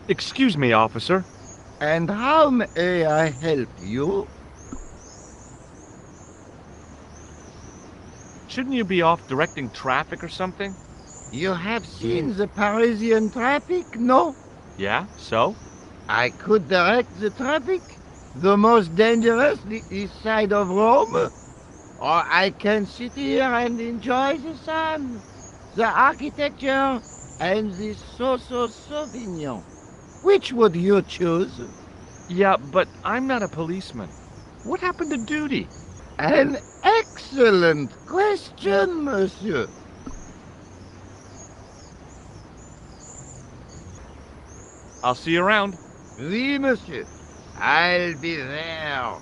Excuse me, officer. And how may I help you? Shouldn't you be off directing traffic or something? You have seen the Parisian traffic, no? Yeah, so? I could direct the traffic. The most dangerous, the east side of Rome. Or I can sit here and enjoy the sun, the architecture, and the so-so Sauvignon. Which would you choose? Yeah, but I'm not a policeman. What happened to duty? An excellent question, monsieur. I'll see you around. Oui, monsieur. I'll be there.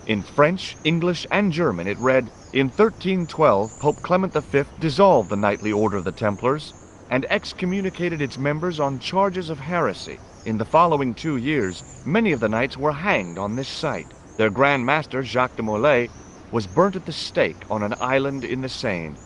In French, English, and German it read, "In 1312, Pope Clement V dissolved the knightly order of the Templars and excommunicated its members on charges of heresy. In the following 2 years, many of the knights were hanged on this site. Their Grand Master, Jacques de Molay, was burnt at the stake on an island in the Seine."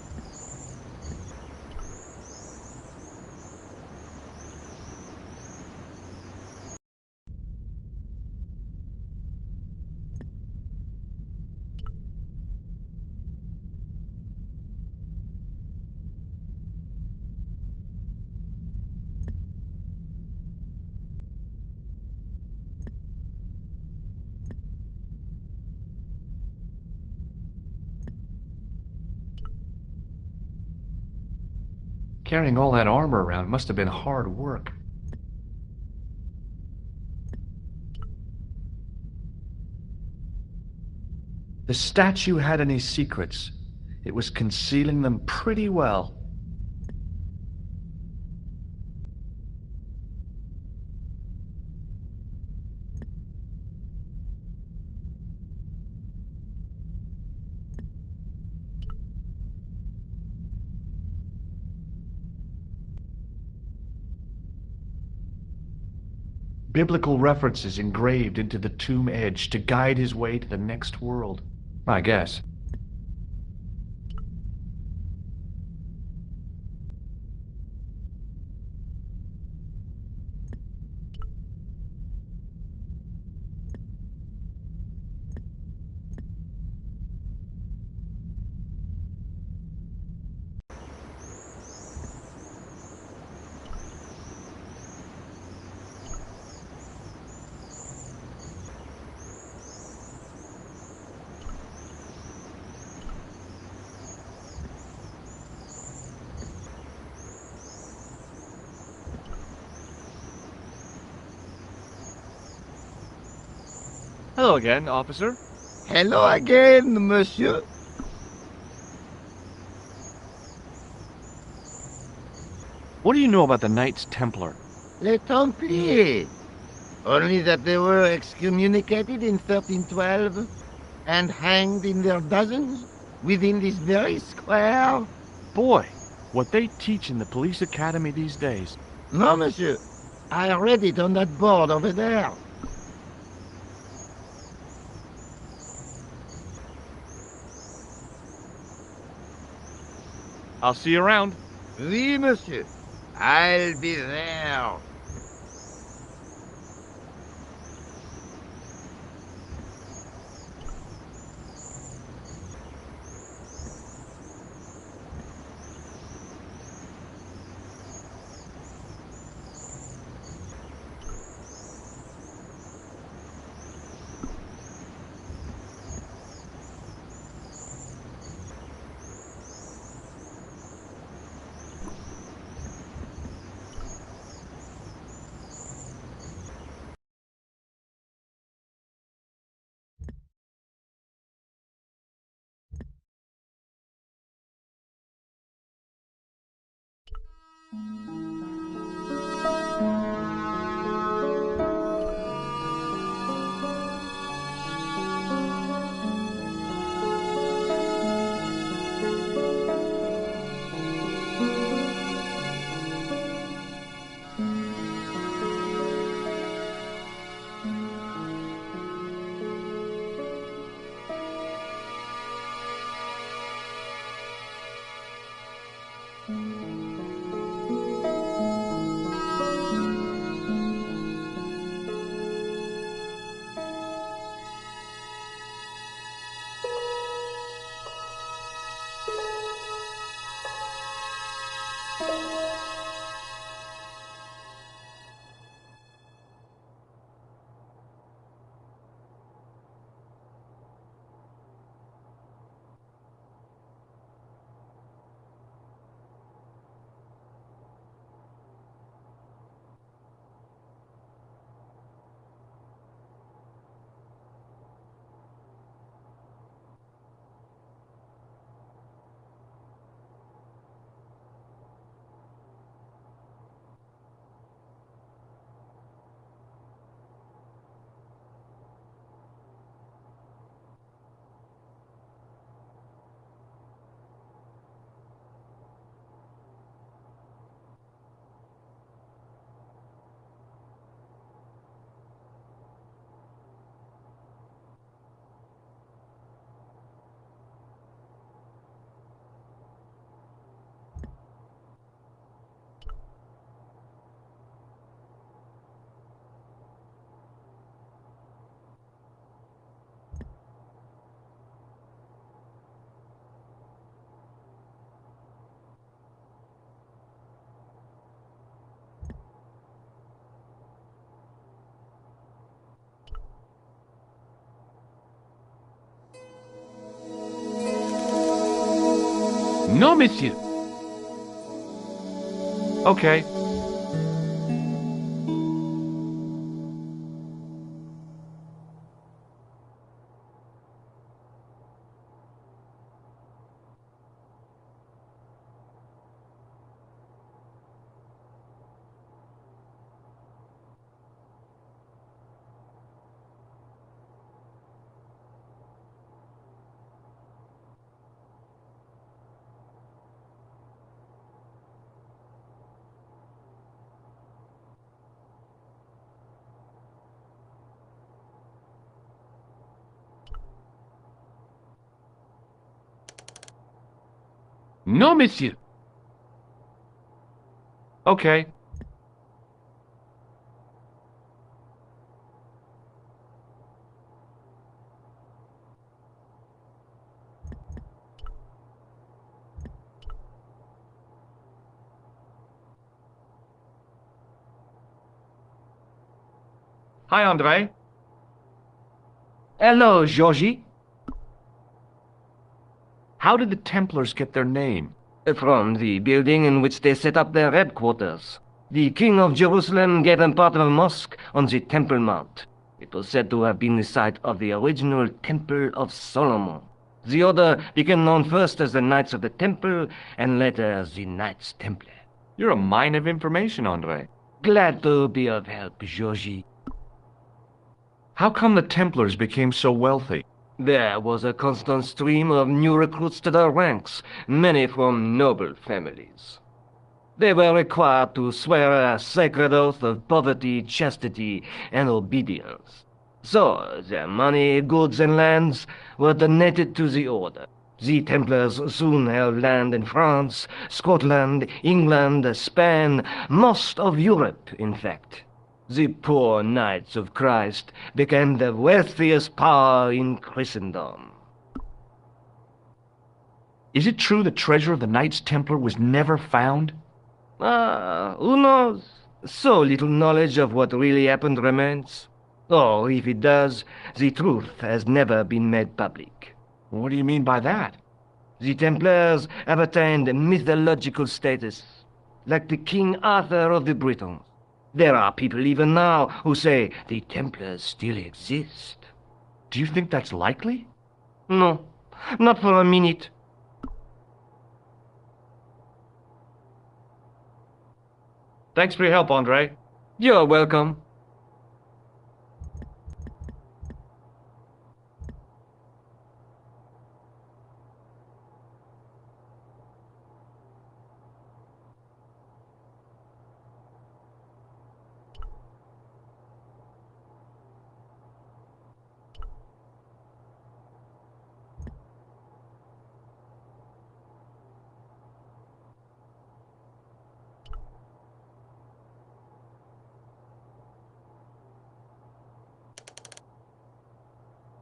Carrying all that armor around must have been hard work. The statue had any secrets. It was concealing them pretty well. Biblical references engraved into the tomb edge to guide his way to the next world, I guess. Hello again, officer. Hello again, monsieur. What do you know about the Knights Templar? Les Templiers. Only that they were excommunicated in 1312 and hanged in their dozens within this very square. Boy, what they teach in the police academy these days. No, monsieur. I read it on that board over there. I'll see you around. Oui, monsieur. I'll be there. No, monsieur. Okay. No, monsieur. Okay. Hi, Andre. Hello, Georgie. How did the Templars get their name? From the building in which they set up their headquarters. The King of Jerusalem gave them part of a mosque on the Temple Mount. It was said to have been the site of the original Temple of Solomon. The order became known first as the Knights of the Temple, and later as the Knights Templar. You're a mine of information, Andre. Glad to be of help, Georgie. How come the Templars became so wealthy? There was a constant stream of new recruits to their ranks, many from noble families. They were required to swear a sacred oath of poverty, chastity, and obedience. So, their money, goods, and lands were donated to the order. The Templars soon held land in France, Scotland, England, Spain, most of Europe, in fact. The poor Knights of Christ became the wealthiest power in Christendom. Is it true the treasure of the Knights Templar was never found? Who knows? So little knowledge of what really happened remains. Or, if it does, the truth has never been made public. What do you mean by that? The Templars have attained mythological status, like the King Arthur of the Britons. There are people even now who say the Templars still exist. Do you think that's likely? No, not for a minute. Thanks for your help, Andre. You're welcome.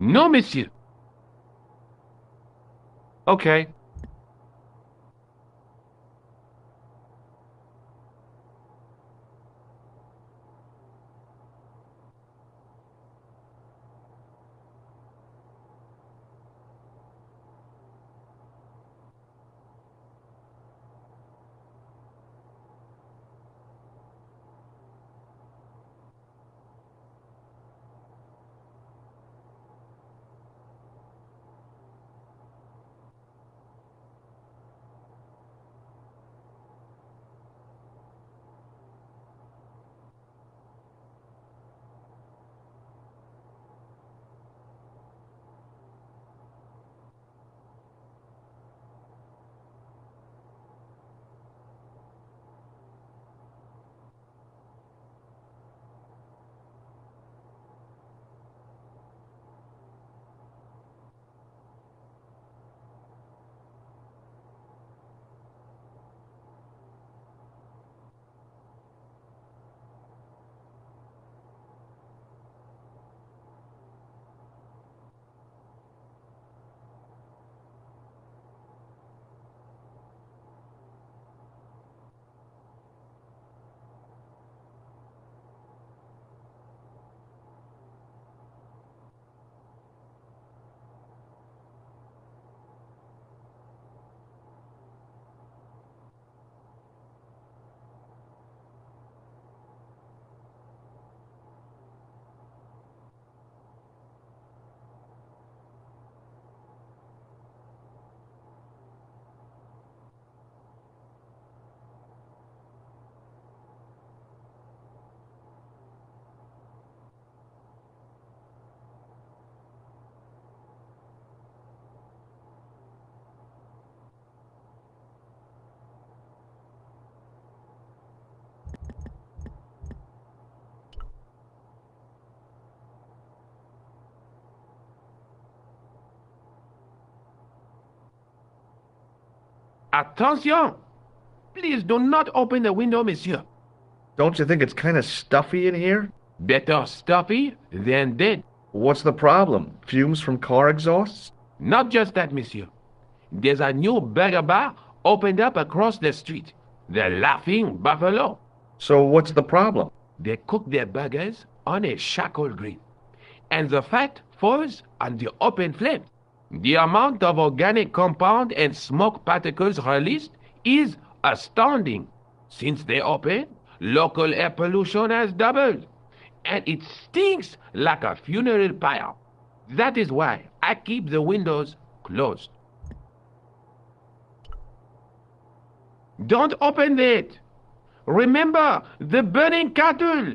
No, monsieur. Okay. Attention! Please do not open the window, monsieur. Don't you think it's kind of stuffy in here? Better stuffy than dead. What's the problem? Fumes from car exhausts? Not just that, monsieur. There's a new burger bar opened up across the street. The Laughing Buffalo. So what's the problem? They cook their burgers on a charcoal grill, and the fat falls on the open flame. The amount of organic compound and smoke particles released is astounding. Since they opened, local air pollution has doubled, and it stinks like a funeral pyre. That is why I keep the windows closed. Don't open it! Remember the burning cattle!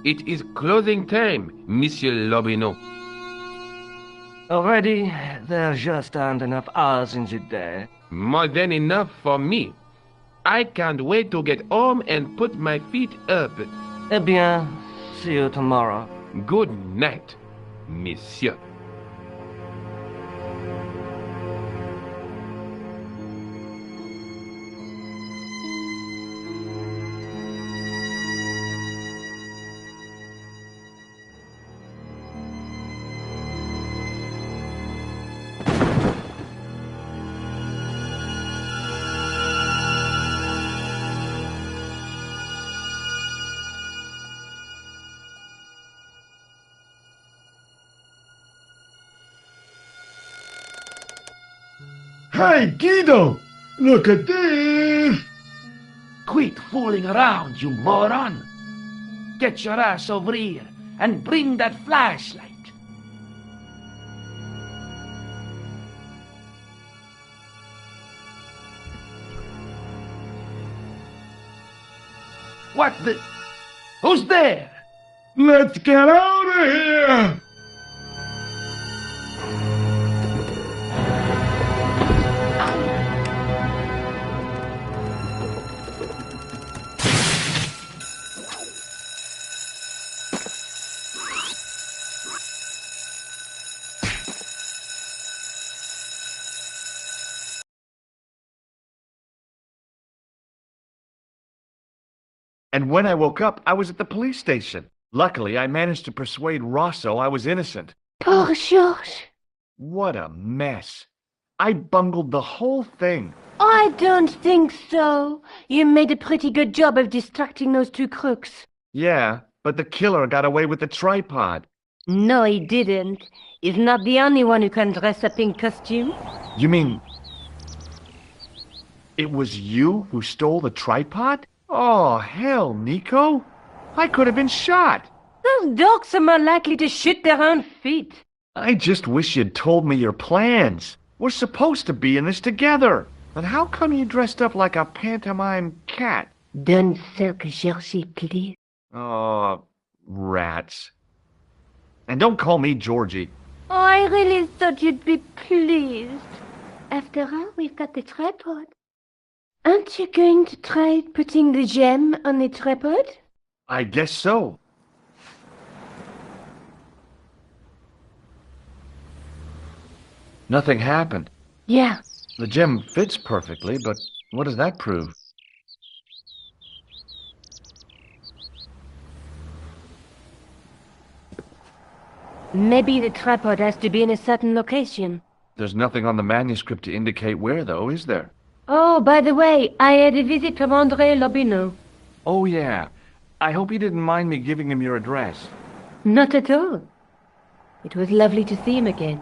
It is closing time, Monsieur Lobineau. Already, there just aren't enough hours in the day. More than enough for me. I can't wait to get home and put my feet up. Eh bien, see you tomorrow. Good night, monsieur. Hey, Guido! Look at this! Quit fooling around, you moron! Get your ass over here and bring that flashlight. What the... Who's there? Let's get out of here! And when I woke up, I was at the police station. Luckily, I managed to persuade Rosso I was innocent. Poor Georges. What a mess. I bungled the whole thing. I don't think so. You made a pretty good job of distracting those two crooks. Yeah, but the killer got away with the tripod. No, he didn't. He's not the only one who can dress up in costume. You mean... it was you who stole the tripod? Oh, hell, Nico. I could have been shot. Those dogs are more likely to shoot their own feet. I just wish you'd told me your plans. We're supposed to be in this together. And how come you dressed up like a pantomime cat? Don't sulk, Georgie, please. Oh, rats. And don't call me Georgie. Oh, I really thought you'd be pleased. After all, we've got the tripod. Aren't you going to try putting the gem on the tripod? I guess so. Nothing happened. Yeah. The gem fits perfectly, but what does that prove? Maybe the tripod has to be in a certain location. There's nothing on the manuscript to indicate where, though, is there? Oh, by the way, I had a visit from André Lobineau. Oh, yeah. I hope you didn't mind me giving him your address. Not at all. It was lovely to see him again.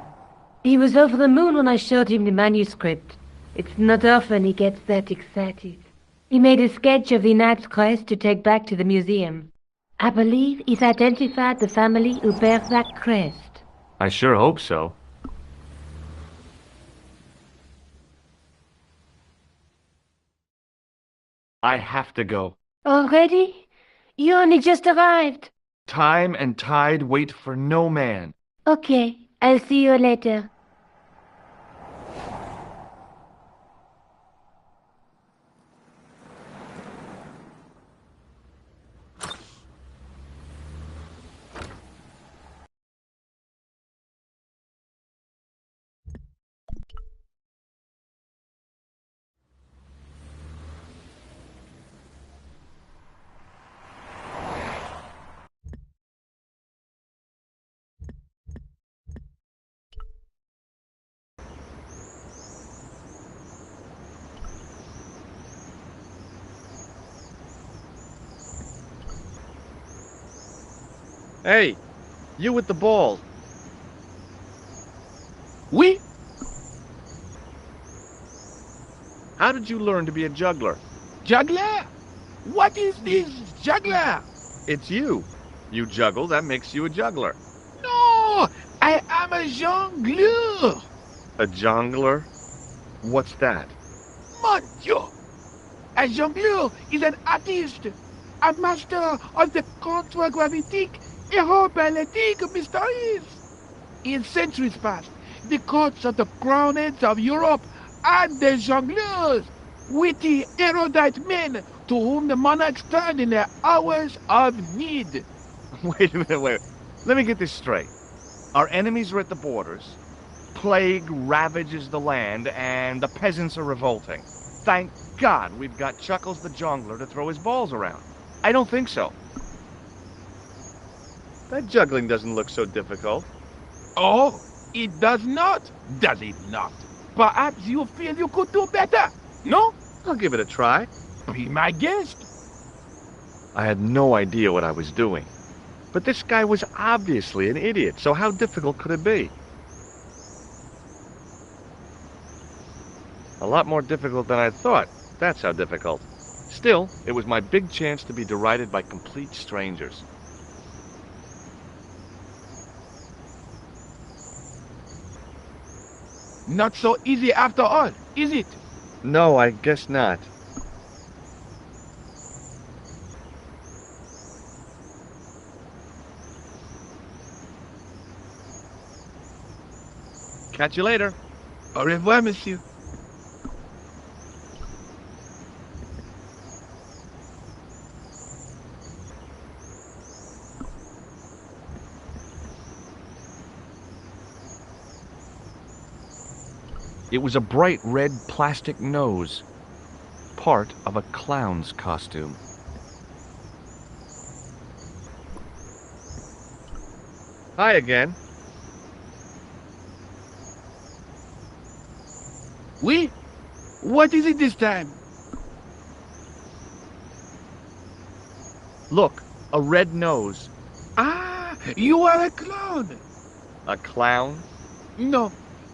He was over the moon when I showed him the manuscript. It's not often he gets that excited. He made a sketch of the knight's crest to take back to the museum. I believe he's identified the family who bears that crest. I sure hope so. I have to go. Already? You only just arrived. Time and tide wait for no man. Okay, I'll see you later. Hey, you with the ball. Oui? How did you learn to be a juggler? Juggler? What is this juggler? It's you. You juggle, that makes you a juggler. No, I am a jongleur. A jongler? What's that? Mon Dieu! A jongleur is an artist, a master of the contragravitic aeroballetic mysteries. In centuries past, the courts of the crowned heads of Europe had the jongleurs, witty, erudite men to whom the monarchs turned in their hours of need. Wait a minute, wait. Let me get this straight. Our enemies are at the borders, plague ravages the land, and the peasants are revolting. Thank God we've got Chuckles the Jongler to throw his balls around. I don't think so. That juggling doesn't look so difficult. Oh, it does not, does it not? Perhaps you feel you could do better, no? I'll give it a try. Be my guest. I had no idea what I was doing. But this guy was obviously an idiot, so how difficult could it be? A lot more difficult than I thought. That's how difficult. Still, it was my big chance to be derided by complete strangers. Not so easy after all, is it? No, I guess not. Catch you later. Au revoir, monsieur. It was a bright red plastic nose, part of a clown's costume. Hi again. Oui? What is it this time? Look, a red nose. Ah, you are a clown. A clown? No,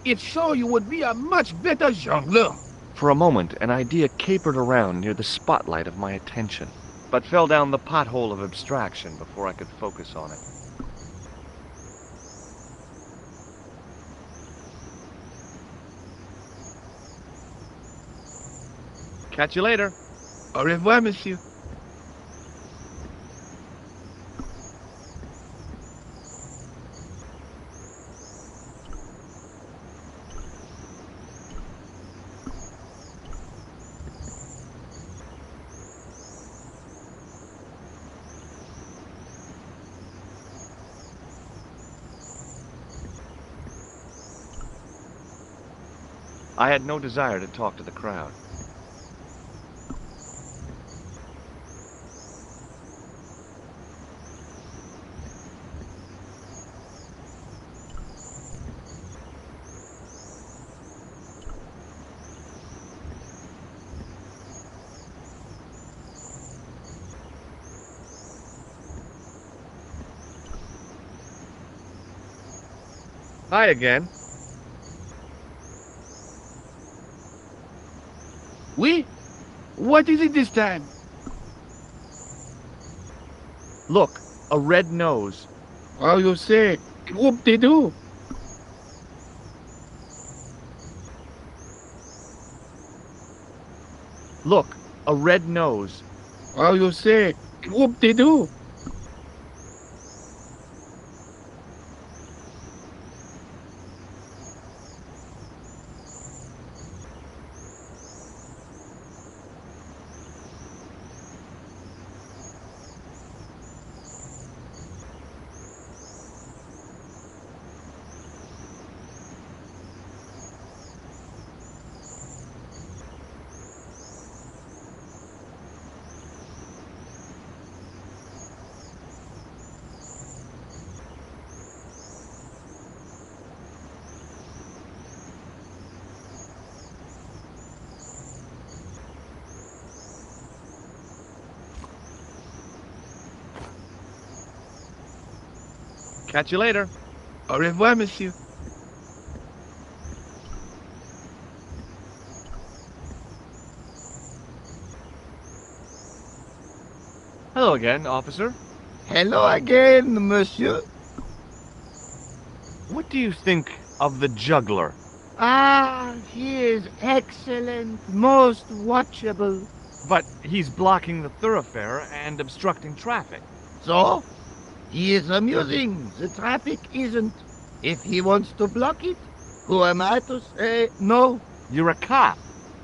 it's so you would be a much better jongleur. For a moment, an idea capered around near the spotlight of my attention, But fell down the pothole of abstraction before I could focus on it. Catch you later. Au revoir, monsieur. I had no desire to talk to the crowd. Hi again. Oui? What is it this time? Look, a red nose. Oh, you say, whoop-de-doo. Look, a red nose. Oh, you say, whoop-de-doo. Catch you later. Au revoir, monsieur. Hello again, officer. Hello again, monsieur. What do you think of the juggler? Ah, he is excellent, most watchable. But he's blocking the thoroughfare and obstructing traffic. So, he is amusing, the traffic isn't. If he wants to block it, who am I to say no? You're a cop.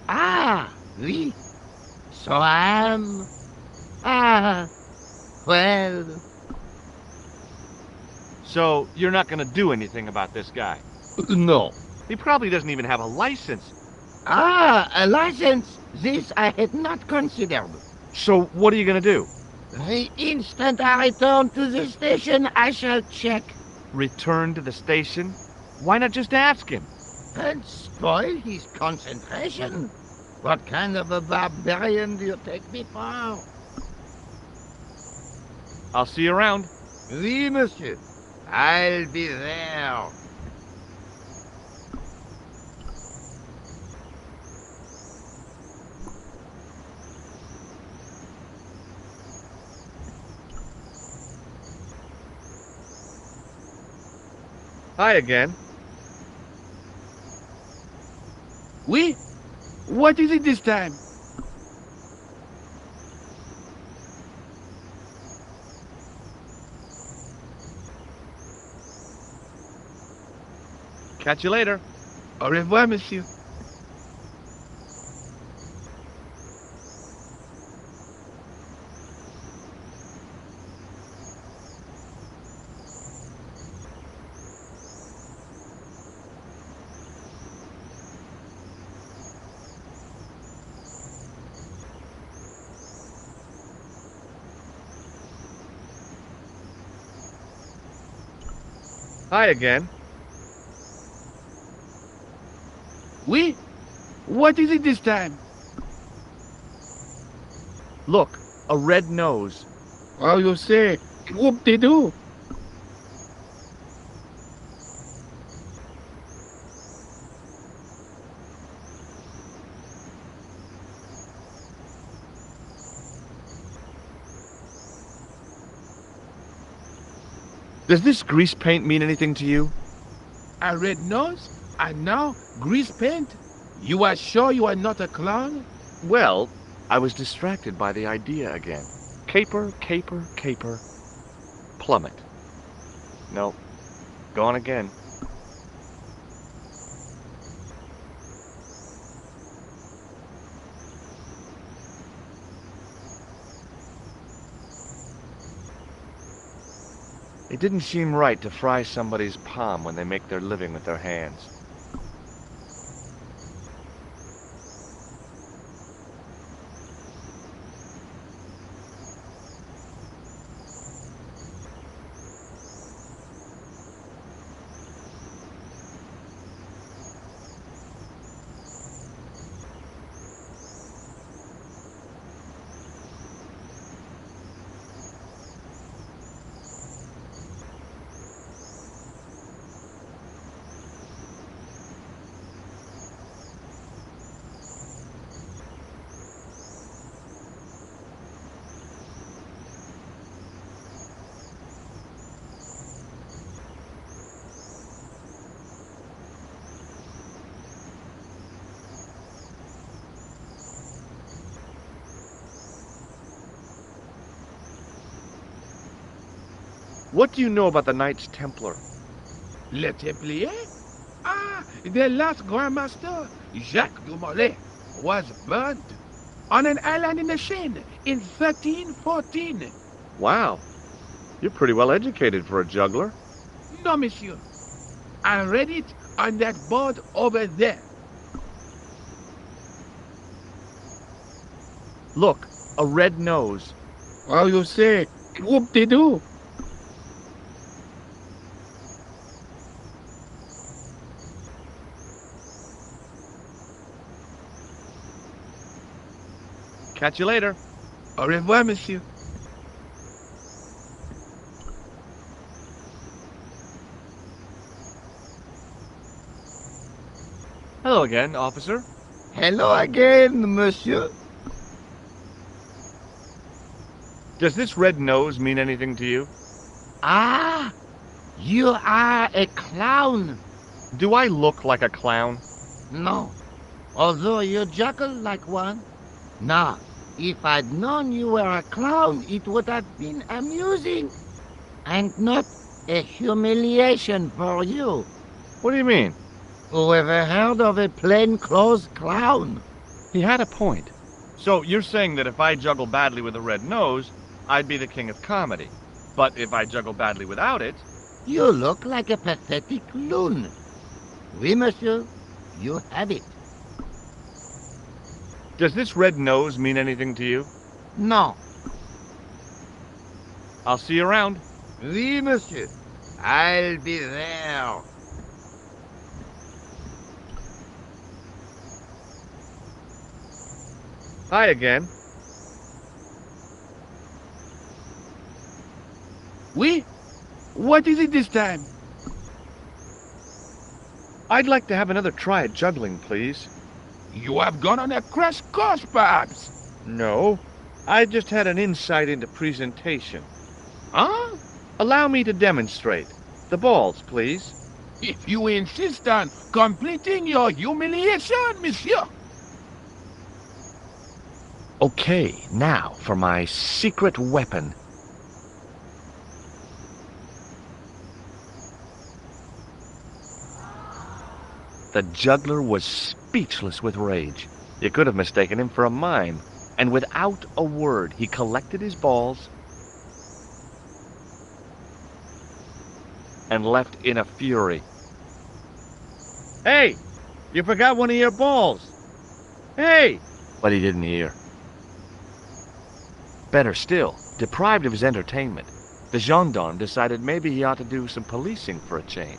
Ah, oui. So I am. Ah, well. So you're not gonna do anything about this guy. No. He probably doesn't even have a license. Ah, a license. This I had not considered. So what are you gonna do? The instant I return to the station, I shall check. Return to the station? Why not just ask him? And spoil his concentration. What kind of a barbarian do you take me for? I'll see you around. Oui, monsieur. I'll be there. Hi again. Oui? What is it this time? Catch you later. Au revoir, monsieur. Hi again. Oui? What is it this time? Look, a red nose. Oh, you say, whoop-de-doo. Does this grease paint mean anything to you? A red nose? And now grease paint? You are sure you are not a clown? Well, I was distracted by the idea again. Caper, caper, caper. Plummet. No. Gone again. It didn't seem right to fry somebody's palm when they make their living with their hands. What do you know about the Knights Templar? Le Templier? Ah, the last Grand Master, Jacques de Molay, was burned on an island in the Seine in 1314. Wow. You're pretty well educated for a juggler. No, monsieur. I read it on that board over there. Look, a red nose. Oh, you say, whoop-de-doo. Catch you later. Au revoir, monsieur. Hello again, officer. Hello again, monsieur. Does this red nose mean anything to you? Ah, you are a clown. Do I look like a clown? No, although you juggle like one. Now, if I'd known you were a clown, it would have been amusing. And not a humiliation for you. What do you mean? Who ever heard of a plain-clothes clown? He had a point. So you're saying that if I juggle badly with a red nose, I'd be the king of comedy. But if I juggle badly without it... You look like a pathetic loon. Oui, monsieur, you have it. Does this red nose mean anything to you? No. I'll see you around. Oui, monsieur. I'll be there. Hi again. Oui? What is it this time? I'd like to have another try at juggling, please. You have gone on a crash course, perhaps? No. I just had an insight into presentation. Huh? Allow me to demonstrate. The balls, please. If you insist on completing your humiliation, monsieur. Okay, now for my secret weapon. The juggler was speechless with rage. You could have mistaken him for a mime. And without a word, he collected his balls and left in a fury. Hey! You forgot one of your balls! Hey! But he didn't hear. Better still, deprived of his entertainment, the gendarme decided maybe he ought to do some policing for a change.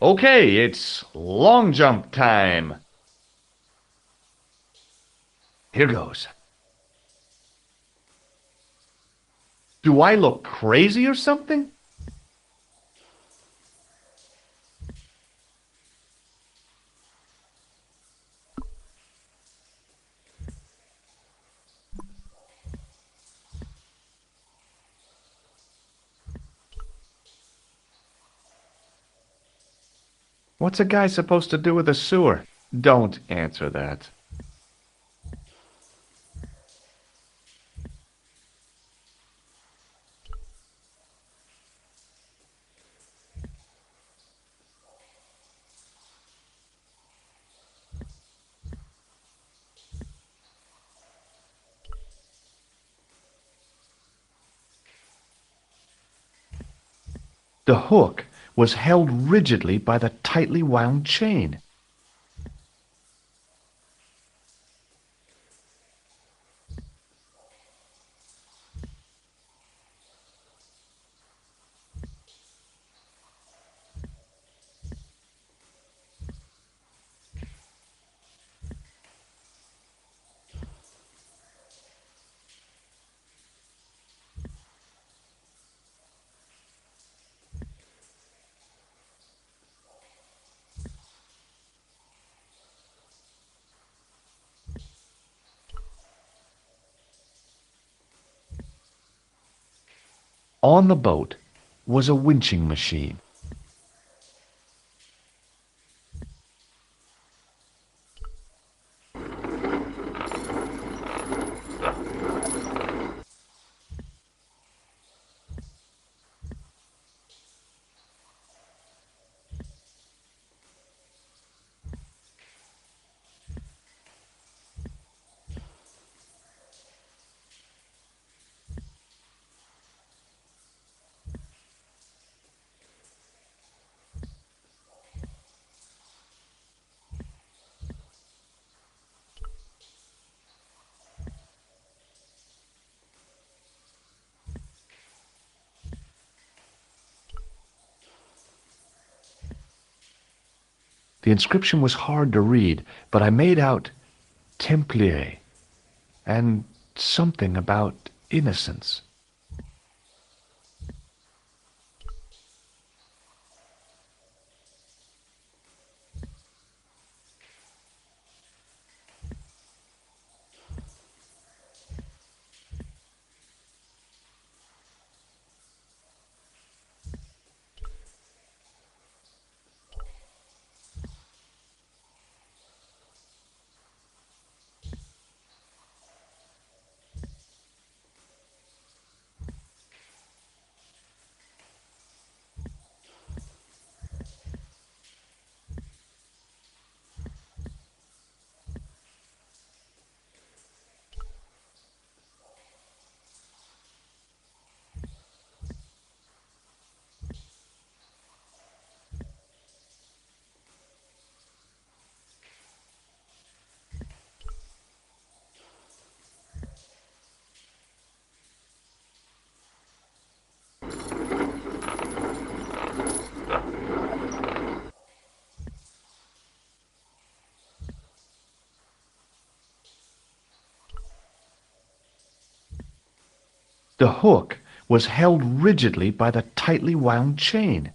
Okay, it's long jump time. Here goes. Do I look crazy or something? What's a guy supposed to do with a sewer? Don't answer that. The hook was held rigidly by the tightly wound chain. On the boat was a winching machine. The inscription was hard to read, but I made out Templier and something about innocence. The hook was held rigidly by the tightly wound chain.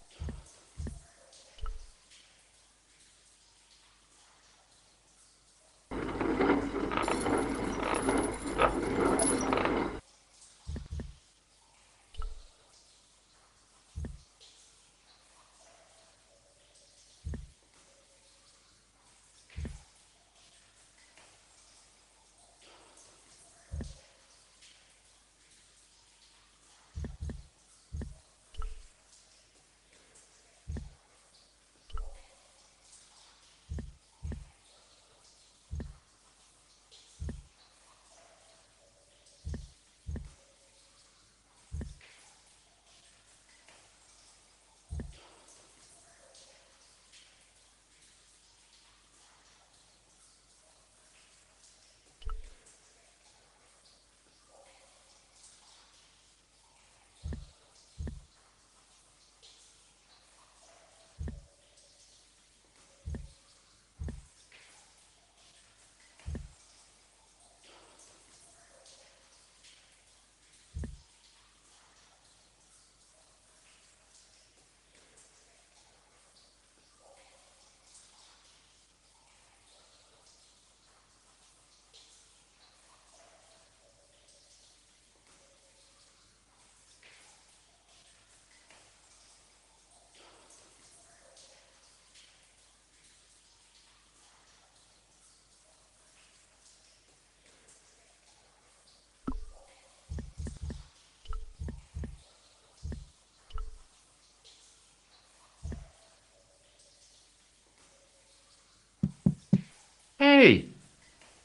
Hey,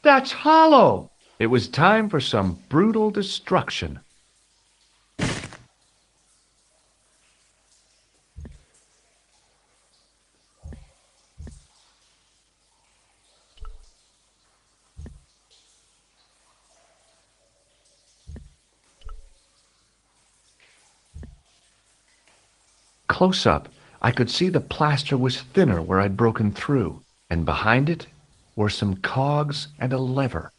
that's hollow! It was time for some brutal destruction. Close up, I could see the plaster was thinner where I'd broken through, and behind it were some cogs and a lever.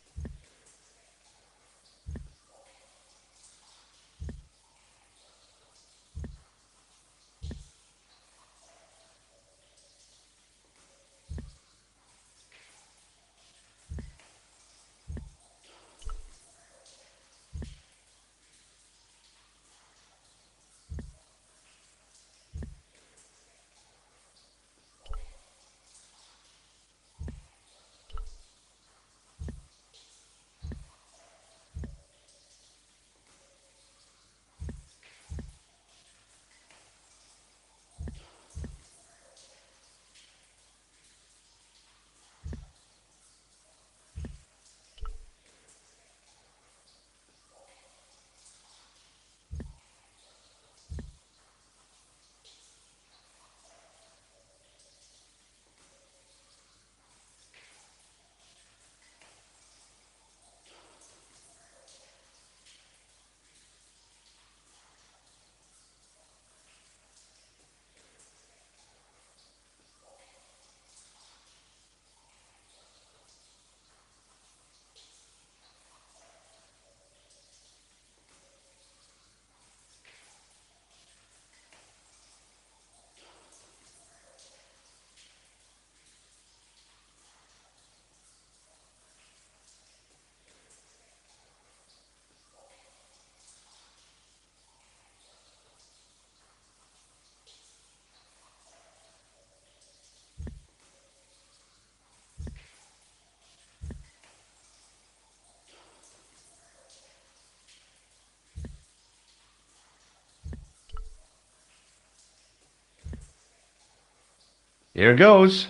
Here goes.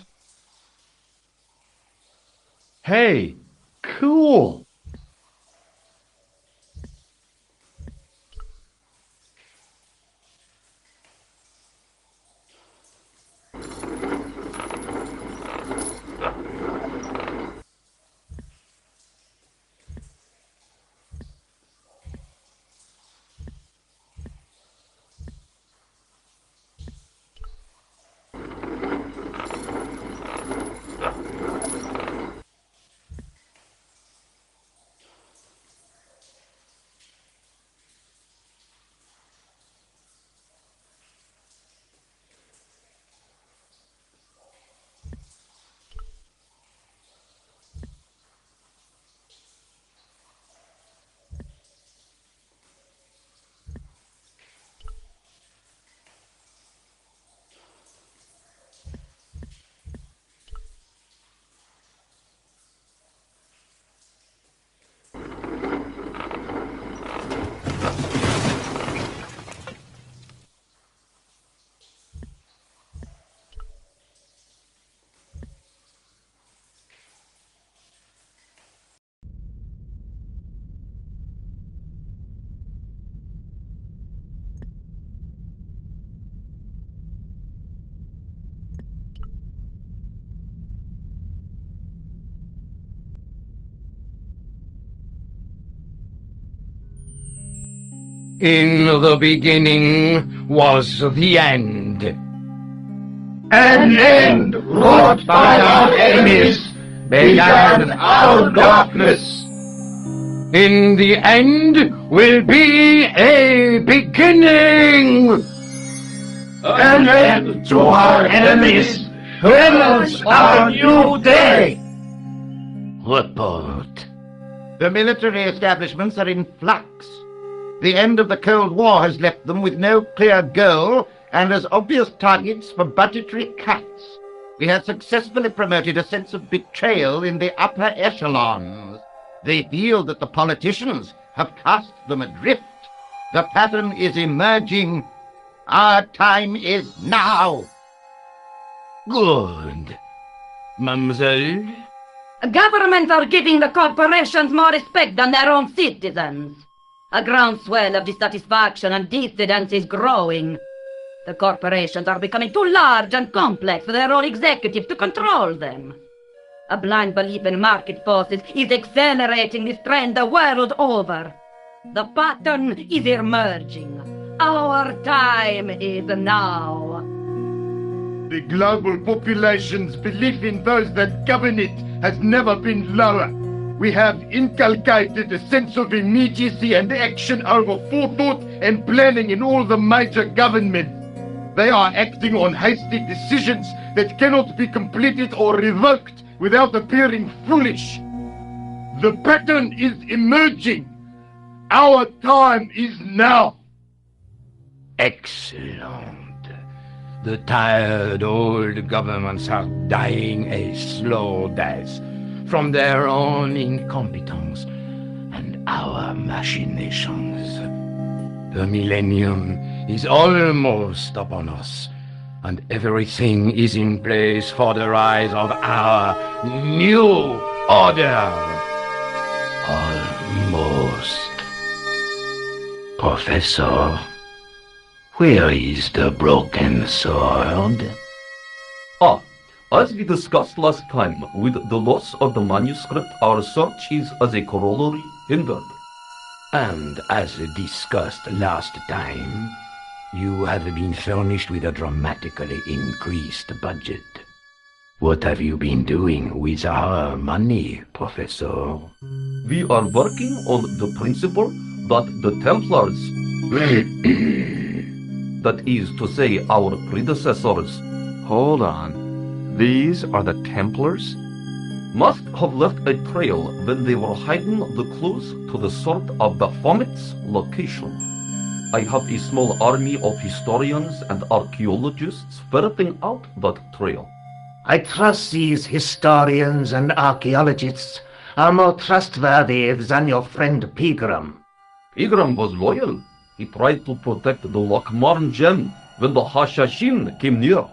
Hey, cool. In the beginning was the end. An end wrought by our enemies began our darkness. In the end will be a beginning. An end to our enemies heralds our new day. Report. The military establishments are in flux. The end of the Cold War has left them with no clear goal and as obvious targets for budgetary cuts. We have successfully promoted a sense of betrayal in the upper echelons. They feel that the politicians have cast them adrift. The pattern is emerging. Our time is now. Good. Mademoiselle? Governments are giving the corporations more respect than their own citizens. A groundswell of dissatisfaction and dissidence is growing. The corporations are becoming too large and complex for their own executives to control them. A blind belief in market forces is accelerating this trend the world over. The pattern is emerging. Our time is now. The global population's belief in those that govern it has never been lower. We have inculcated a sense of immediacy and action over forethought and planning in all the major governments. They are acting on hasty decisions that cannot be completed or revoked without appearing foolish. The pattern is emerging. Our time is now. Excellent. The tired old governments are dying a slow death from their own incompetence and our machinations. The millennium is almost upon us, and everything is in place for the rise of our new order. Almost. Professor, where is the broken sword? As we discussed last time, with the loss of the manuscript, our search is as a corollary hindered. And as discussed last time, you have been furnished with a dramatically increased budget. What have you been doing with our money, Professor? We are working on the principle that the Templars, that is to say, our predecessors, Hold on. These are the Templars? must have left a trail when they were hiding the clues to the sword of Baphomet's location. I have a small army of historians and archaeologists ferreting out that trail. I trust these historians and archaeologists are more trustworthy than your friend Pegram. Pegram was loyal. He tried to protect the Lochmarn gem when the Hashashin came near.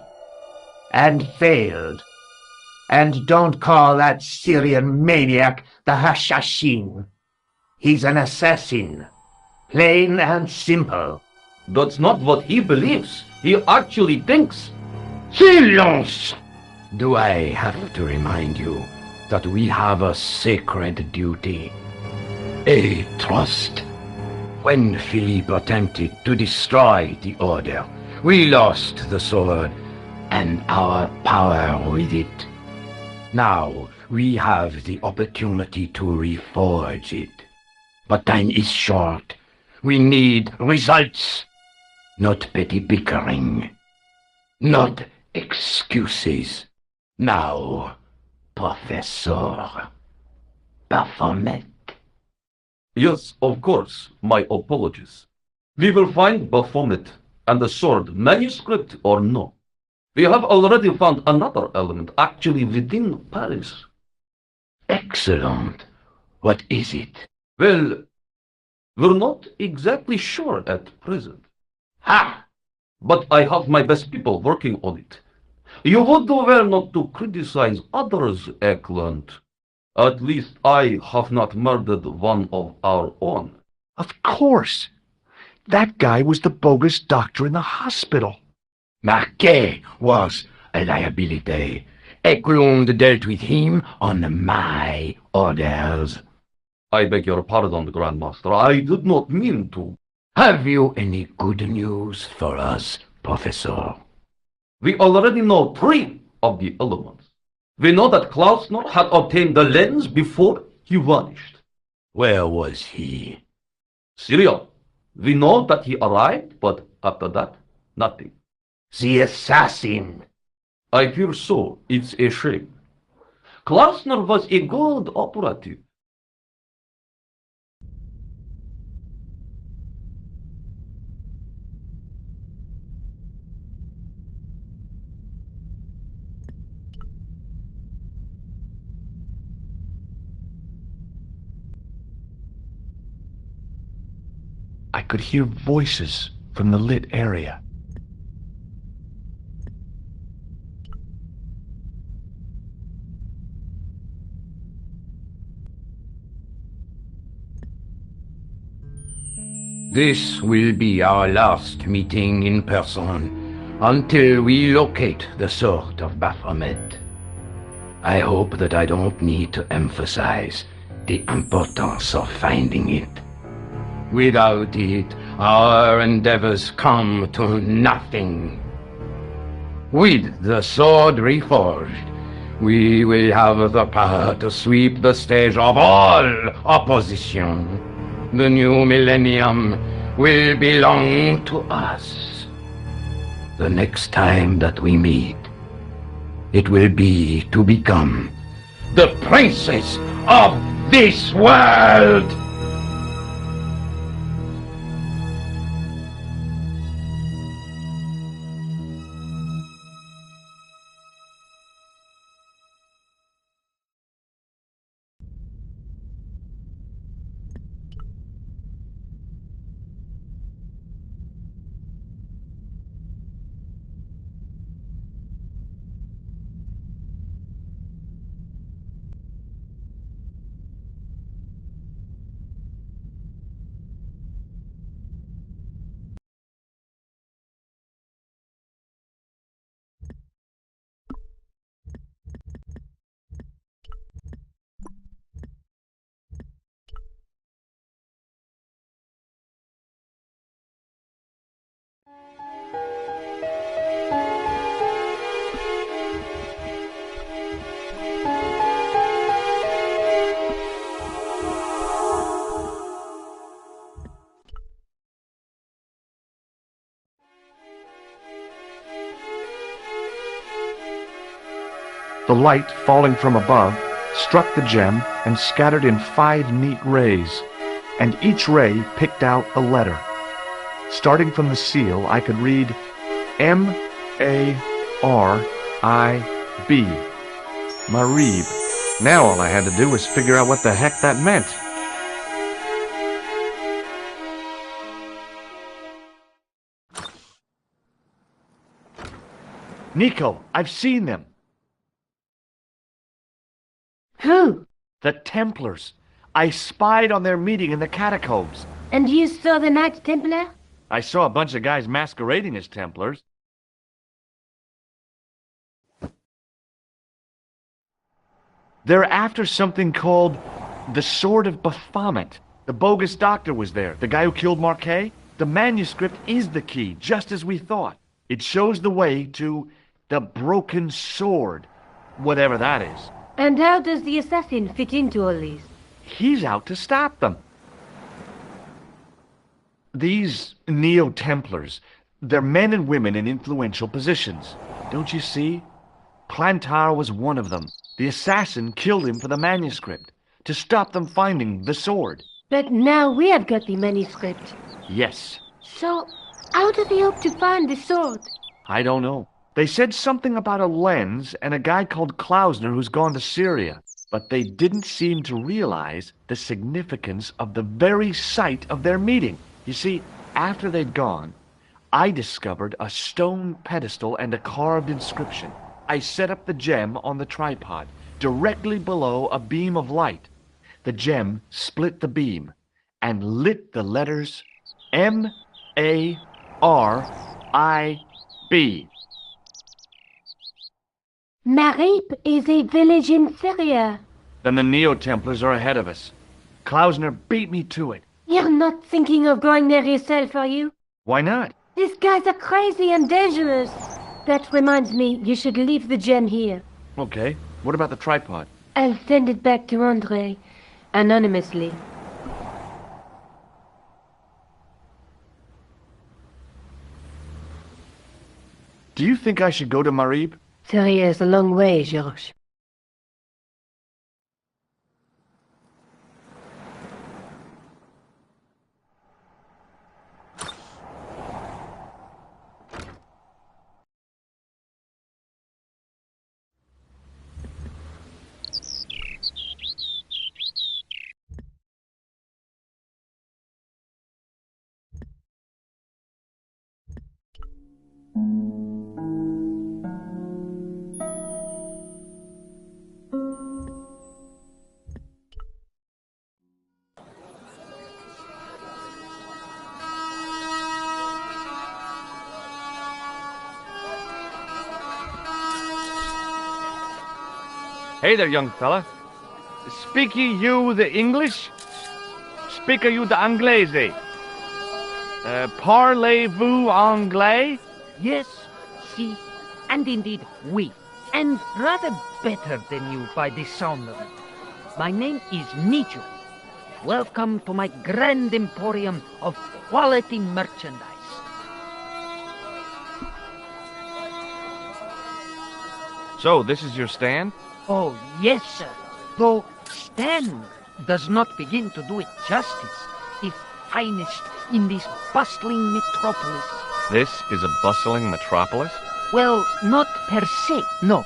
and failed. And don't call that Syrian maniac the Hashashin. He's an assassin. Plain and simple. That's not what he believes. He actually thinks. Silence! Do I have to remind you that we have a sacred duty? A trust. When Philippe attempted to destroy the Order, we lost the sword and our power with it. Now we have the opportunity to reforge it. But time is short. We need results, not petty bickering, not excuses. Now, Professor Baphomet. Yes, of course. My apologies. We will find Baphomet and the sword, manuscript or no. We have already found another element actually within Paris. Excellent. What is it? Well, we're not exactly sure at present. Ha! But I have my best people working on it. You would do well not to criticize others, Eklund. At least I have not murdered one of our own. Of course. That guy was the bogus doctor in the hospital. Marquet was a liability. Eklund dealt with him on my orders. I beg your pardon, Grandmaster. I did not mean to. Have you any good news for us, Professor? We already know 3 of the elements. We know that Klausner had obtained the lens before he vanished. Where was he? Syria. We know that he arrived, but after that, nothing. The assassin. I fear so. It's a shame. Klausner was a good operative. I could hear voices from the lit area. This will be our last meeting in person until we locate the sword of Baphomet. I hope that I don't need to emphasize the importance of finding it. Without it, our endeavors come to nothing. With the sword reforged, we will have the power to sweep the stage of all opposition. The new millennium will belong to us. The next time that we meet, it will be to become the princes of this world! The light, falling from above, struck the gem and scattered in 5 neat rays, and each ray picked out a letter. Starting from the seal, I could read M-A-R-I-B, Marib. Now all I had to do was figure out what the heck that meant. Nico, I've seen them. Who? The Templars. I spied on their meeting in the catacombs. And you saw the Knights Templar? I saw a bunch of guys masquerading as Templars. They're after something called the Sword of Baphomet. The bogus doctor was there, the guy who killed Marquet. The manuscript is the key, just as we thought. It shows the way to the broken sword, whatever that is. And how does the assassin fit into all this? He's out to stop them. These Neo-Templars, they're men and women in influential positions. Don't you see? Plantar was one of them. The assassin killed him for the manuscript, to stop them finding the sword. But now we have got the manuscript. Yes. So, how do they hope to find the sword? I don't know. They said something about a lens and a guy called Klausner who's gone to Syria, but they didn't seem to realize the significance of the very site of their meeting. You see, after they'd gone, I discovered a stone pedestal and a carved inscription. I set up the gem on the tripod, directly below a beam of light. The gem split the beam and lit the letters M-A-R-I-B. Marib is a village in Syria. Then the Neo-Templars are ahead of us. Klausner beat me to it. You're not thinking of going there yourself, are you? Why not? These guys are crazy and dangerous. That reminds me, you should leave the gem here. Okay. What about the tripod? I'll send it back to Andre, anonymously. Do you think I should go to Marib? Syria is a long way, Georges. Hey there, young fella. Speak you the English? Speak you the Anglais? Parlez-vous anglais? Yes, si, and indeed oui, and rather better than you by the sound of it. My name is Nijo. Welcome to my grand emporium of quality merchandise. So, this is your stand? Oh, yes, sir. Though stand does not begin to do it justice. The finest in this bustling metropolis. This is a bustling metropolis? Well, not per se, no.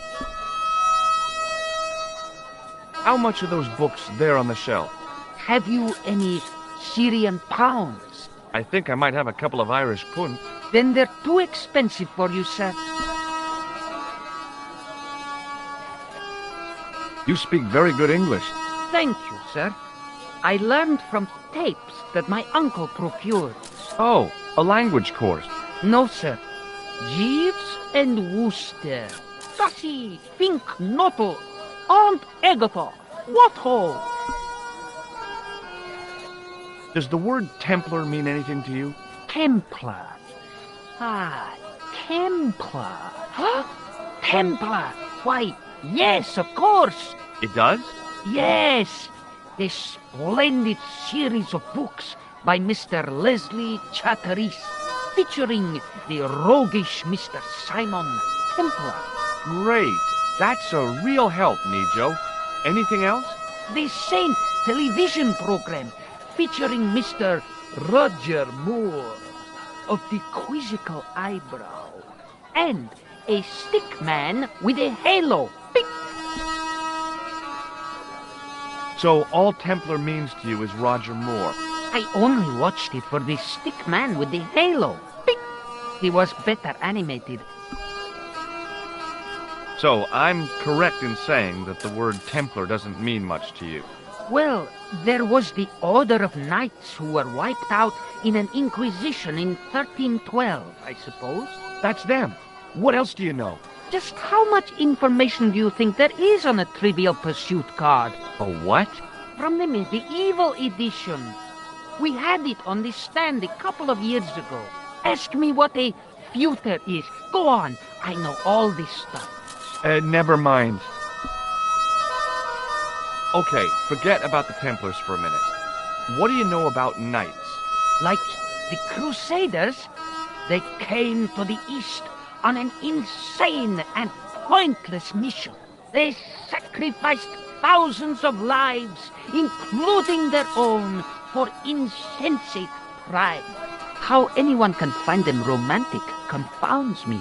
How much are those books there on the shelf? Have you any Syrian pounds? I think I might have a couple of Irish punts. Then they're too expensive for you, sir. You speak very good English. Thank you, sir. I learned from tapes that my uncle procured. Oh, a language course. No, sir. Jeeves and Worcester. Sassy, Fink, Noto, Aunt Agatha. What ho? Does the word Templar mean anything to you? Templar. Ah, Templar. Huh? Templar. Why, yes, of course. It does? Yes. The splendid series of books by Mr. Leslie Chatteris, featuring the roguish Mr. Simon Templar. Great. That's a real help, Nijo. Anything else? The Saint television program featuring Mr. Roger Moore of the quizzical eyebrow and a stick man with a halo. Beep. So all Templar means to you is Roger Moore. I only watched it for the stick man with the halo. Beep. He was better animated. So, I'm correct in saying that the word Templar doesn't mean much to you. Well, there was the Order of Knights who were wiped out in an Inquisition in 1312, I suppose. That's them. What else do you know? Just how much information do you think there is on a Trivial Pursuit card? A what? From the medieval edition. We had it on the stand a couple of years ago. Ask me what a feuter is. Go on. I know all this stuff. Never mind. Okay, forget about the Templars for a minute. What do you know about knights? Like the Crusaders, they came to the East on an insane and pointless mission. They sacrificed thousands of lives, including their own, for insensate pride. How anyone can find them romantic confounds me.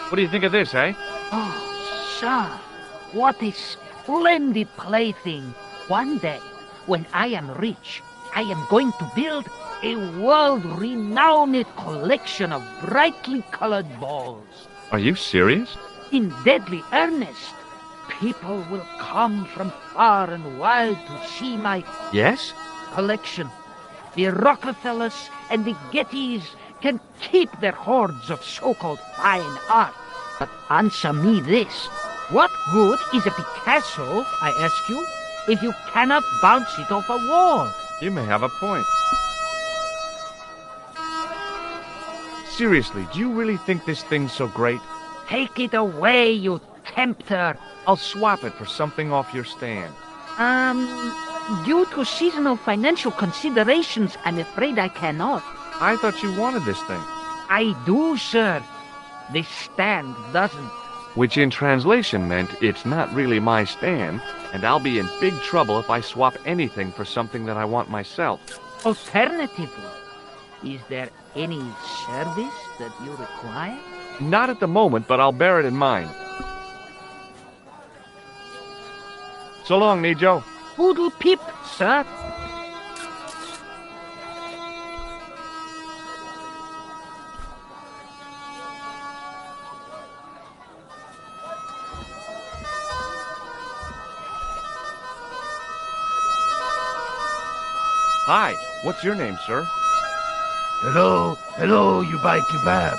What do you think of this, eh? Oh, sir, what a splendid plaything. One day, when I am rich, I am going to build a world-renowned collection of brightly colored balls. Are you serious? In deadly earnest. People will come from far and wide to see my Yes? collection. The Rockefellers and the Gettys can keep their hoards of so-called fine art. But answer me this. What good is a Picasso, I ask you, if you cannot bounce it off a wall? You may have a point. Seriously, do you really think this thing's so great? Take it away, you tempter. I'll swap it for something off your stand. Due to seasonal financial considerations, I'm afraid I cannot. I thought you wanted this thing. I do, sir. The stand doesn't. Which in translation meant it's not really my stand, and I'll be in big trouble if I swap anything for something that I want myself. Alternatively, is there any service that you require? Not at the moment, but I'll bear it in mind. So long, Nijo. Poodle pip, sir. Hi, what's your name, sir? Hello, you buy kebab.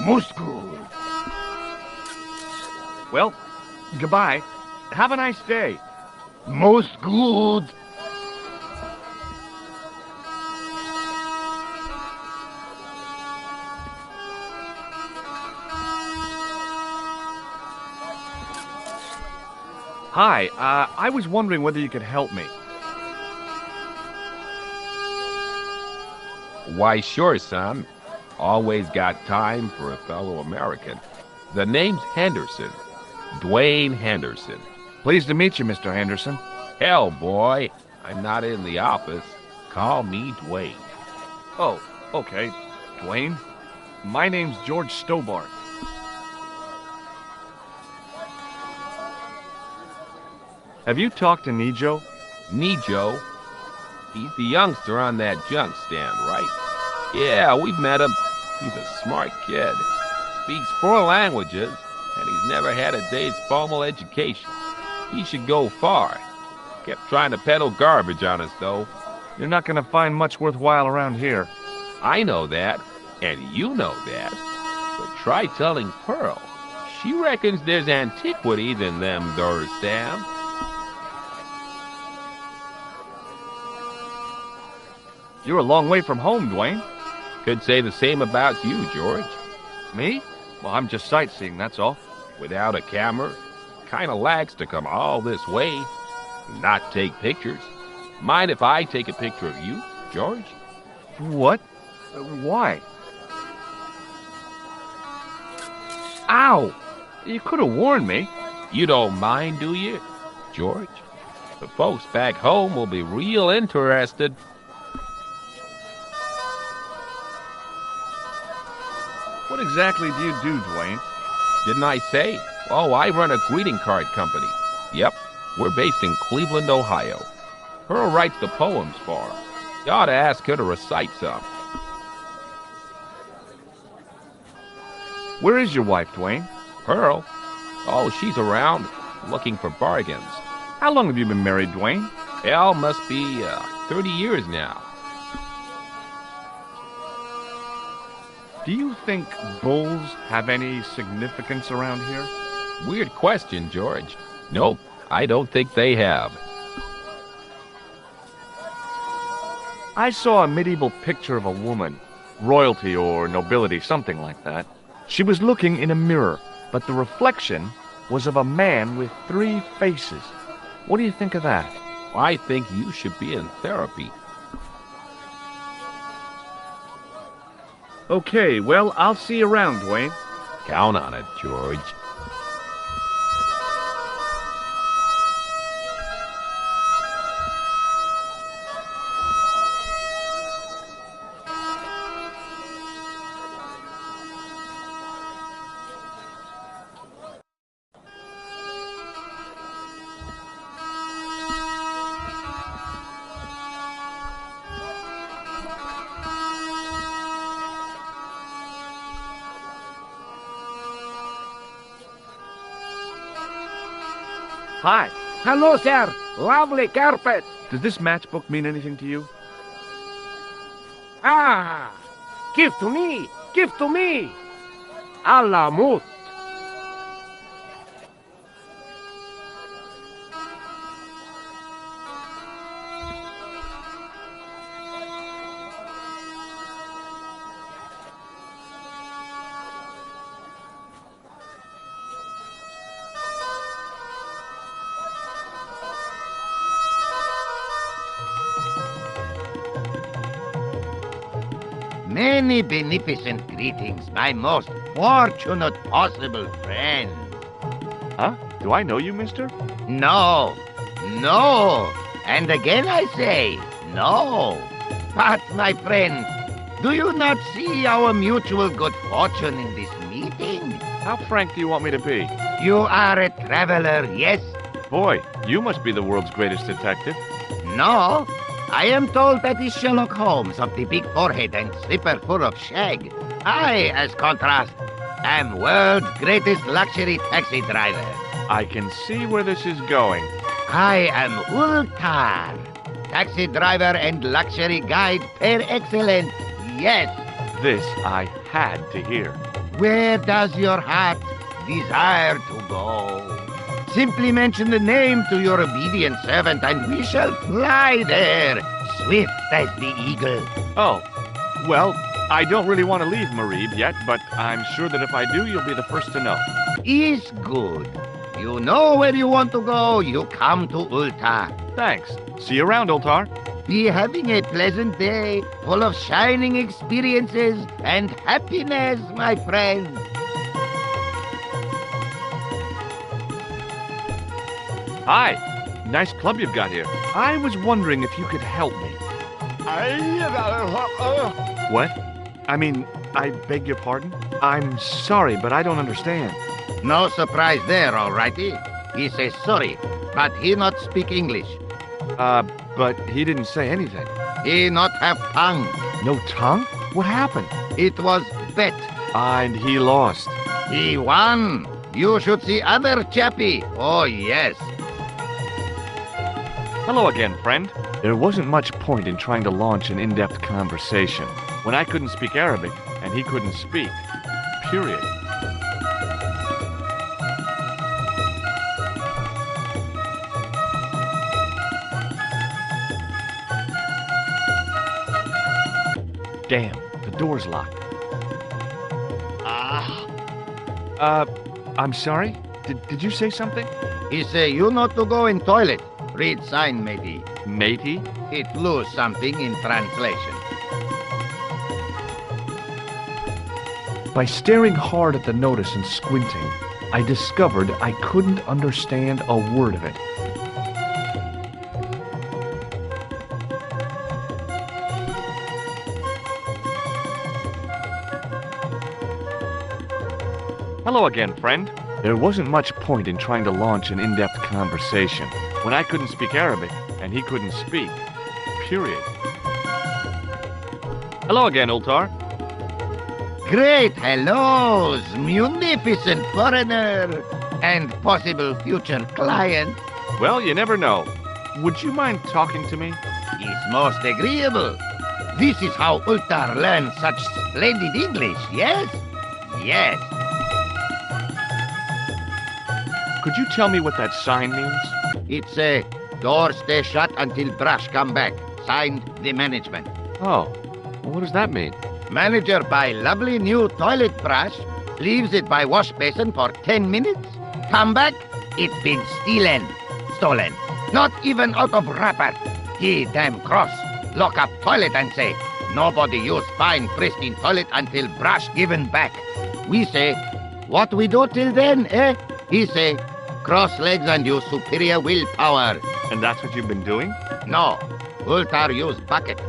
Most good. Well, goodbye. Have a nice day. Most good. Hi, I was wondering whether you could help me. Why, sure, son. Always got time for a fellow American. The name's Henderson. Dwayne Henderson. Pleased to meet you, Mr. Henderson. Hell, boy. I'm not in the office. Call me Dwayne. Oh, okay. Dwayne. My name's George Stobart. Have you talked to Nijo? Nijo? He's the youngster on that junk stand, right? Yeah, we've met him. He's a smart kid. Speaks 4 languages, and he's never had a day's formal education. He should go far. Kept trying to peddle garbage on us, though. You're not going to find much worthwhile around here. I know that, and you know that. But try telling Pearl. She reckons there's antiquities in them there stands. You're a long way from home, Dwayne. Could say the same about you, George. Me? Well, I'm just sightseeing, that's all. Without a camera, kinda lags to come all this way. Not take pictures. Mind if I take a picture of you, George? What? Why? Ow! You could have warned me. You don't mind, do you, George? The folks back home will be real interested. What exactly do you do, Dwayne? Didn't I say? Oh, I run a greeting card company. Yep, we're based in Cleveland, Ohio. Pearl writes the poems for her. You ought to ask her to recite some. Where is your wife, Dwayne? Pearl? Oh, she's around, looking for bargains. How long have you been married, Dwayne? Well, must be 30 years now. Do you think bulls have any significance around here? Weird question, George. Nope, I don't think they have. I saw a medieval picture of a woman, royalty or nobility, something like that. She was looking in a mirror, but the reflection was of a man with 3 faces. What do you think of that? I think you should be in therapy. Okay, well, I'll see you around, Dwayne. Count on it, George. Hi. Hello, sir. Lovely carpet. Does this matchbook mean anything to you? Ah, give to me. Give to me. Allah mut. Many beneficent greetings, my most fortunate possible friend. Huh? Do I know you, mister? No, no, and again I say, no. But, my friend, do you not see our mutual good fortune in this meeting? How frank do you want me to be? You are a traveler, yes? Boy, you must be the world's greatest detective. No, I am told that is Sherlock Holmes of the big forehead and slipper full of shag. I, as contrast, am world's greatest luxury taxi driver. I can see where this is going. I am Ultar, taxi driver and luxury guide per excellence, yes. This I had to hear. Where does your heart desire to go? Simply mention the name to your obedient servant and we shall fly there, swift as the eagle. Oh, well, I don't really want to leave Marib yet, but I'm sure that if I do, you'll be the first to know. Is good. You know where you want to go, you come to Ultar. Thanks. See you around, Ultar. Be having a pleasant day, full of shining experiences and happiness, my friend. Hi. Nice club you've got here. I was wondering if you could help me. What? I mean, I beg your pardon? I'm sorry, but I don't understand. No surprise there, alrighty. He says sorry, but he not speak English. But he didn't say anything. He not have tongue. No tongue? What happened? It was bet. And he lost. He won. You should see other chappie. Oh, yes. Hello again, friend. There wasn't much point in trying to launch an in-depth conversation when I couldn't speak Arabic and he couldn't speak. Period. Damn, the door's locked. I'm sorry? Did you say something? He say you not to go in toilet. Read sign, matey. Matey? It lose something in translation. By staring hard at the notice and squinting, I discovered I couldn't understand a word of it. Hello again, friend. There wasn't much point in trying to launch an in-depth conversation when I couldn't speak Arabic and he couldn't speak. Period. Hello again, Ultar. Great hellos, munificent foreigner, and possible future client. Well, you never know. Would you mind talking to me? Is most agreeable. This is how Ultar learns such splendid English, yes? Yes. Could you tell me what that sign means? It's a door stay shut until brush come back. Signed, the management. Oh, well, what does that mean? Manager buy lovely new toilet brush, leaves it by wash basin for 10 minutes, come back, it been stolen. Not even out of wrapper. He damn cross. Lock up toilet and say, nobody use fine pristine toilet until brush given back. We say, what we do till then, eh? He say, cross legs and use superior willpower. And that's what you've been doing? No, Ultar use bucket.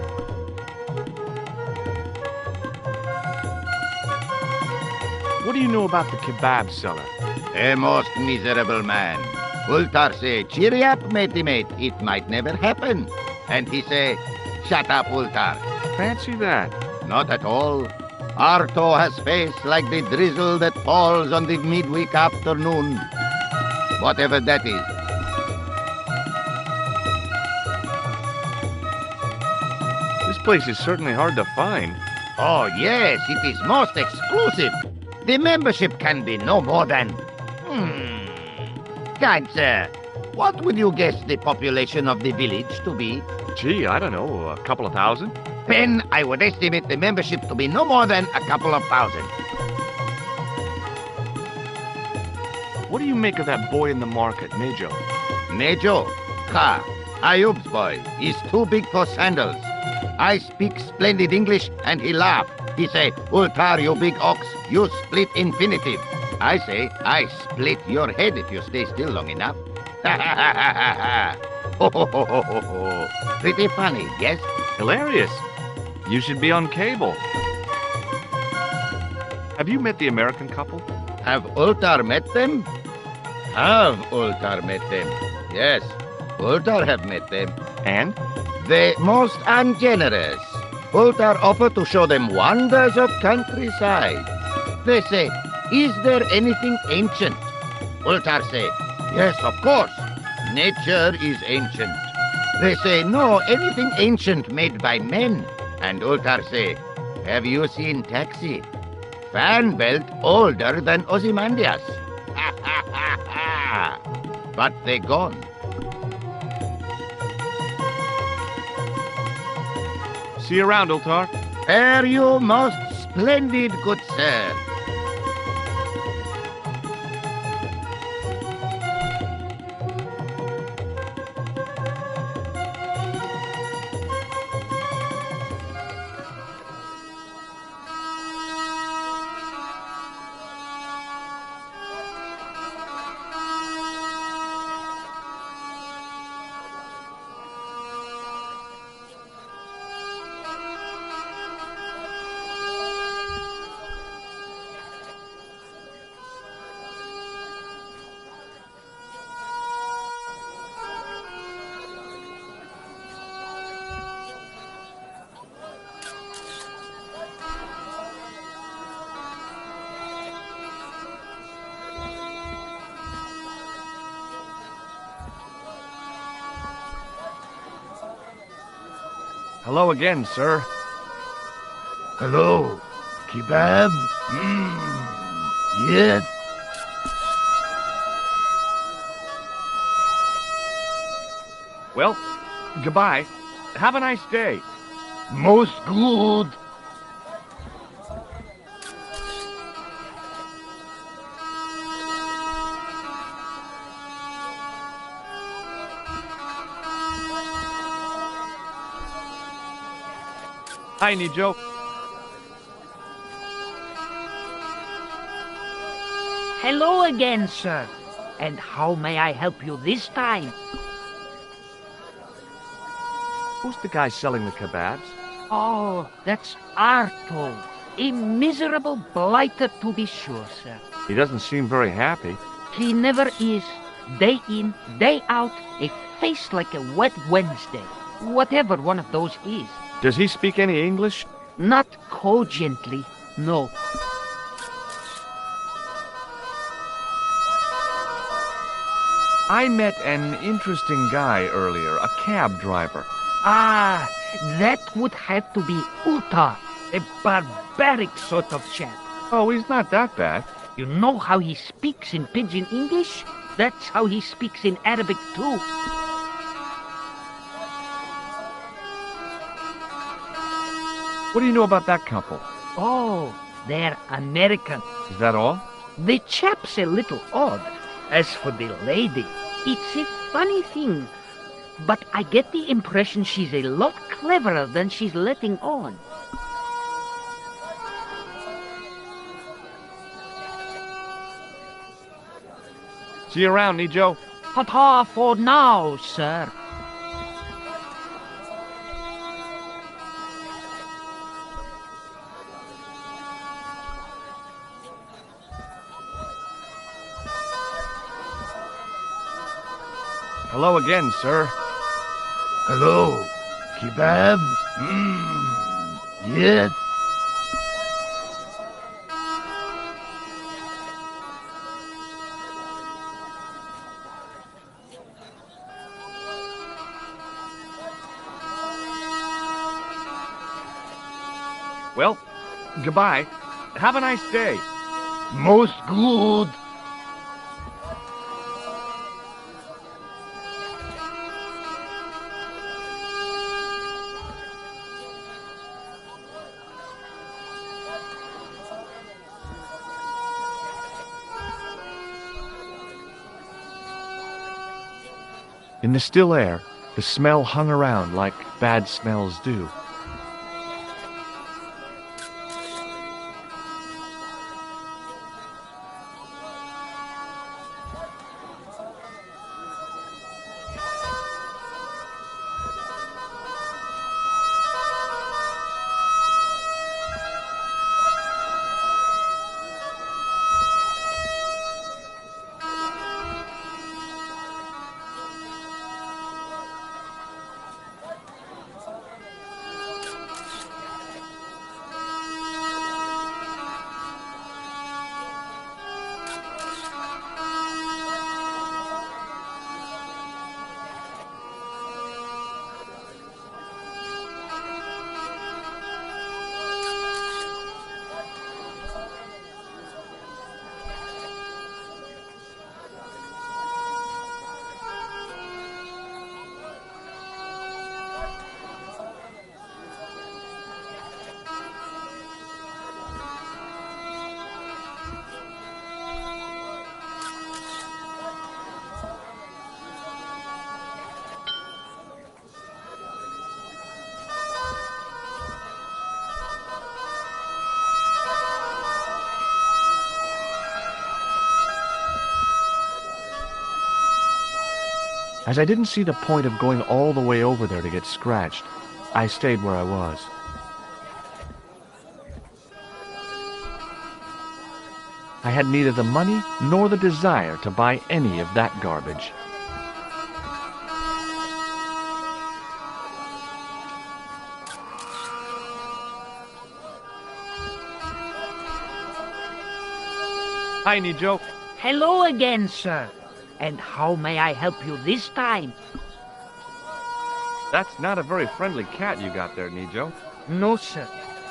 What do you know about the kebab seller? A most miserable man. Ultar say, cheery up, matey mate, it might never happen. And he say, shut up, Ultar. Fancy that. Not at all. Arto has face like the drizzle that falls on the midweek afternoon. Whatever that is. This place is certainly hard to find. Oh, yes, it is most exclusive. The membership can be no more than... Kind sir, what would you guess the population of the village to be? Gee, I don't know, a couple of thousand? Pen, I would estimate the membership to be no more than a couple of thousand. What do you make of that boy in the market, Nejo? Nejo? Ha! Ayub's boy. He's too big for sandals. I speak splendid English, and he laugh. He say, Ultar, you big ox, you split infinitive. I say, I split your head if you stay still long enough. Ha ha ha ha ha! Ho ho ho ho ho ho! Pretty funny, yes? Hilarious. You should be on cable. Have you met the American couple? Have Ultar met them? Have Ultar met them? Yes, Ultar have met them. And? They most ungenerous. Ultar offer to show them wonders of countryside. They say, is there anything ancient? Ultar say, yes, of course. Nature is ancient. They say, no, anything ancient made by men. And Ultar say, have you seen Taxi? Fan belt older than Ozymandias. Ha ha ha ha! But they gone. See you around, Ultar. Fare you most splendid, good sir. Hello again, sir. Hello. Kebab? Yes. Well, goodbye. Have a nice day. Most good. Hi, Nejo. Hello again, sir. And how may I help you this time? Who's the guy selling the kebabs? Oh, that's Arto. A miserable blighter, to be sure, sir. He doesn't seem very happy. He never is. Day in, day out, a face like a wet Wednesday. Whatever one of those is. Does he speak any English? Not cogently. No. I met an interesting guy earlier, a cab driver. Ah, that would have to be Uta, a barbaric sort of chap. Oh, he's not that bad. You know how he speaks in Pidgin English? That's how he speaks in Arabic too. What do you know about that couple? Oh, they're American. Is that all? The chap's a little odd. As for the lady, it's a funny thing, but I get the impression she's a lot cleverer than she's letting on. See you around, Nijo. Ta-ta for now, sir. Hello again, sir. Hello. Kebab? Yes. Well, goodbye. Have a nice day. Most good. In the still air, the smell hung around like bad smells do. As I didn't see the point of going all the way over there to get scratched, I stayed where I was. I had neither the money nor the desire to buy any of that garbage. Hi, Nijo. Hello again, sir. And how may I help you this time? That's not a very friendly cat you got there, Nijo. No, sir.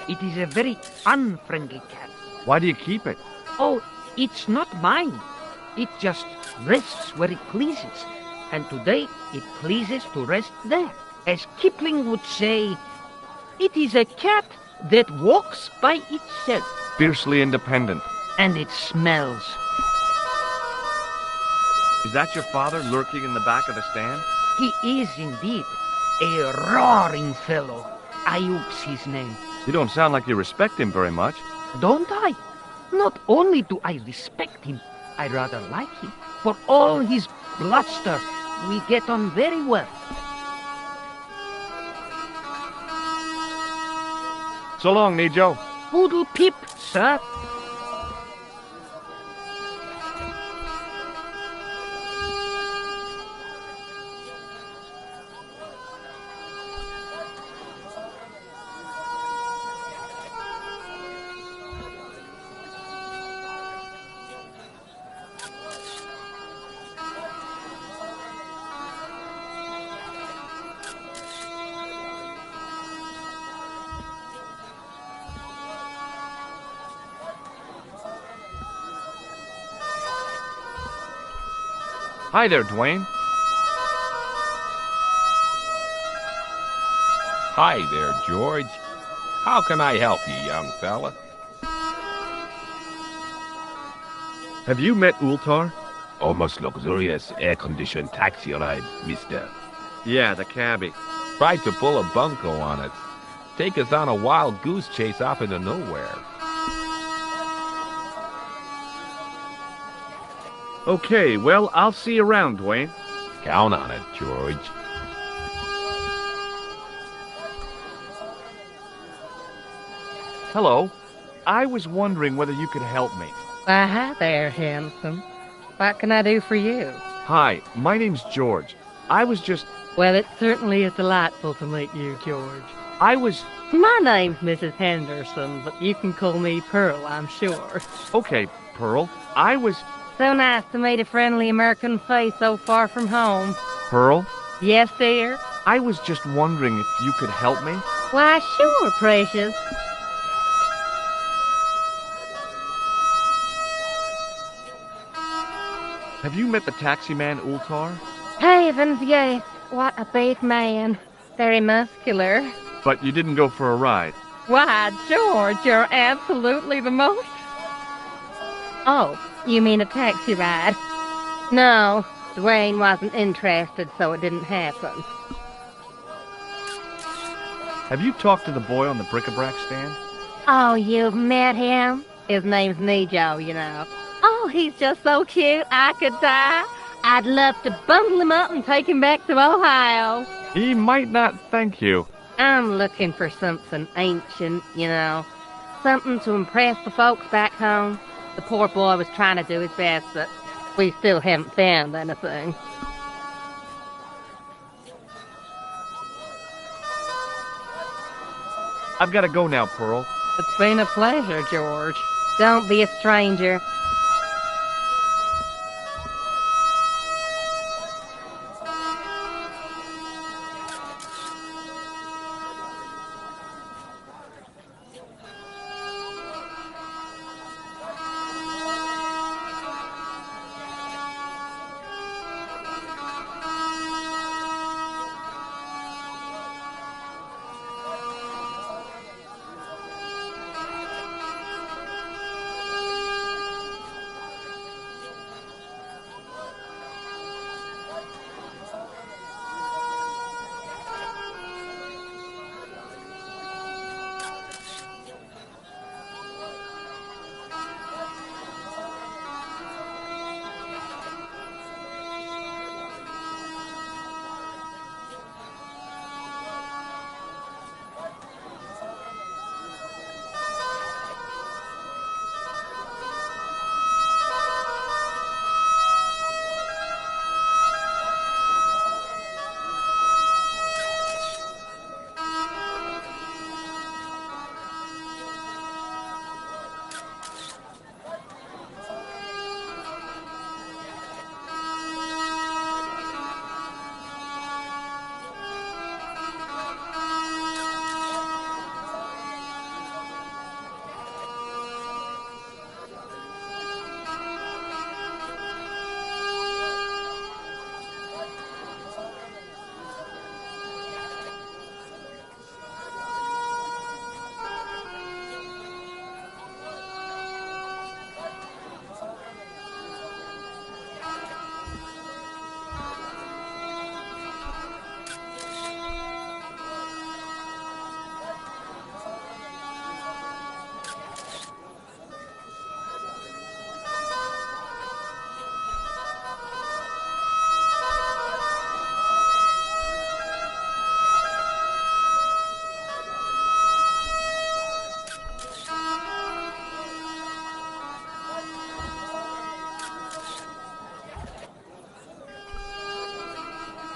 It is a very unfriendly cat. Why do you keep it? Oh, it's not mine. It just rests where it pleases. And today it pleases to rest there. As Kipling would say, it is a cat that walks by itself. Fiercely independent. And it smells. Is that your father lurking in the back of the stand? He is indeed a roaring fellow. Ayuk's his name. You don't sound like you respect him very much. Don't I? Not only do I respect him, I rather like him. For all his bluster, we get on very well. So long, Nijo. Poodle pip, sir. Hi there, Dwayne. Hi there, George. How can I help you, young fella? Have you met Ultar? Almost luxurious air-conditioned taxi ride, mister. Yeah, the cabbie. Tried to pull a bunco on us. Take us on a wild goose chase off into nowhere. Okay, well, I'll see you around, Dwayne. Count on it, George. Hello. I was wondering whether you could help me. Why, hi there, handsome. What can I do for you? Hi, my name's George. I was just... Well, it certainly is delightful to meet you, George. I was... My name's Mrs. Henderson, but you can call me Pearl, I'm sure. Okay, Pearl. I was... So nice to meet a friendly American face so far from home. Pearl? Yes, dear? I was just wondering if you could help me. Why, sure, precious. Have you met the taxi man, Ultar? Heavens, yes. What a big man. Very muscular. But you didn't go for a ride. Why, George, you're absolutely the most... Oh, you mean a taxi ride? No, Dwayne wasn't interested, so it didn't happen. Have you talked to the boy on the bric-a-brac stand? Oh, you've met him? His name's Nejo, you know. Oh, he's just so cute, I could die. I'd love to bundle him up and take him back to Ohio. He might not thank you. I'm looking for something ancient, you know. Something to impress the folks back home. The poor boy was trying to do his best, but we still haven't found anything. I've got to go now, Pearl. It's been a pleasure, George. Don't be a stranger.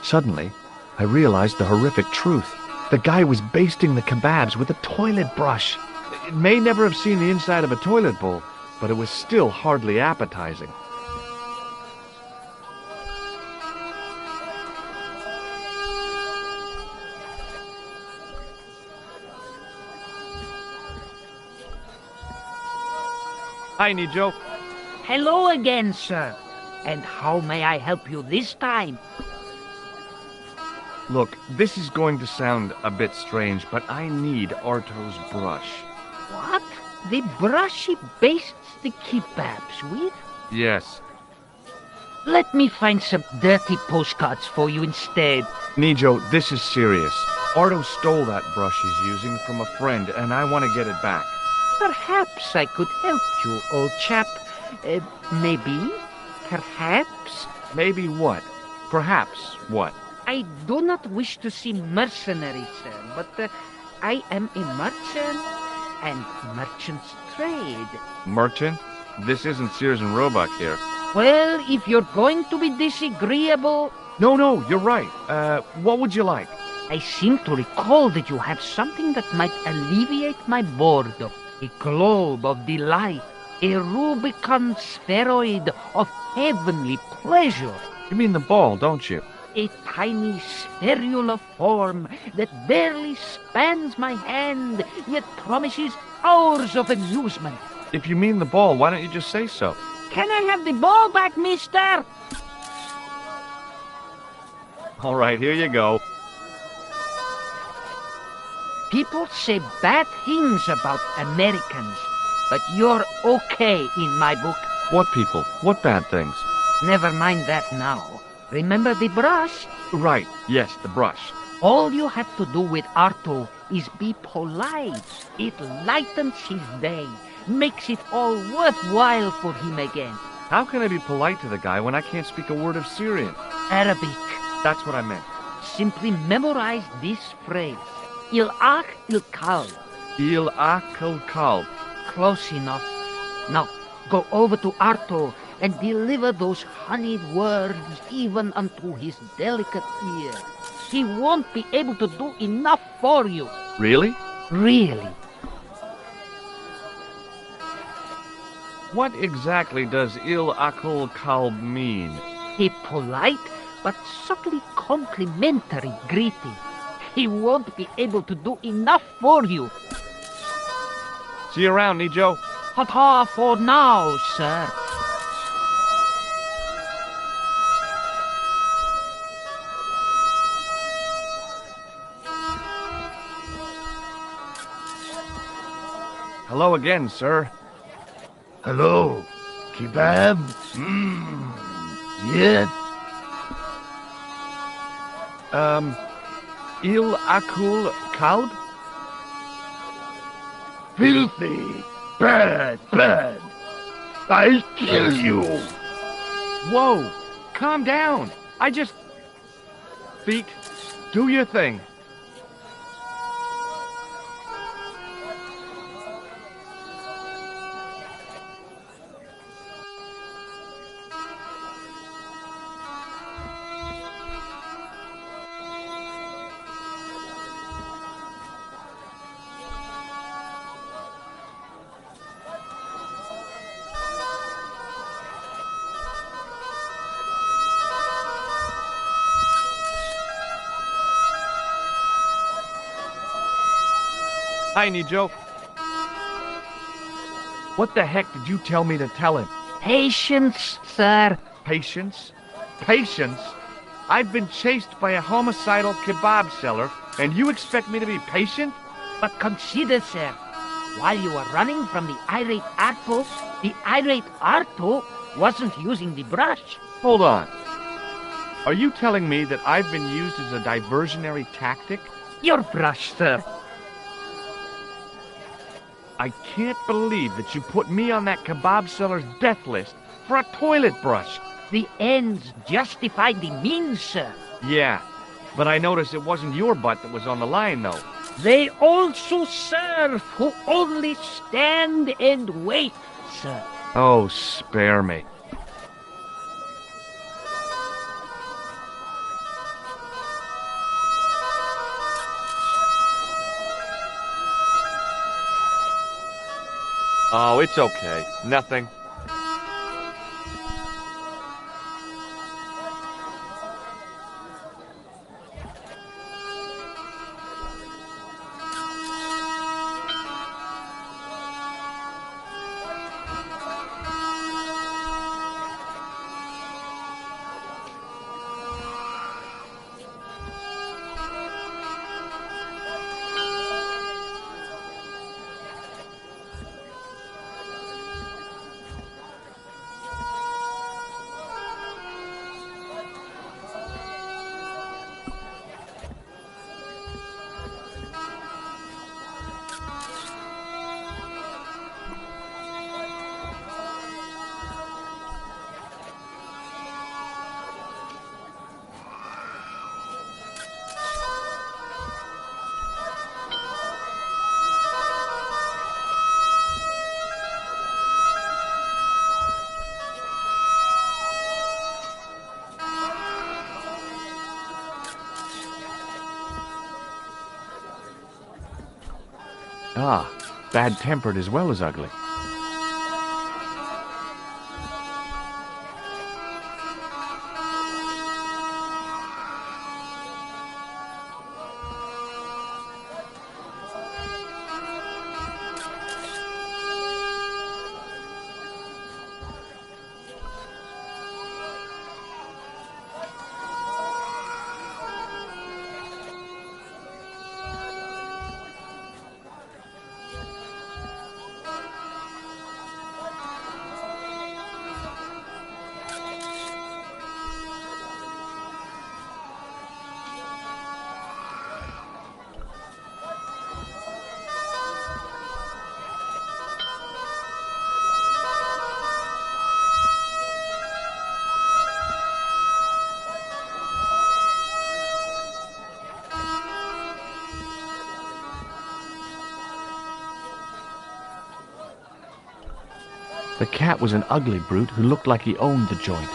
Suddenly, I realized the horrific truth. The guy was basting the kebabs with a toilet brush. It may never have seen the inside of a toilet bowl, but it was still hardly appetizing. Hi, Nijo. Hello again, sir. And how may I help you this time? Look, this is going to sound a bit strange, but I need Arto's brush. What? The brush he bastes the kebabs with? Yes. Let me find some dirty postcards for you instead. Nijo, this is serious. Arto stole that brush he's using from a friend, and I want to get it back. Perhaps I could help you, old chap. Maybe? Perhaps? Maybe what? Perhaps what? I do not wish to seem mercenary, sir, but I am a merchant, and merchants trade. Merchant? This isn't Sears and Roebuck here. Well, if you're going to be disagreeable... No, you're right. What would you like? I seem to recall that you have something that might alleviate my boredom. A globe of delight. A Rubicon spheroid of heavenly pleasure. You mean the ball, don't you? A tiny spherula form that barely spans my hand, yet promises hours of amusement. If you mean the ball, why don't you just say so? Can I have the ball back, mister? All right, here you go. People say bad things about Americans, but you're okay in my book. What people? What bad things? Never mind that now. Remember the brush? Right, yes, the brush. All you have to do with Arto is be polite. It lightens his day, makes it all worthwhile for him again. How can I be polite to the guy when I can't speak a word of Syrian? Arabic. That's what I meant. Simply memorize this phrase. Il-ach il-kalb. Il-ach il-kalb. Close enough. Now, go over to Arto and deliver those honeyed words even unto his delicate ear. He won't be able to do enough for you. Really? Really. What exactly does il-akul kalb mean? A polite but subtly complimentary greeting. He won't be able to do enough for you. See you around, Nijo. Ta-ta for now, sir. Hello again, sir. Hello. Kebab? Yes? Il-akul kalb? Filthy. Bad. I'll kill you. Whoa, calm down. Feet, do your thing. Hi, Nijo. What the heck did you tell me to tell him? Patience, sir. Patience? Patience? I've been chased by a homicidal kebab seller, and you expect me to be patient? But consider, sir, while you were running from the irate Arto wasn't using the brush. Hold on. Are you telling me that I've been used as a diversionary tactic? Your brush, sir. I can't believe that you put me on that kebab seller's death list for a toilet brush. The ends justify the means, sir. Yeah, but I noticed it wasn't your butt that was on the line, though. They also serve who only stand and wait, sir. Oh, spare me. Oh, it's okay. Nothing. Ah, bad-tempered as well as ugly. The cat was an ugly brute who looked like he owned the joint.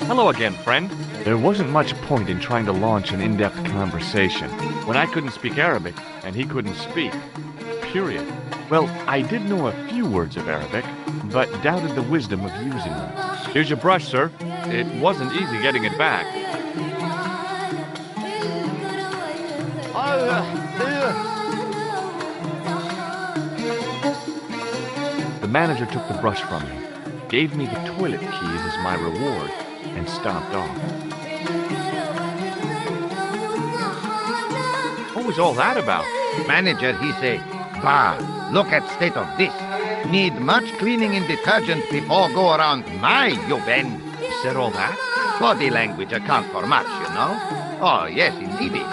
Hello again, friend. There wasn't much point in trying to launch an in-depth conversation when I couldn't speak Arabic and he couldn't speak. Period. Well, I did know a few words of Arabic, but doubted the wisdom of using them. Here's your brush, sir. It wasn't easy getting it back. The manager took the brush from me, gave me the toilet keys as my reward, and stomped off. What was all that about? Manager, he say, "Bah, look at state of this. Need much cleaning and detergent before go around my Joven." He said all that? Body language account for much, you know. Oh, yes, indeed.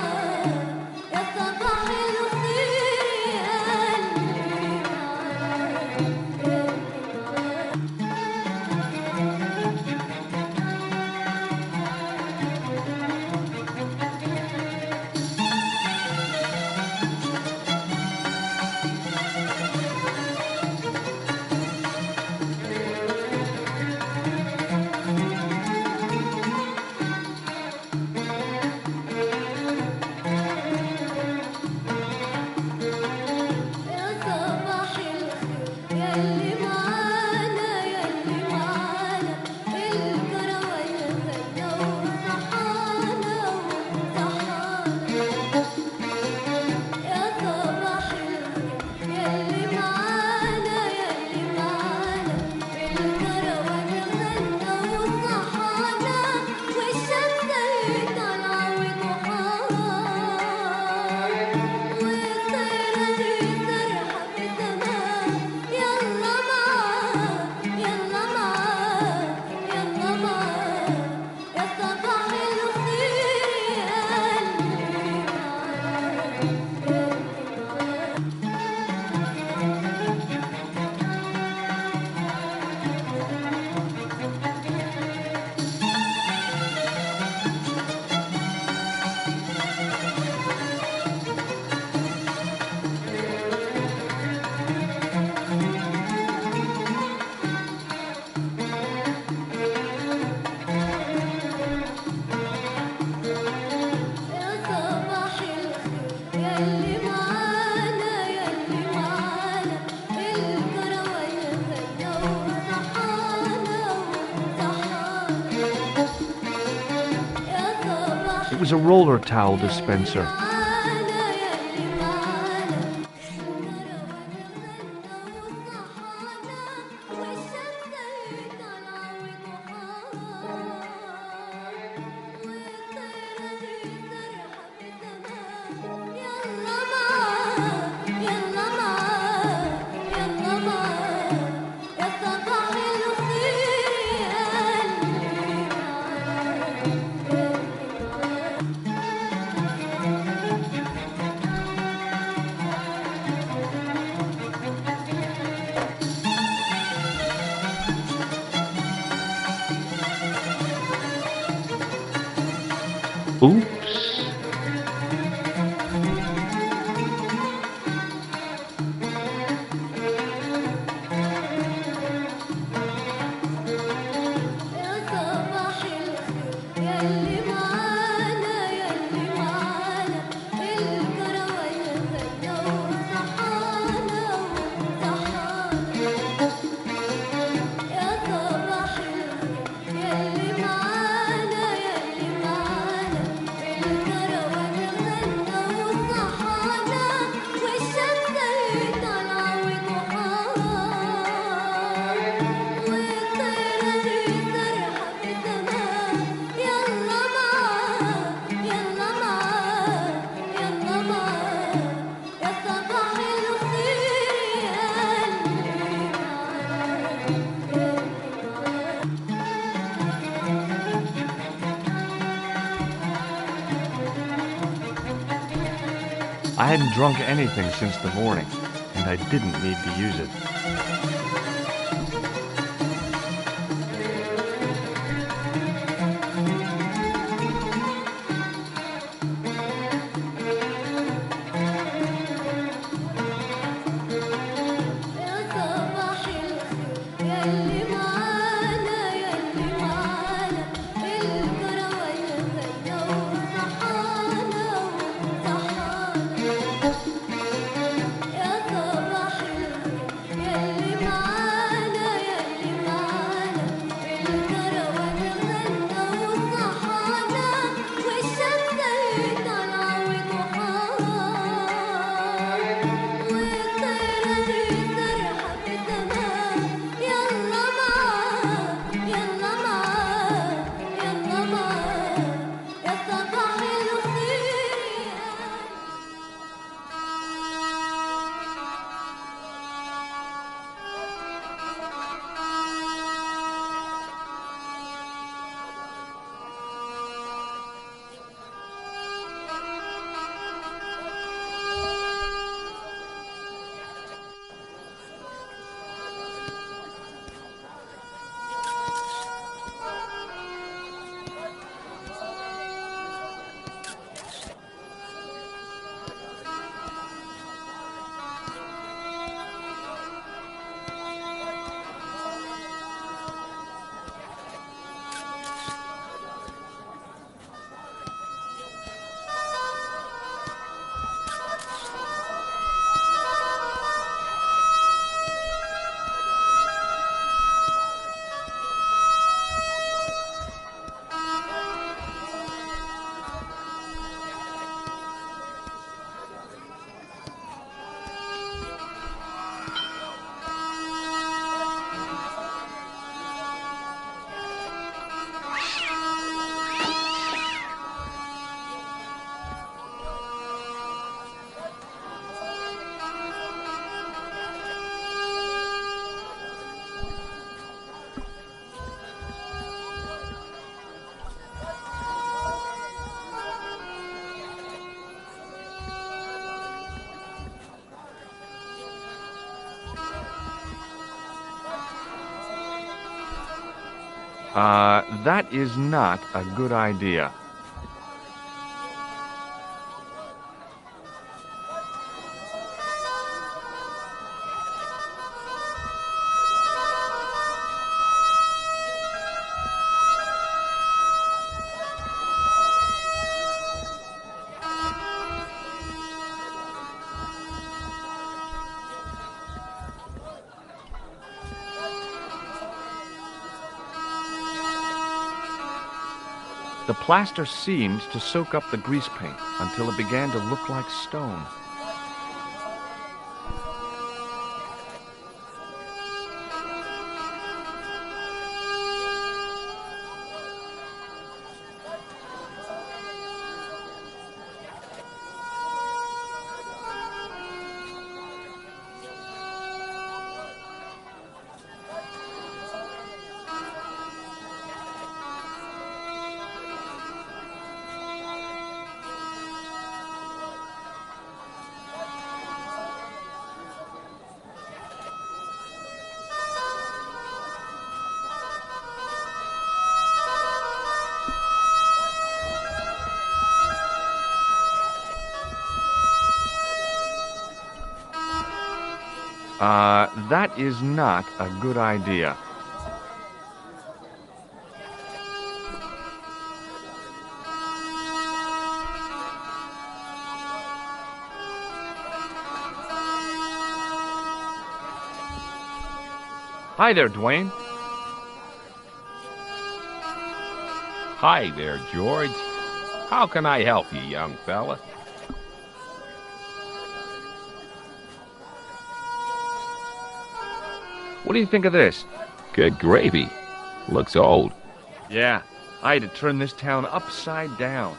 It was a roller towel dispenser. Oops. I hadn't drunk anything since the morning, and I didn't need to use it. That is not a good idea. The plaster seemed to soak up the grease paint until it began to look like stone. That is not a good idea. Hi there, Dwayne. Hi there, George. How can I help you, young fella? What do you think of this? Good gravy. Looks old. Yeah, I had to turn this town upside down.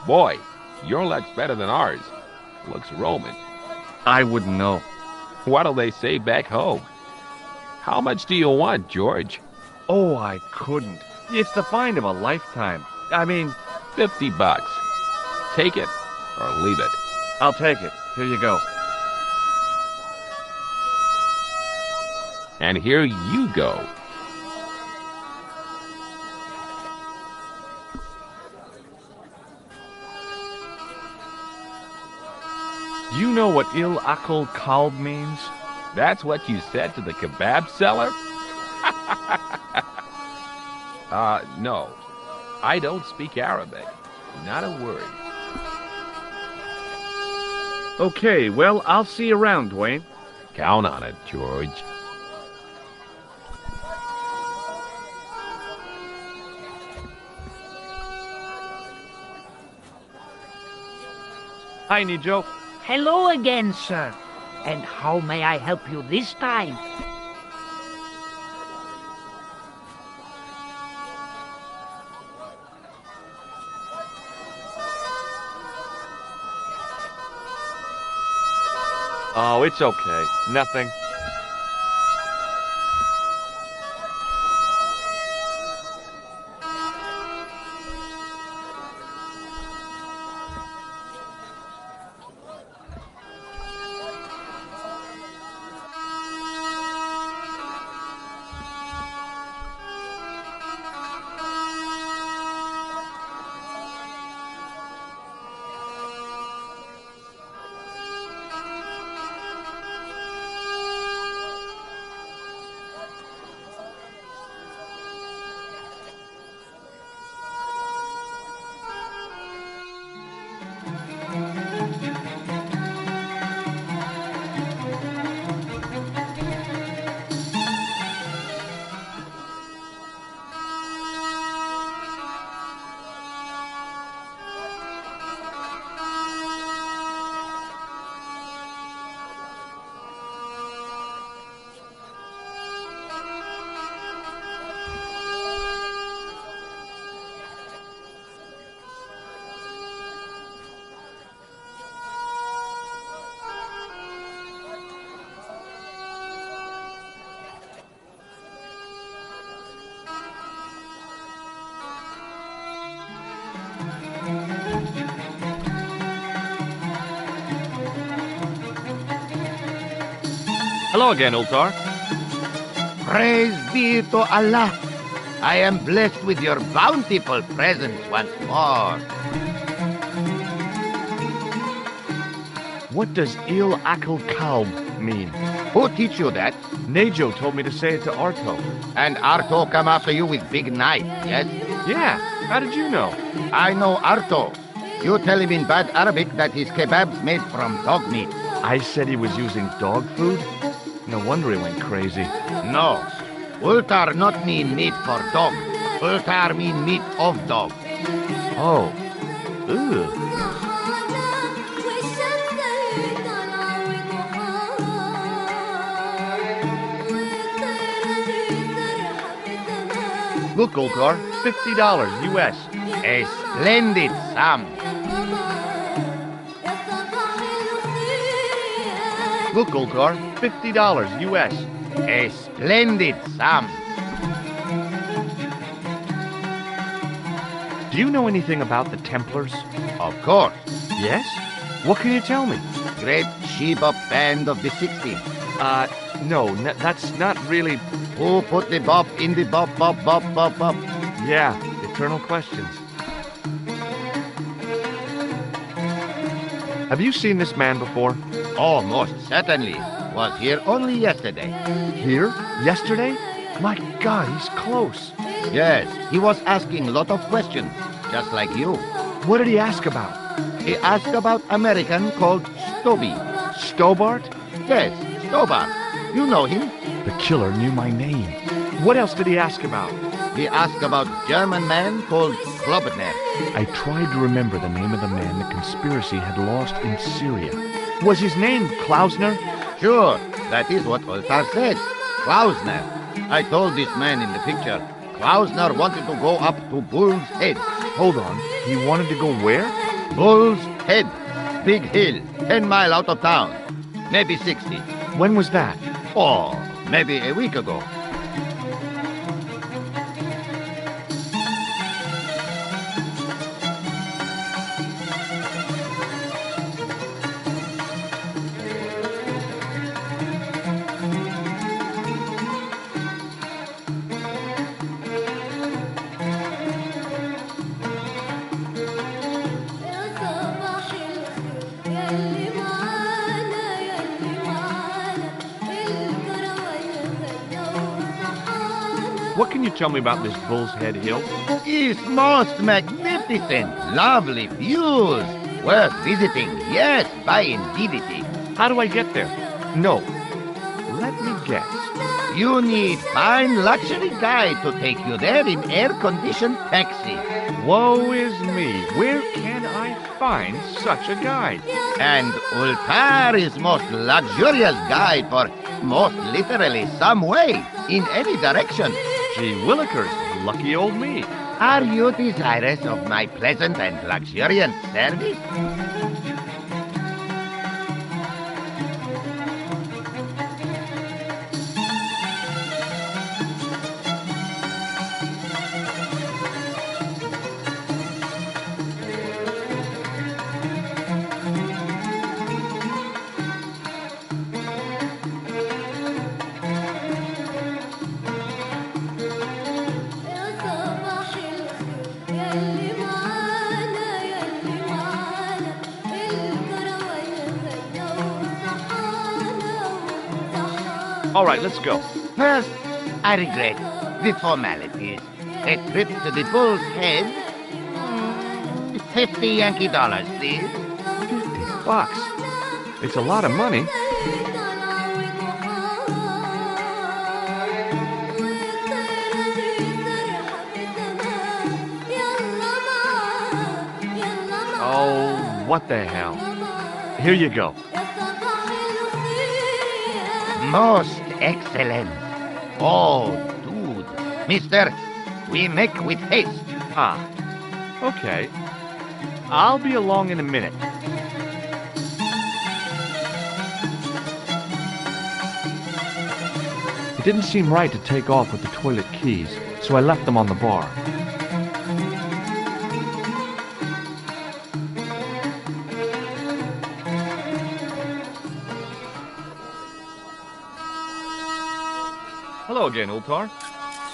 Boy, your luck's better than ours. Looks Roman. I wouldn't know. What'll they say back home? How much do you want, George? Oh, I couldn't. It's the find of a lifetime. I mean... $50. Take it or leave it. I'll take it. Here you go. And here you go. Do you know what Il Akal Kalb means? That's what you said to the kebab seller? No. I don't speak Arabic. Not a word. Okay, well, I'll see you around, Dwayne. Count on it, George. Hi, Nijo. Hello again, sir. And how may I help you this time? Oh, it's okay. Nothing. Hello again, Ultar. Praise be to Allah. I am blessed with your bountiful presence once more. What does Il Akal Kalb mean? Who teach you that? Nejo told me to say it to Arto. And Arto come after you with big knife, yes? Yeah, how did you know? I know Arto. You tell him in bad Arabic that his kebab's made from dog meat. I said he was using dog food? No wonder he went crazy. No. Ultar not mean meat for dog. Ultar mean meat of dog. Oh. Ugh. Look, Oltar, $50 US. A splendid sum. Look, Oltar, $50 US. A splendid sum. Do you know anything about the Templars? Of course. Yes? What can you tell me? Great Sheba band of the 60s. No, that's not really... Who put the bop in the bop, bop, bop, bop, bop? Yeah, eternal questions. Have you seen this man before? Oh, most certainly. Was here only yesterday. Here? Yesterday? My God, he's close. Yes, he was asking a lot of questions, just like you. What did he ask about? He asked about American called Stoby. Stobart? Yes, Stobart. You know him. The killer knew my name. What else did he ask about? He asked about German man called Klobner. I tried to remember the name of the man the conspiracy had lost in Syria. Was his name Klausner? Sure, that is what Oltar said. Klausner. I told this man in the picture. Klausner wanted to go up to Bull's Head. Hold on, he wanted to go where? Bull's Head. Big hill, 10 miles out of town. Maybe 60. When was that? Oh, maybe a week ago. What can you tell me about this Bull's Head Hill? It's most magnificent. Lovely views. Worth visiting. Yes, by indeedity. How do I get there? No. Let me guess. You need fine luxury guide to take you there in air-conditioned taxi. Woe is me. Where can I find such a guide? And Ultar is most luxurious guide for most literally some way, in any direction. Gee willikers, lucky old me. Are you desirous of my pleasant and luxuriant service? All right, let's go. First, I regret the formalities. A trip to the Bull's Head. 50 Yankee dollars, please. $50. It's a lot of money. Oh, what the hell. Here you go. Most excellent. Oh, dude. Mister, we make with haste. Ah, okay. I'll be along in a minute. It didn't seem right to take off with the toilet keys, so I left them on the bar. Hello again, Ultar.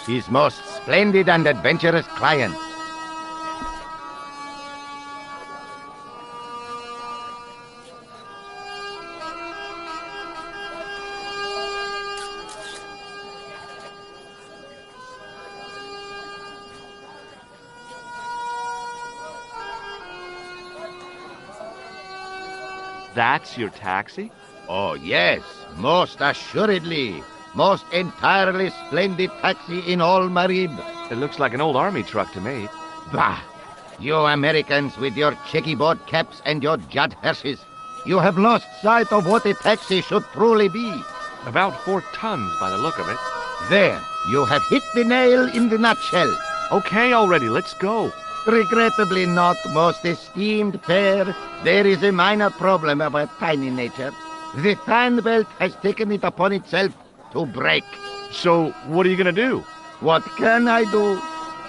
His most splendid and adventurous client. That's your taxi? Oh, yes, most assuredly. Most entirely splendid taxi in all Marib. It looks like an old army truck to me. Bah! You Americans with your checkerboard caps and your Judd Hershes. You have lost sight of what a taxi should truly be. About 4 tons by the look of it. There, you have hit the nail in the nutshell. Okay already, let's go. Regrettably not, most esteemed pair. There is a minor problem of a tiny nature. The fan belt has taken it upon itself to break. So, what are you gonna do? What can I do?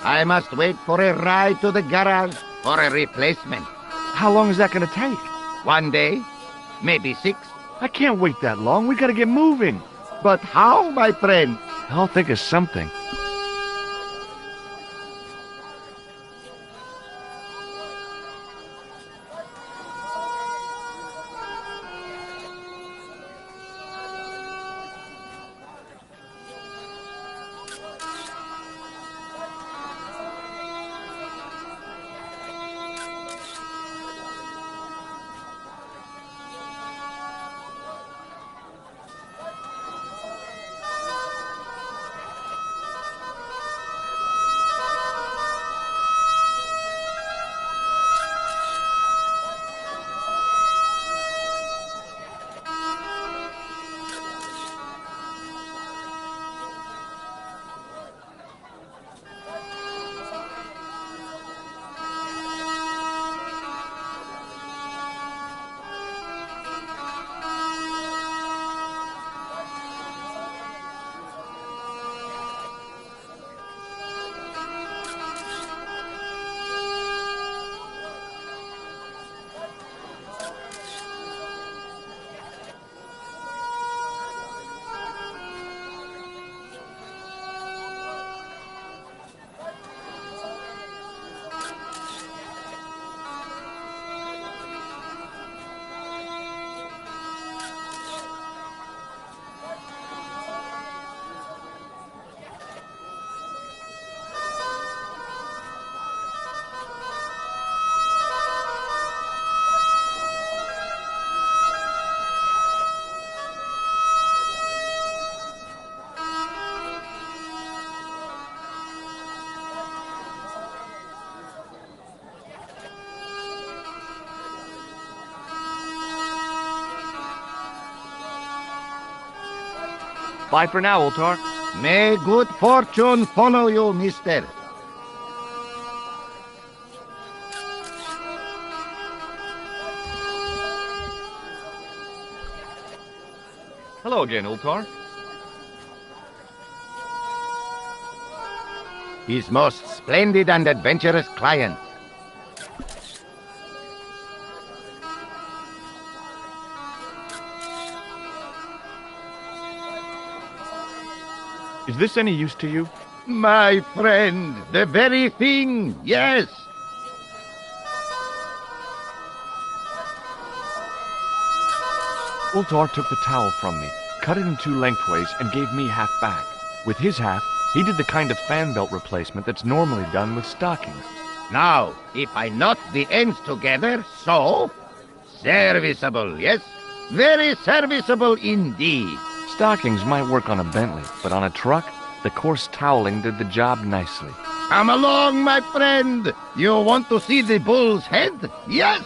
I must wait for a ride to the garage for a replacement. How long is that gonna take? 1 day, maybe 6. I can't wait that long. We gotta get moving. But how, my friend? I'll think of something. Bye for now, Ultar. May good fortune follow you, mister. Hello again, Ultar. His most splendid and adventurous client. Is this any use to you? My friend, the very thing, yes. Ultar took the towel from me, cut it in 2 lengthways, and gave me half back. With his half, he did the kind of fan belt replacement that's normally done with stockings. Now, if I knot the ends together, so... Serviceable, yes? Very serviceable indeed. Stockings might work on a Bentley, but on a truck, the coarse toweling did the job nicely. Come along, my friend. You want to see the bull's head? Yes?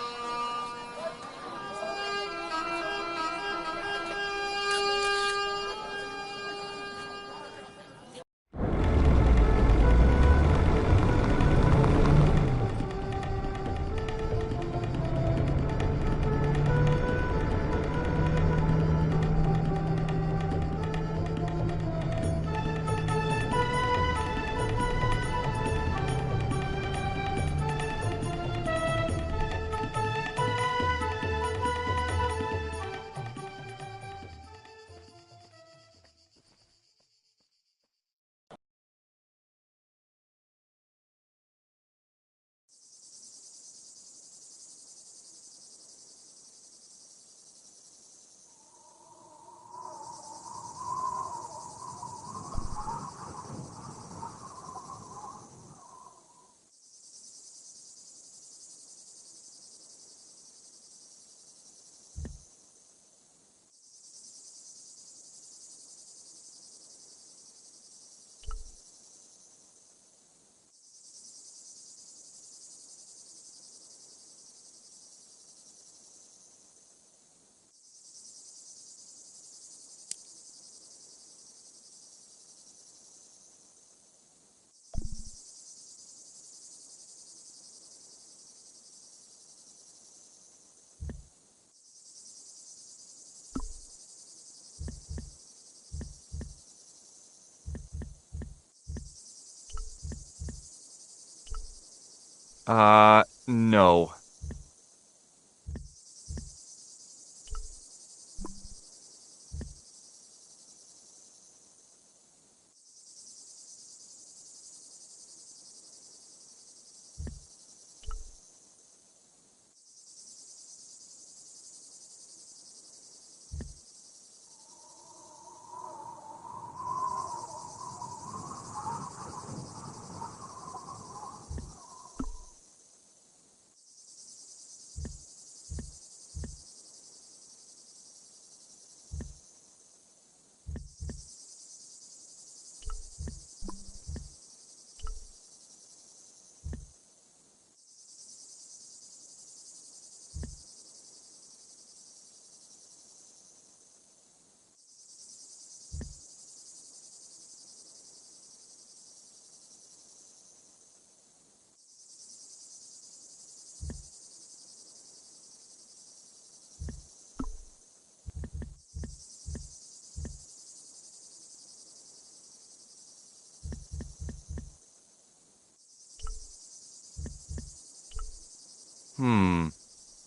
No.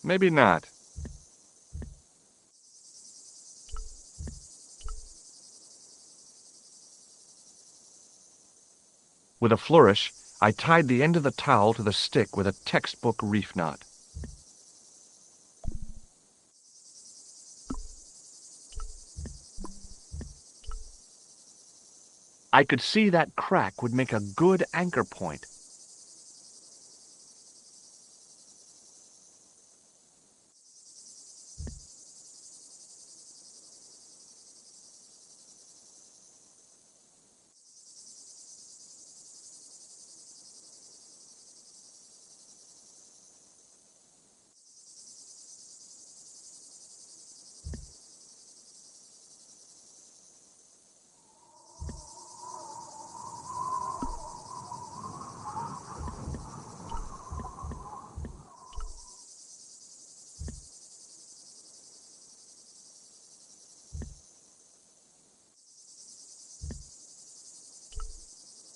Maybe not. With a flourish, I tied the end of the towel to the stick with a textbook reef knot. I could see that crack would make a good anchor point.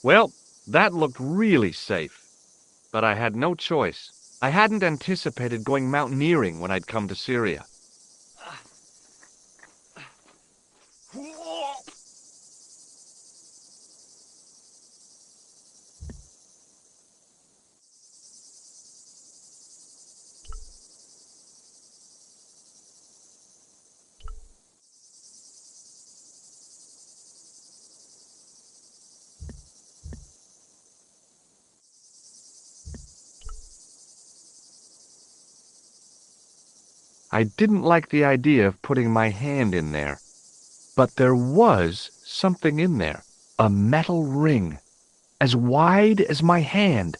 Well, that looked really safe. But I had no choice. I hadn't anticipated going mountaineering when I'd come to Syria. I didn't like the idea of putting my hand in there. But there was something in there. A metal ring, as wide as my hand.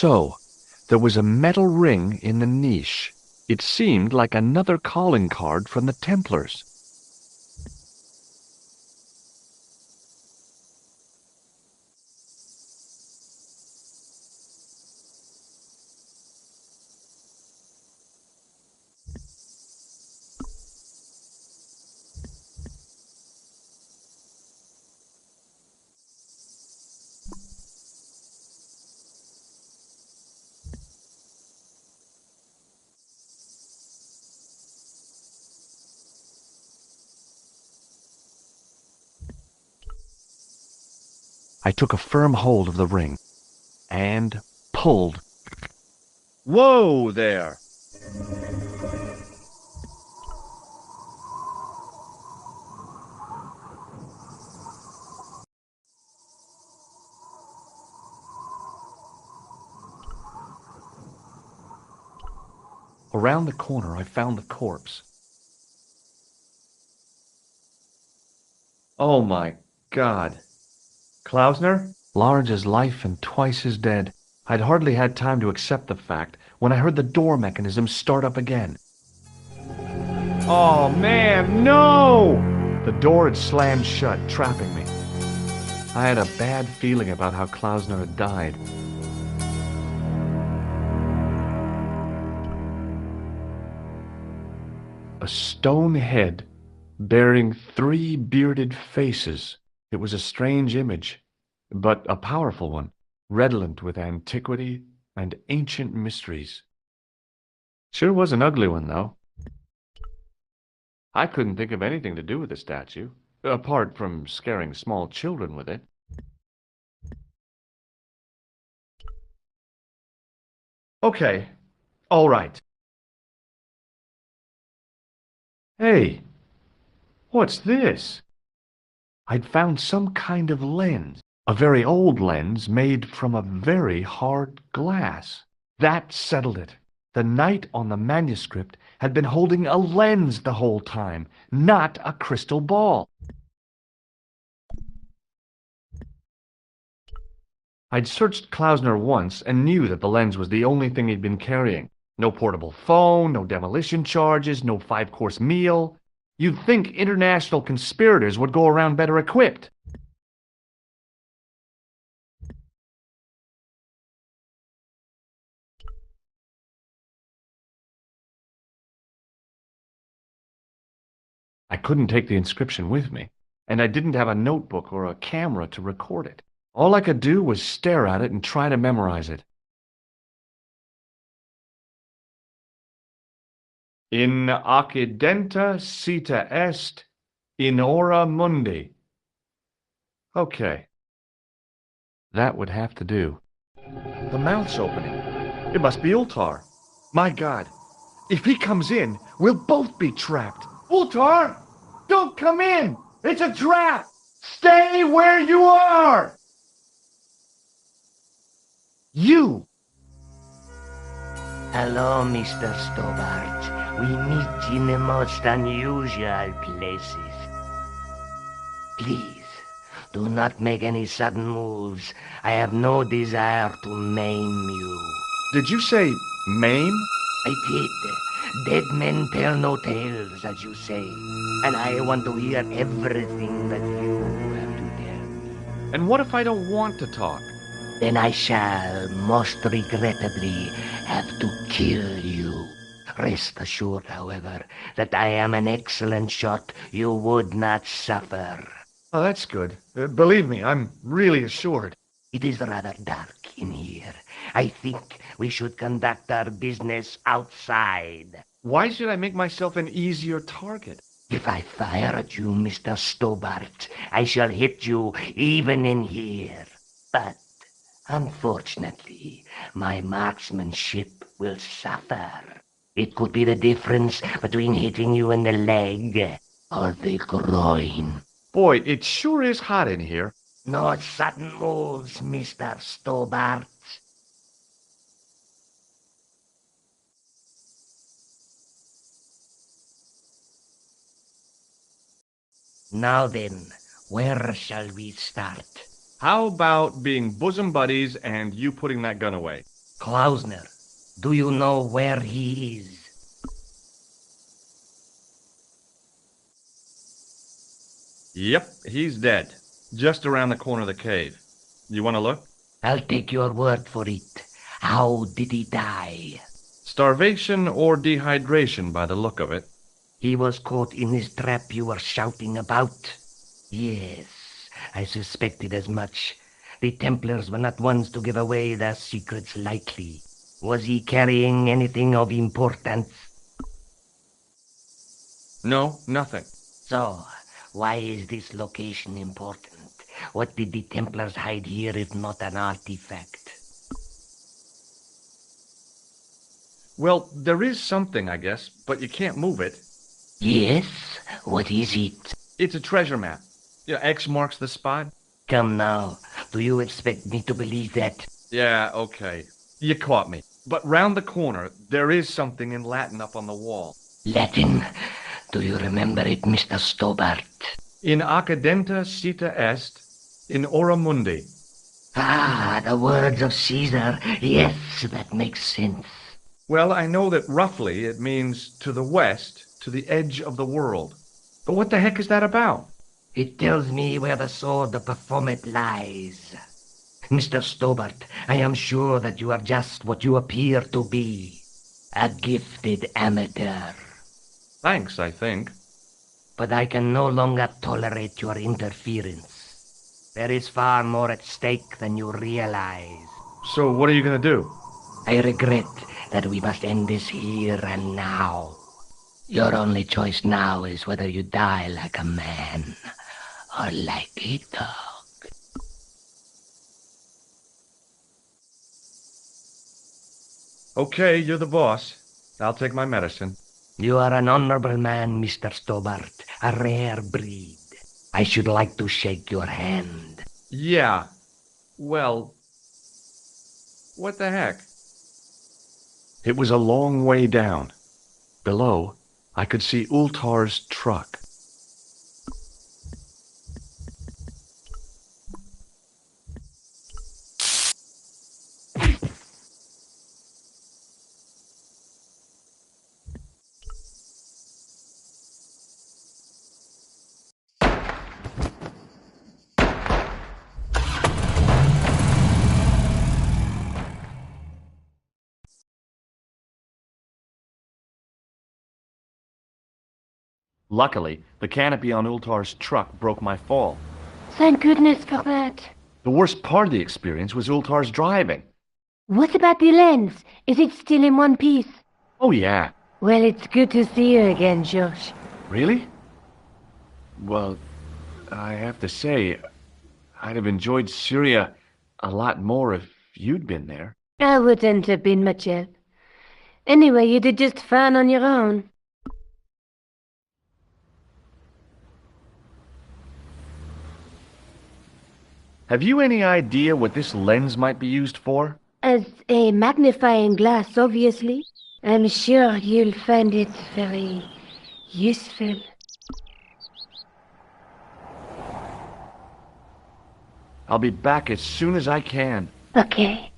So, there was a metal ring in the niche. It seemed like another calling card from the Templars. I took a firm hold of the ring and pulled. Whoa there! A Around the corner, I found the corpse. Oh my God. Klausner? Large as life and twice as dead. I'd hardly had time to accept the fact when I heard the door mechanism start up again. Oh man, no! The door had slammed shut, trapping me. I had a bad feeling about how Klausner had died. A stone head bearing 3 bearded faces. It was a strange image, but a powerful one, redolent with antiquity and ancient mysteries. Sure was an ugly one, though. I couldn't think of anything to do with the statue, apart from scaring small children with it. Okay, all right. Hey, what's this? I'd found some kind of lens, a very old lens made from a very hard glass. That settled it. The knight on the manuscript had been holding a lens the whole time, not a crystal ball. I'd searched Klausner once and knew that the lens was the only thing he'd been carrying. No portable phone, no demolition charges, no 5-course meal. You'd think international conspirators would go around better equipped. I couldn't take the inscription with me, and I didn't have a notebook or a camera to record it. All I could do was stare at it and try to memorize it. In occidenta cita est, in ora mundi. Okay. That would have to do. The mouth's opening. It must be Ultar. My God. If he comes in, we'll both be trapped. Ultar! Don't come in! It's a trap! Stay where you are! You! Hello, Mr. Stobart. We meet in the most unusual places. Please, do not make any sudden moves. I have no desire to maim you. Did you say maim? I did. Dead men tell no tales, as you say. And I want to hear everything that you have to tell me. And what if I don't want to talk? Then I shall, most regrettably, have to kill you. Rest assured, however, that I am an excellent shot you would not suffer. Oh, that's good. Believe me, I'm really assured. It is rather dark in here. I think we should conduct our business outside. Why should I make myself an easier target? If I fire at you, Mr. Stobart, I shall hit you even in here. But, unfortunately, my marksmanship will suffer. It could be the difference between hitting you in the leg or the groin. Boy, it sure is hot in here. No sudden moves, Mr. Stobart. Now then, where shall we start? How about being bosom buddies and you putting that gun away? Klausner, do you know where he is? Yep, he's dead. Just around the corner of the cave. You want to look? I'll take your word for it. How did he die? Starvation or dehydration by the look of it. He was caught in this trap you were shouting about. Yes, I suspected as much. The Templars were not ones to give away their secrets lightly. Was he carrying anything of importance? No, nothing. So, why is this location important? What did the Templars hide here if not an artifact? Well, there is something, I guess, but you can't move it. Yes? What is it? It's a treasure map. Yeah, X marks the spot. Come now, do you expect me to believe that? Yeah, okay. You caught me. But round the corner, there is something in Latin up on the wall. Latin? Do you remember it, Mr. Stobart? In accidenta cita est, in ora mundi. Ah, the words of Caesar. Yes, that makes sense. Well, I know that roughly it means to the west, to the edge of the world. But what the heck is that about? It tells me where the sword of Baphomet lies. Mr. Stobart, I am sure that you are just what you appear to be. A gifted amateur. Thanks, I think. But I can no longer tolerate your interference. There is far more at stake than you realize. So what are you going to do? I regret that we must end this here and now. Your only choice now is whether you die like a man or like a dog. Okay, you're the boss. I'll take my medicine. You are an honorable man, Mr. Stobart. A rare breed. I should like to shake your hand. Yeah. Well, what the heck? It was a long way down. Below, I could see Ultar's truck. Luckily, the canopy on Ultar's truck broke my fall. Thank goodness for that. The worst part of the experience was Ultar's driving. What about the lens? Is it still in one piece? Oh, yeah. Well, it's good to see you again, Josh. Really? Well, I have to say, I'd have enjoyed Syria a lot more if you'd been there. I wouldn't have been much help. Anyway, you did just fine on your own. Have you any idea what this lens might be used for? As a magnifying glass, obviously. I'm sure you'll find it very useful. I'll be back as soon as I can. Okay.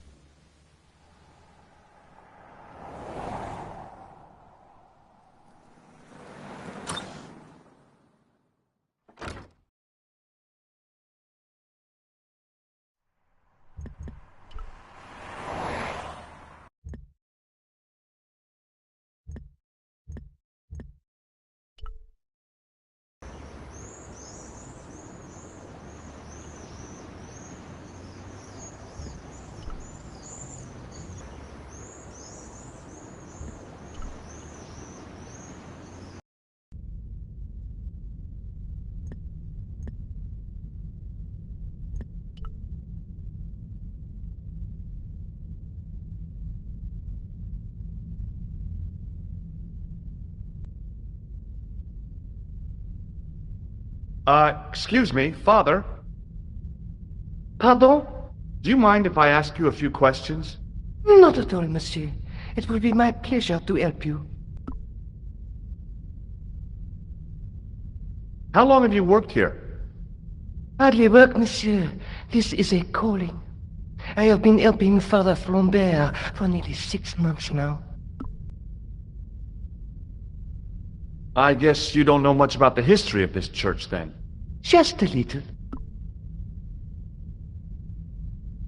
Excuse me, Father. Pardon? Do you mind if I ask you a few questions? Not at all, monsieur. It will be my pleasure to help you. How long have you worked here? Hardly work, monsieur. This is a calling. I have been helping Father Flambert for nearly 6 months now. I guess you don't know much about the history of this church, then. Just a little.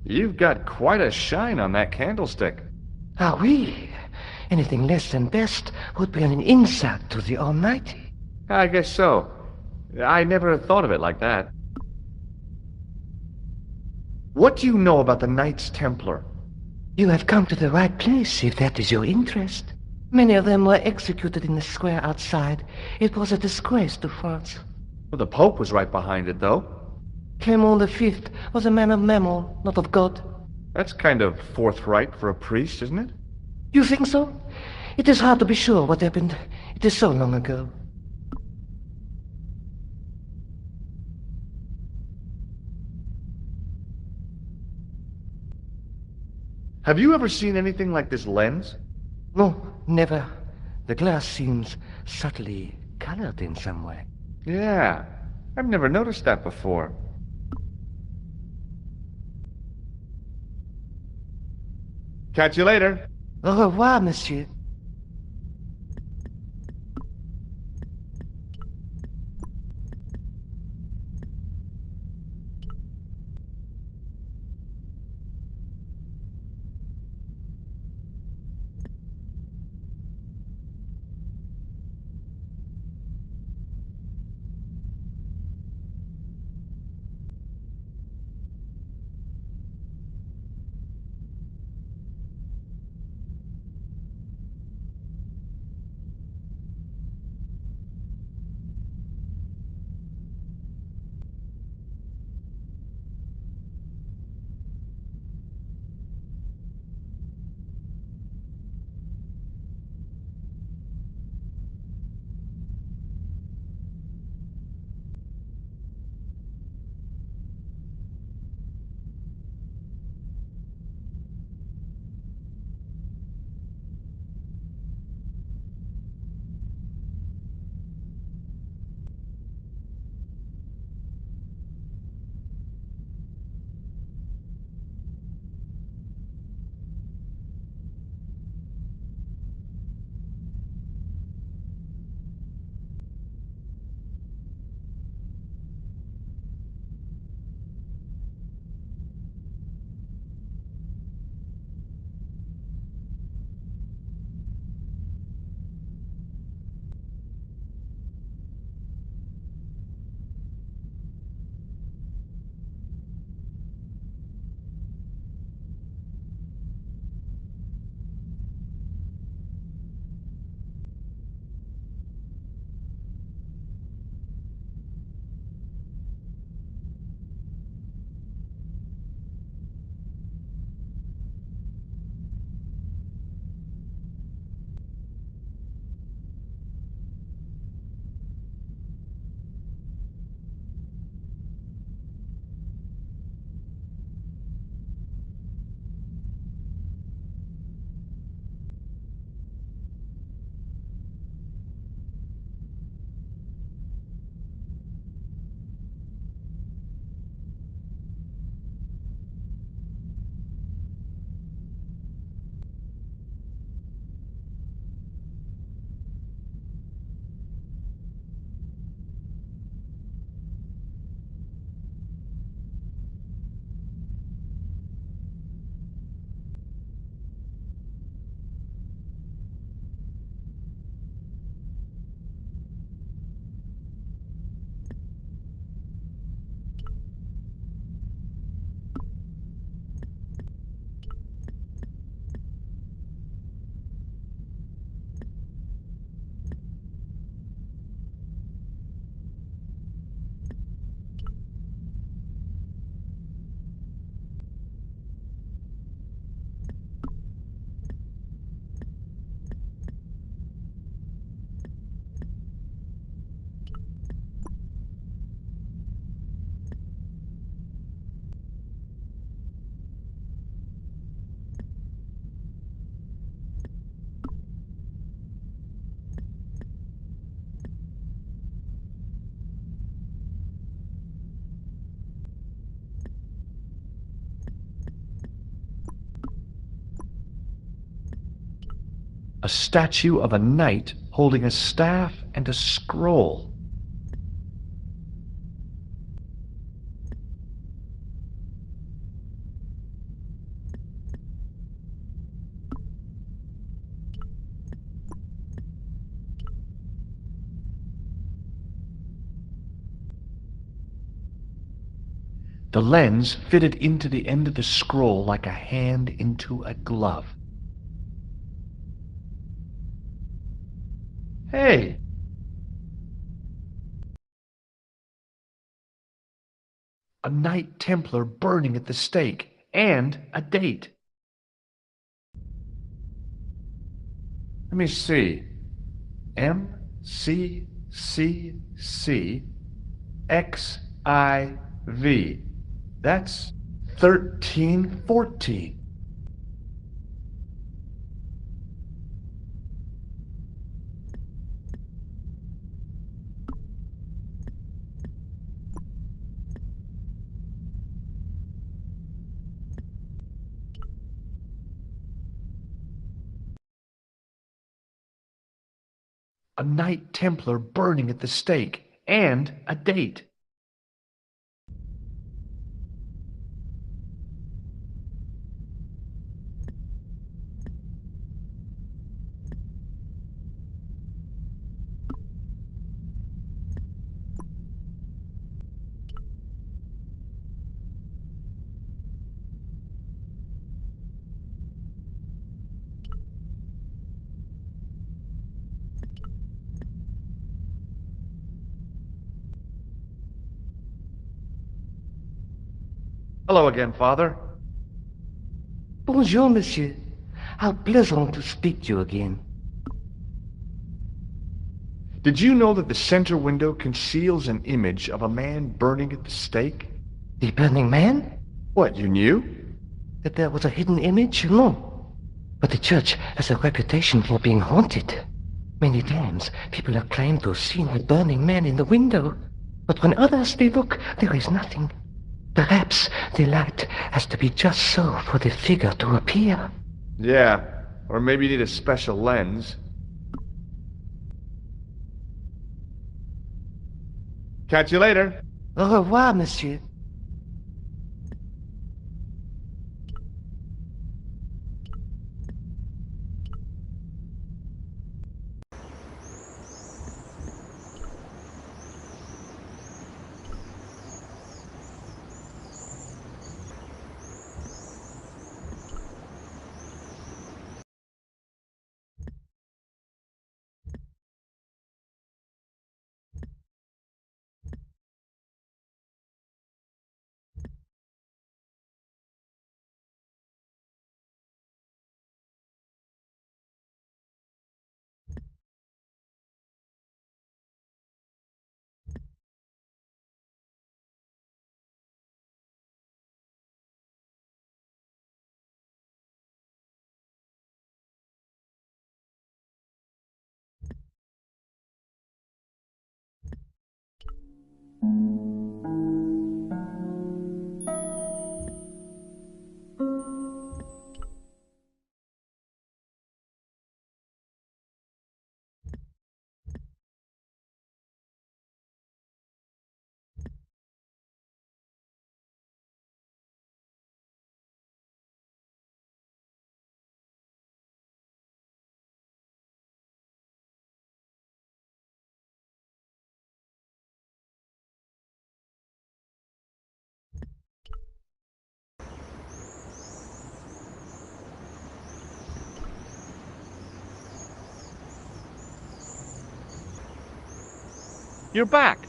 You've got quite a shine on that candlestick. Ah, oui. Anything less than best would be an insult to the Almighty. I guess so. I never thought of it like that. What do you know about the Knights Templar? You have come to the right place, if that is your interest. Many of them were executed in the square outside. It was a disgrace to France. Well, the Pope was right behind it, though. Clement V was a man of mammon, not of God. That's kind of forthright for a priest, isn't it? You think so? It is hard to be sure what happened. It is so long ago. Have you ever seen anything like this lens? No, never. The glass seems subtly colored in some way. Yeah, I've never noticed that before. Catch you later. Au revoir, monsieur. A statue of a knight holding a staff and a scroll. The lens fitted into the end of the scroll like a hand into a glove. Hey! A Knight Templar burning at the stake, and a date. Let me see. MCCC-XIV. That's 1314. A Knight Templar burning at the stake, and a date. Hello again, Father. Bonjour, monsieur. How pleasant to speak to you again. Did you know that the center window conceals an image of a man burning at the stake? The burning man? What, you knew? That there was a hidden image? No. But the church has a reputation for being haunted. Many times, people have claimed to have seen a burning man in the window. But when others they look, there is nothing. Perhaps the light has to be just so for the figure to appear. Yeah, or maybe you need a special lens. Catch you later. Au revoir, monsieur. You're back.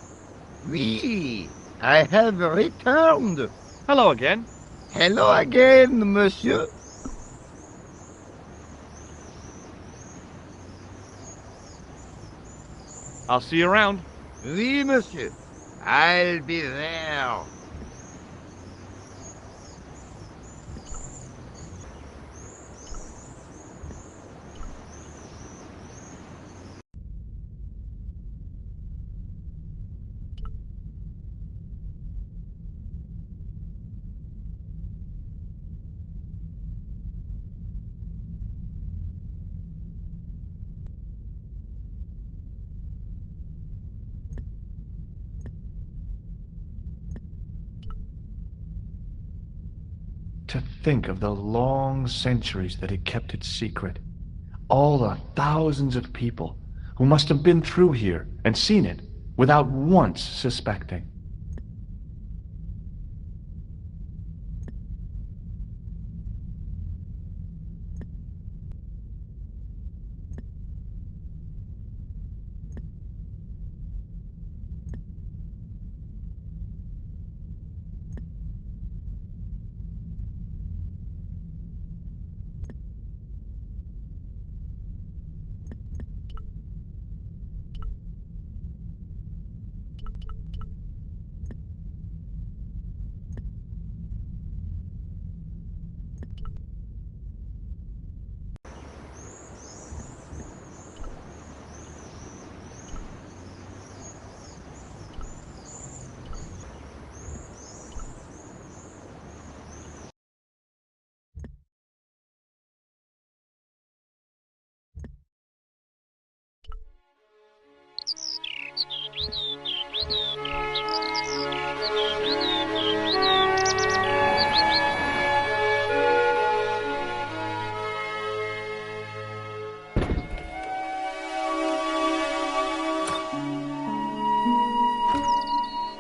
Oui, I have returned. Hello again. Hello again, monsieur. I'll see you around. Oui, monsieur. I'll be there. To think of the long centuries that it kept it secret. All the thousands of people who must have been through here and seen it without once suspecting.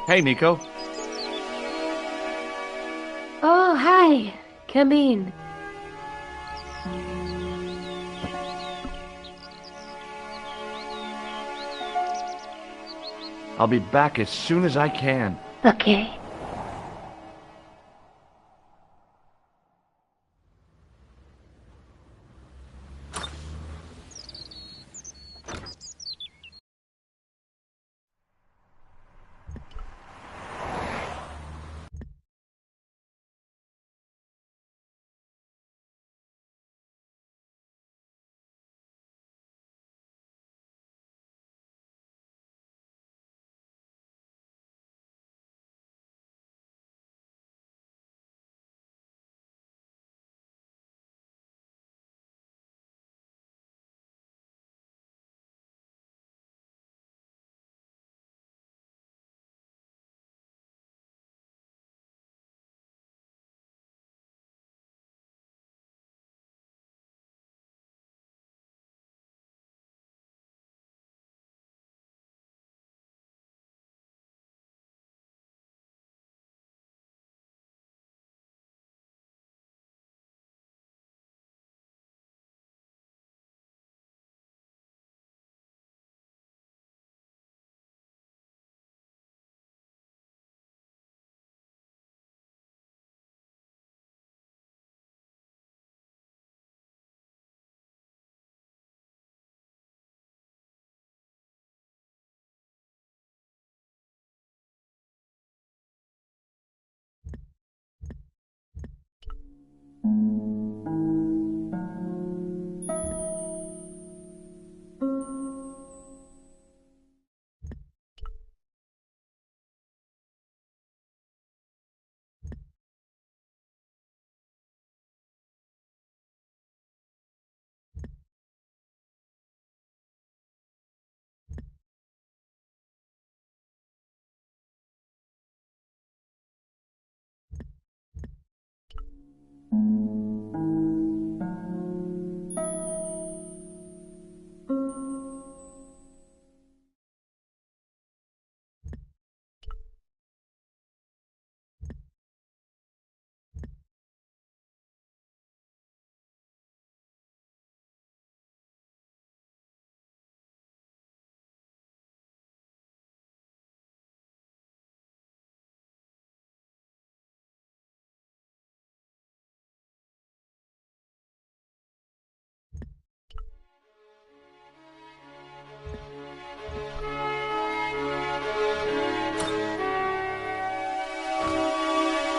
Hey, Nico. Oh, hi. Come in. I'll be back as soon as I can. Okay.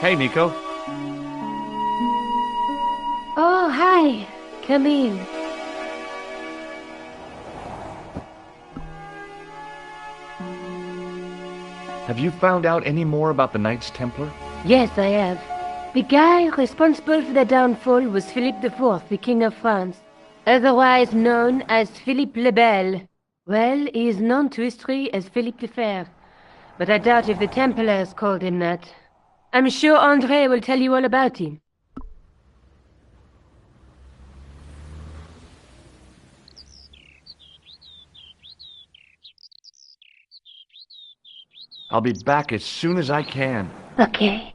Hey, Nico. Oh, hi. Come in. Have you found out any more about the Knights Templar? Yes, I have. The guy responsible for their downfall was Philip IV, the King of France, otherwise known as Philippe le Bel. Well, he is known to history as Philippe the Fair, but I doubt if the Templars called him that. I'm sure André will tell you all about him. I'll be back as soon as I can. Okay.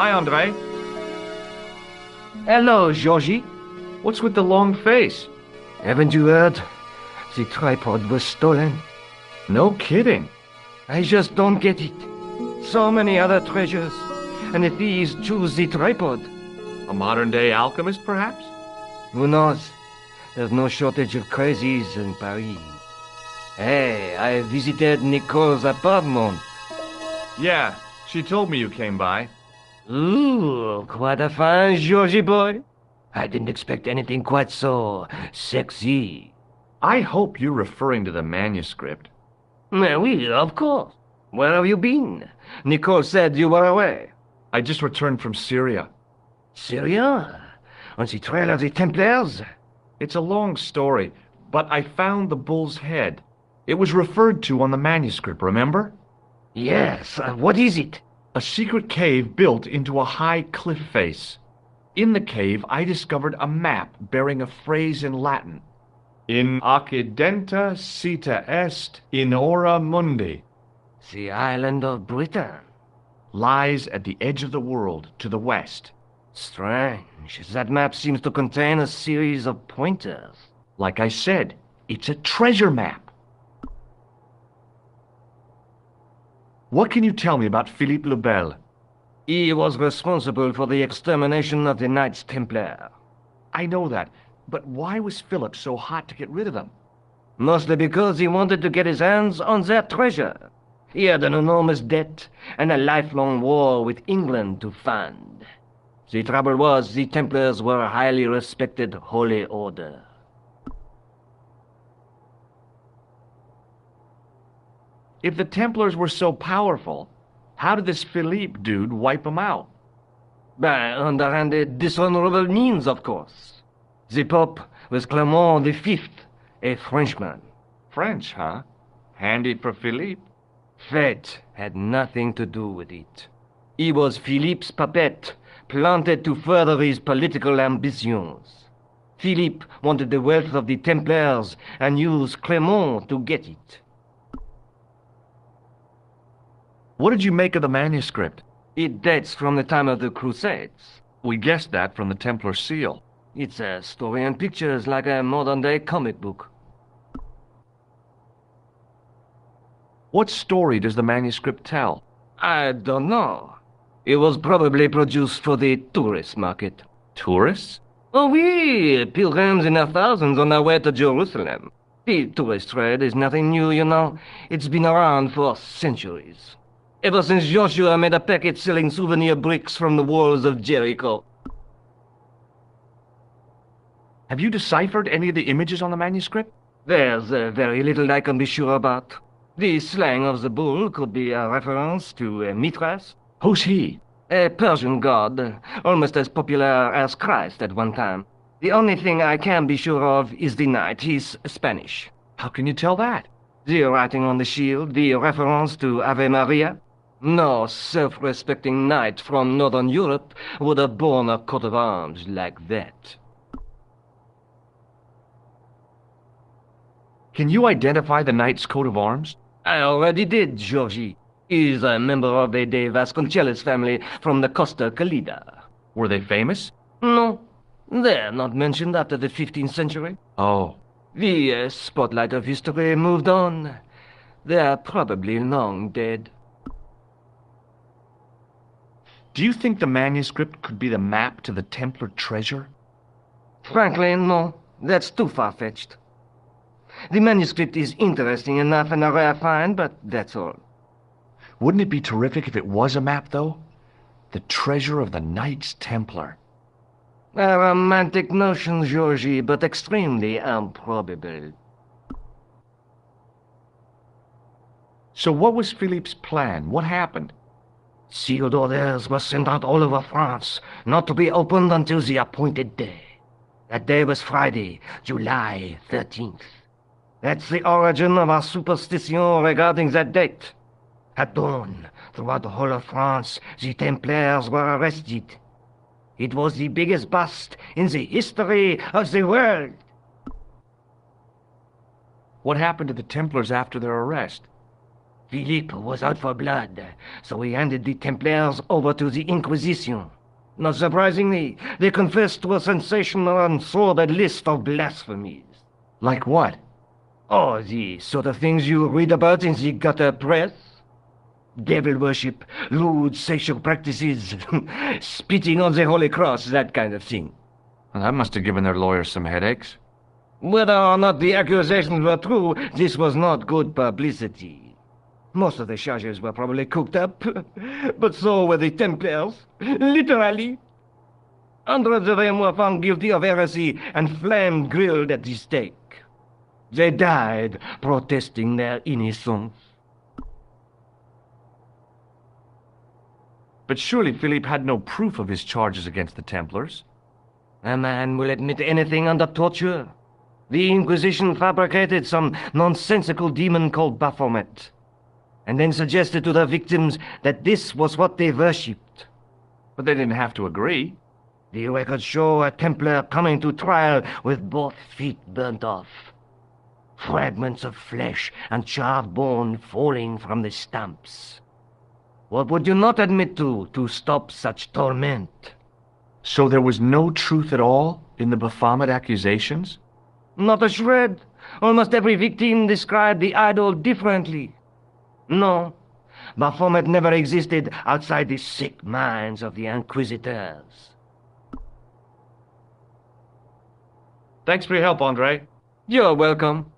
Hi, André. Hello, Georgie. What's with the long face? Haven't you heard? The tripod was stolen. No kidding. I just don't get it. So many other treasures, and the thieves choose the tripod. A modern-day alchemist, perhaps? Who knows? There's no shortage of crazies in Paris. Hey, I visited Nicole's apartment. Yeah, she told me you came by. Ooh, quite a fine Georgie boy. I didn't expect anything quite so sexy. I hope you're referring to the manuscript. Oui, of course. Where have you been? Nicole said you were away. I just returned from Syria. Syria? On the trail of the Templars? It's a long story, but I found the bull's head. It was referred to on the manuscript, remember? Yes, what is it? A secret cave built into a high cliff face. In the cave, I discovered a map bearing a phrase in Latin. In accidenta sita est in ora mundi. The island of Britain. Lies at the edge of the world, to the west. Strange. That map seems to contain a series of pointers. Like I said, it's a treasure map. What can you tell me about Philippe le Bel? He was responsible for the extermination of the Knights Templar. I know that, but why was Philip so hot to get rid of them? Mostly because he wanted to get his hands on their treasure. He had an enormous debt and a lifelong war with England to fund. The trouble was, the Templars were a highly respected holy order. If the Templars were so powerful, how did this Philippe dude wipe them out? By underhanded, dishonorable means, of course. The Pope was Clement V, a Frenchman. French, huh? Handy for Philippe. Fate had nothing to do with it. He was Philippe's puppet, planted to further his political ambitions. Philippe wanted the wealth of the Templars and used Clement to get it. What did you make of the manuscript? It dates from the time of the Crusades. We guessed that from the Templar seal. It's a story and pictures like a modern-day comic book. What story does the manuscript tell? I don't know. It was probably produced for the tourist market. Tourists? Oh, oui, pilgrims in their thousands on their way to Jerusalem. The tourist trade is nothing new, you know. It's been around for centuries. Ever since Joshua made a packet selling souvenir bricks from the walls of Jericho. Have you deciphered any of the images on the manuscript? There's very little I can be sure about. The slang of the bull could be a reference to Mithras. Who's he? A Persian god, almost as popular as Christ at one time. The only thing I can be sure of is the knight. He's Spanish. How can you tell that? The writing on the shield, the reference to Ave Maria. No self-respecting knight from Northern Europe would have borne a coat of arms like that. Can you identify the knight's coat of arms? I already did, Georgie. He's a member of the De Vasconcelos family from the Costa Calida. Were they famous? No. They're not mentioned after the 15th century. Oh. The spotlight of history moved on. They're probably long dead. Do you think the manuscript could be the map to the Templar treasure? Frankly, no. That's too far-fetched. The manuscript is interesting enough and a rare find, but that's all. Wouldn't it be terrific if it was a map, though? The treasure of the Knights Templar. A romantic notion, Georgie, but extremely improbable. So what was Philippe's plan? What happened? Sealed orders were sent out all over France, not to be opened until the appointed day. That day was Friday, July 13th. That's the origin of our superstition regarding that date. At dawn, throughout the whole of France, the Templars were arrested. It was the biggest bust in the history of the world. What happened to the Templars after their arrest? Philippe was out for blood, so he handed the Templars over to the Inquisition. Not surprisingly, they confessed to a sensational and sordid list of blasphemies. Like what? Oh, the sort of things you read about in the gutter press. Devil worship, lewd sexual practices, spitting on the Holy Cross, that kind of thing. Well, that must have given their lawyers some headaches. Whether or not the accusations were true, this was not good publicity. Most of the charges were probably cooked up, but so were the Templars, literally. Hundreds of them were found guilty of heresy and flame-grilled at the stake. They died protesting their innocence. But surely Philippe had no proof of his charges against the Templars. A man will admit anything under torture. The Inquisition fabricated some nonsensical demon called Baphomet, and then suggested to the victims that this was what they worshipped. But they didn't have to agree. The records show a Templar coming to trial with both feet burnt off. Fragments of flesh and charred bone falling from the stumps. What would you not admit to stop such torment? So there was no truth at all in the Baphomet accusations? Not a shred. Almost every victim described the idol differently. No, Baphomet never existed outside the sick minds of the Inquisitors. Thanks for your help, Andre. You're welcome.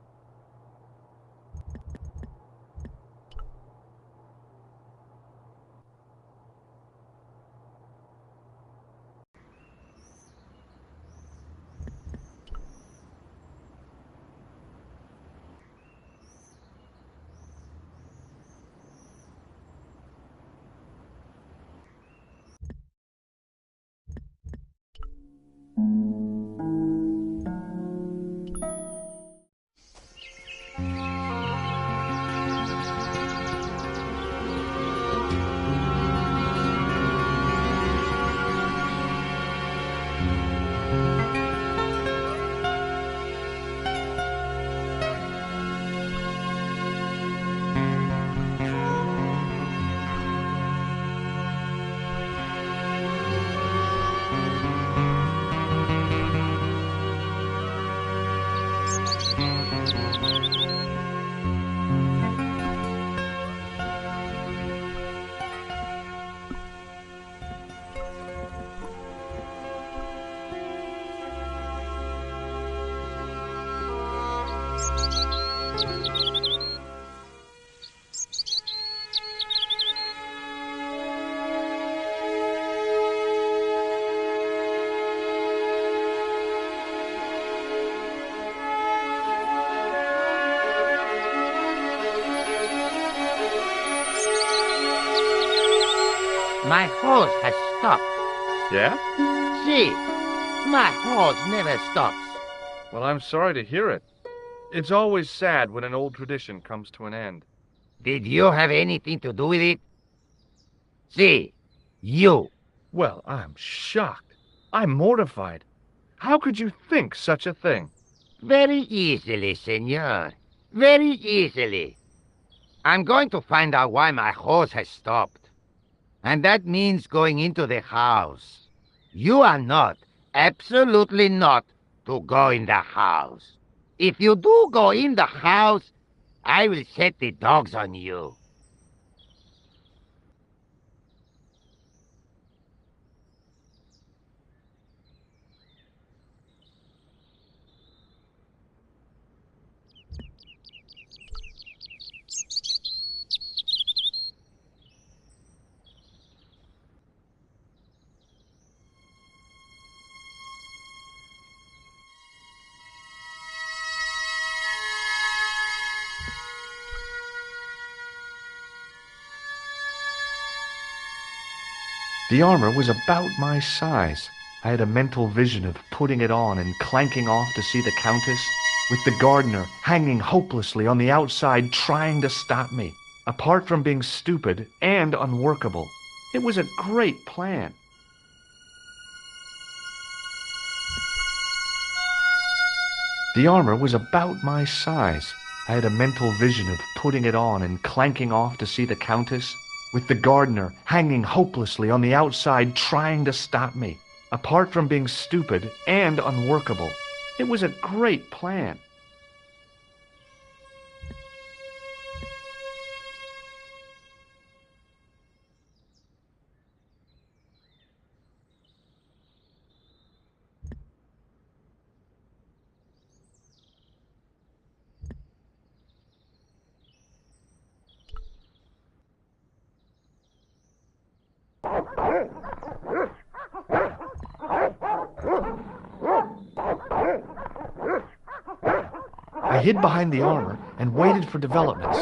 My horse has stopped. Yeah? See, my horse never stops. Well, I'm sorry to hear it. It's always sad when an old tradition comes to an end. Did you have anything to do with it? See, you. Well, I'm shocked. I'm mortified. How could you think such a thing? Very easily, senor. Very easily. I'm going to find out why my horse has stopped. And that means going into the house. You are not, absolutely not, to go in the house. If you do go in the house, I will set the dogs on you. The armor was about my size. I had a mental vision of putting it on and clanking off to see the Countess, with the gardener hanging hopelessly on the outside trying to stop me. Apart from being stupid and unworkable, it was a great plan. The armor was about my size. I had a mental vision of putting it on and clanking off to see the Countess, with the gardener hanging hopelessly on the outside trying to stop me. Apart from being stupid and unworkable, it was a great plan. I hid behind the armor and waited for developments.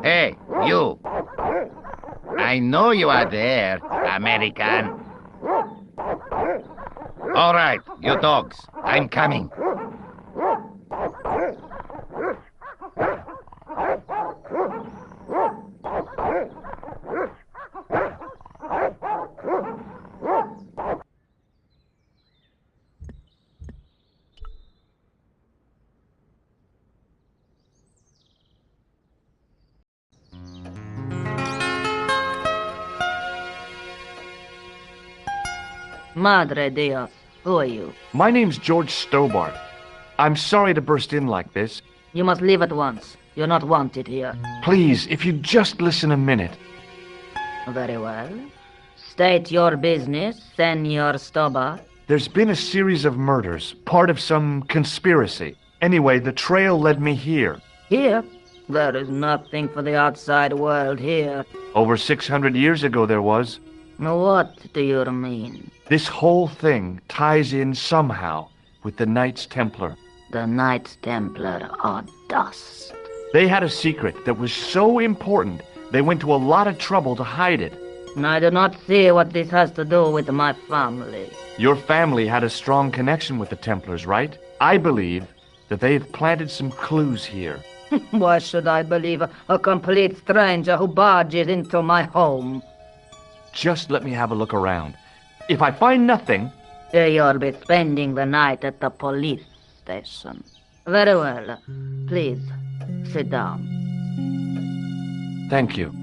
Hey, you! I know you are there, American. All right, you dogs, I'm coming. Madre Dios, who are you? My name's George Stobart. I'm sorry to burst in like this. You must leave at once. You're not wanted here. Please, if you'd just listen a minute. Very well. State your business, Senor Stobart. There's been a series of murders, part of some conspiracy. Anyway, the trail led me here. Here? There is nothing for the outside world here. Over 600 years ago there was. What do you mean? This whole thing ties in somehow with the Knights Templar. The Knights Templar are dust. They had a secret that was so important, they went to a lot of trouble to hide it. I do not see what this has to do with my family. Your family had a strong connection with the Templars, right? I believe that they've planted some clues here. Why should I believe a complete stranger who barges into my home? Just let me have a look around. If I find nothing... You'll be spending the night at the police station. Very well. Please, sit down. Thank you.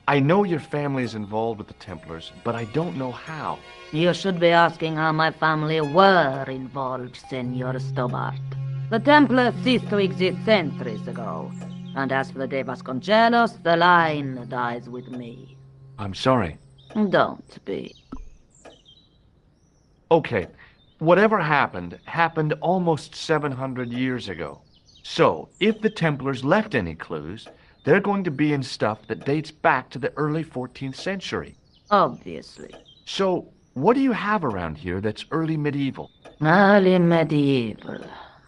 I know your family is involved with the Templars, but I don't know how. You should be asking how my family were involved, Senor Stobart. The Templars ceased to exist centuries ago. And as for the De Vasconcelos, the line dies with me. I'm sorry. Don't be. Okay, whatever happened almost 700 years ago. So, if the Templars left any clues, they're going to be in stuff that dates back to the early 14th century. Obviously. So, what do you have around here that's early medieval? Early medieval.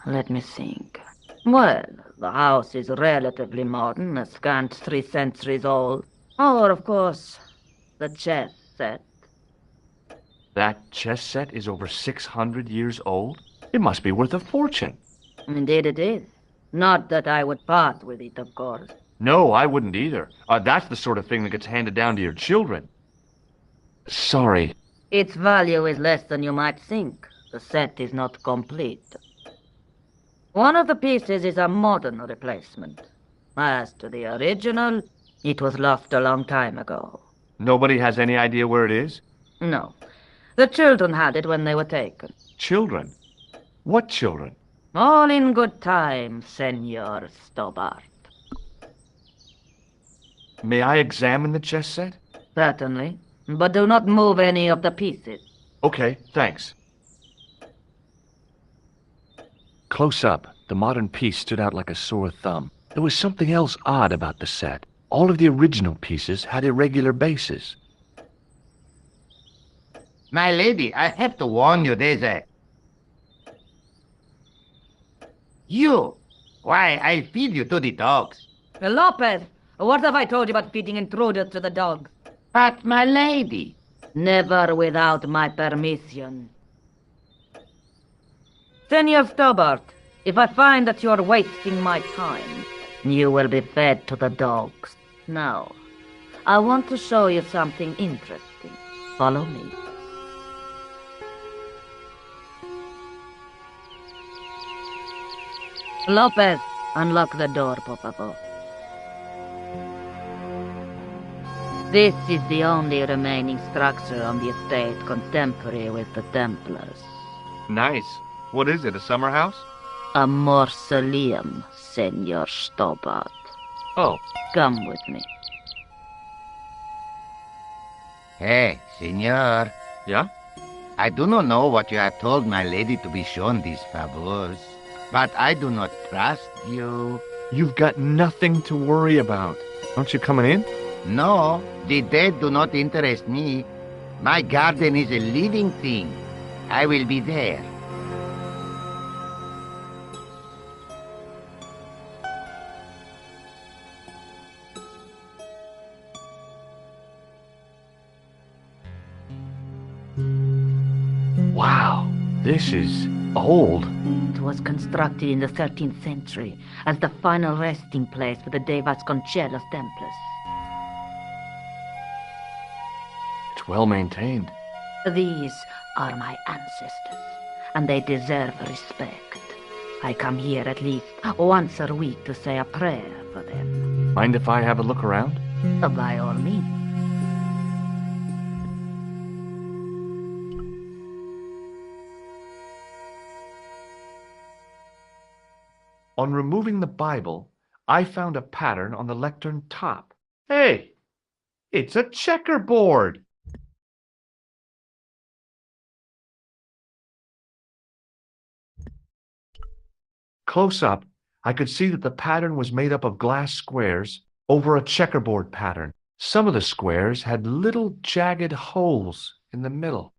Let me think. Well, the house is relatively modern, a scant 3 centuries old. Or, of course, the chess set. That chess set is over 600 years old? It must be worth a fortune. Indeed it is. Not that I would part with it, of course. No, I wouldn't either. That's the sort of thing that gets handed down to your children. Sorry. Its value is less than you might think. The set is not complete. One of the pieces is a modern replacement. As to the original, it was lost a long time ago. Nobody has any idea where it is? No. The children had it when they were taken. Children? What children? All in good time, Senor Stobart. May I examine the chess set? Certainly. But do not move any of the pieces. Okay, thanks. Close up, the modern piece stood out like a sore thumb. There was something else odd about the set. All of the original pieces had irregular bases. My lady, I have to warn you, there's a... You! Why, I feed you to the dogs. Lopez, what have I told you about feeding intruders to the dogs? But, my lady... Never without my permission. Senor Stobart, if I find that you're wasting my time, you will be fed to the dogs. Now, I want to show you something interesting. Follow me. Lopez, unlock the door, por favor. This is the only remaining structure on the estate contemporary with the Templars. Nice. What is it, a summer house? A mausoleum, Senor Stobart. Oh. Come with me. Hey, senor. Yeah? I do not know what you have told my lady to be shown these favors, but I do not trust you. You've got nothing to worry about. Aren't you coming in? No, the dead do not interest me. My garden is a living thing. I will be there. Wow, this is old. It was constructed in the 13th century as the final resting place for the De Vasconcelos Templas. It's well maintained. These are my ancestors, and they deserve respect. I come here at least once a week to say a prayer for them. Mind if I have a look around? By all means. On removing the Bible, I found a pattern on the lectern top. Hey, it's a checkerboard! Close up, I could see that the pattern was made up of glass squares over a checkerboard pattern. Some of the squares had little jagged holes in the middle.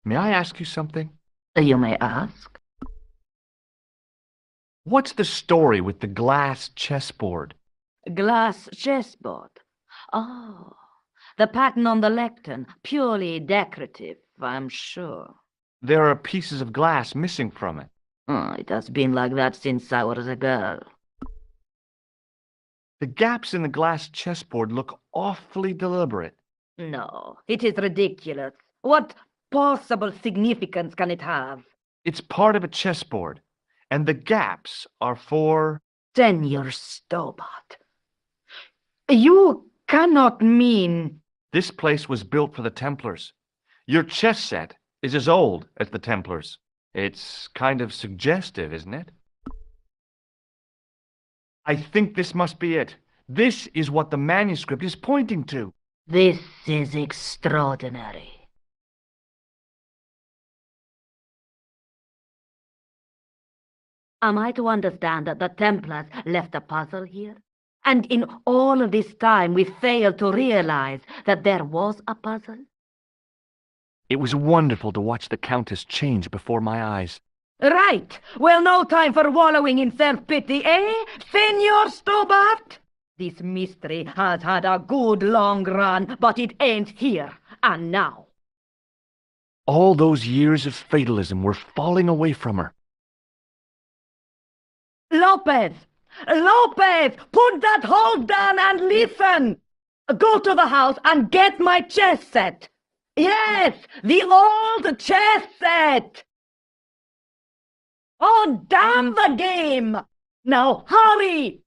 May I ask you something? You may ask. What's the story with the glass chessboard? Glass chessboard. Oh, the pattern on the lectern, purely decorative, I'm sure. There are pieces of glass missing from it. Oh, it has been like that since I was a girl. The gaps in the glass chessboard look awfully deliberate. No, it is ridiculous. What possible significance can it have? It's part of a chessboard, and the gaps are for... Senor Stobart. You cannot mean... This place was built for the Templars. Your chess set is as old as the Templars. It's kind of suggestive, isn't it? I think this must be it. This is what the manuscript is pointing to. This is extraordinary. Am I to understand that the Templars left a puzzle here? And in all of this time we failed to realize that there was a puzzle? It was wonderful to watch the Countess change before my eyes. Right. Well, no time for wallowing in self-pity, eh, Senor Stobart? This mystery has had a good long run, but it ends here and now. All those years of fatalism were falling away from her. Lopez! Lopez! Put that hose down and listen! Go to the house and get my chess set! Yes! The old chess set! Oh, damn the game! Now, hurry!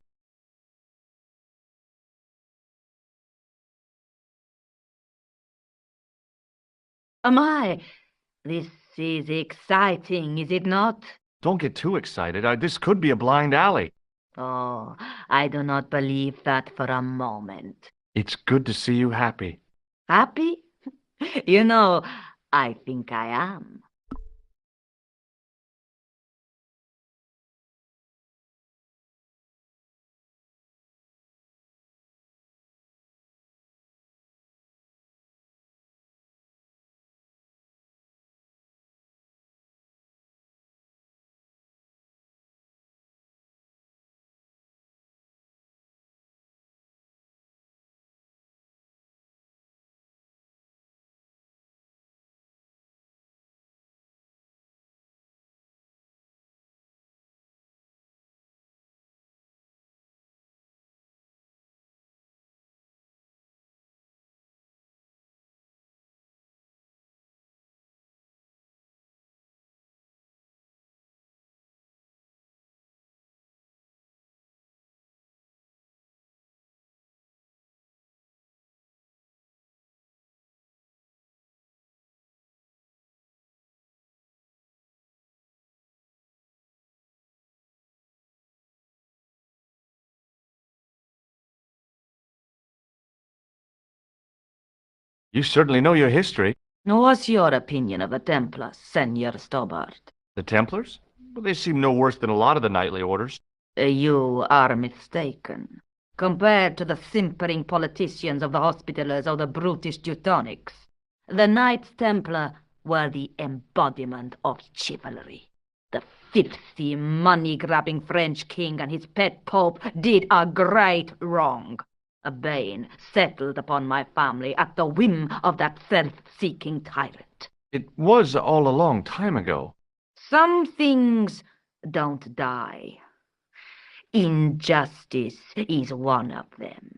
This is exciting, is it not? Don't get too excited. This could be a blind alley. Oh, I do not believe that for a moment. It's good to see you happy. Happy? You know, I think I am. You certainly know your history. What's your opinion of the Templars, Senor Stobart? The Templars? Well, they seem no worse than a lot of the knightly orders. You are mistaken. Compared to the simpering politicians of the Hospitallers or the brutish Teutonics, the Knights Templar were the embodiment of chivalry. The filthy, money-grabbing French king and his pet pope did a great wrong. A bane settled upon my family at the whim of that self-seeking tyrant. It was all a long time ago. Some things don't die. Injustice is one of them.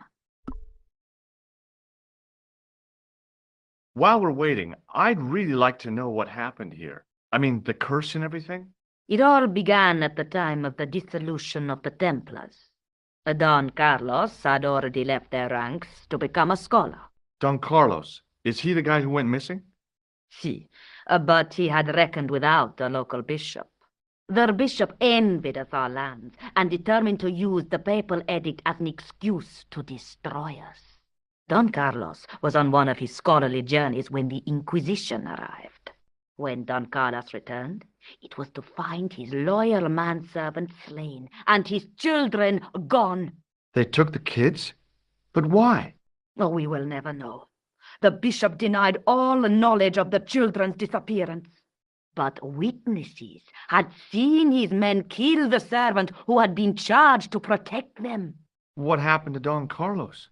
While we're waiting, I'd really like to know what happened here. I mean, the curse and everything? It all began at the time of the dissolution of the Templars. Don Carlos had already left their ranks to become a scholar. Don Carlos, is he the guy who went missing? Si, but he had reckoned without the local bishop. The bishop envied us our lands and determined to use the papal edict as an excuse to destroy us. Don Carlos was on one of his scholarly journeys when the Inquisition arrived. When Don Carlos returned, it was to find his loyal manservant slain and his children gone. They took the kids? But why? Oh, we will never know. The bishop denied all knowledge of the children's disappearance. But witnesses had seen his men kill the servant who had been charged to protect them. What happened to Don Carlos?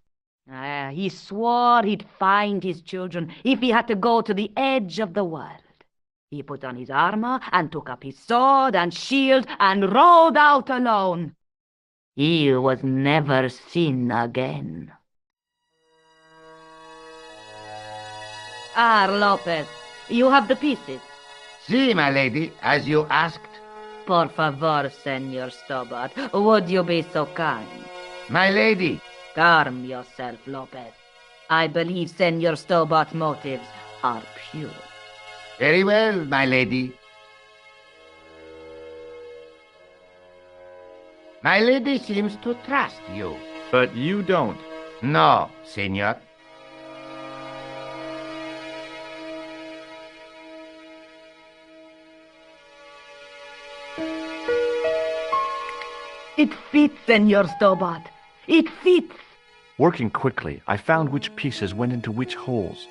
He swore he'd find his children if he had to go to the edge of the world. He put on his armor and took up his sword and shield and rode out alone. He was never seen again. Lopez, you have the pieces. Si, my lady, as you asked. Por favor, Senor Stobart, would you be so kind? My lady. Calm yourself, Lopez. I believe Senor Stobart's motives are pure. Very well, my lady. My lady seems to trust you. But you don't. No, senor. It fits, Senor Stobart. It fits. Working quickly, I found which pieces went into which holes.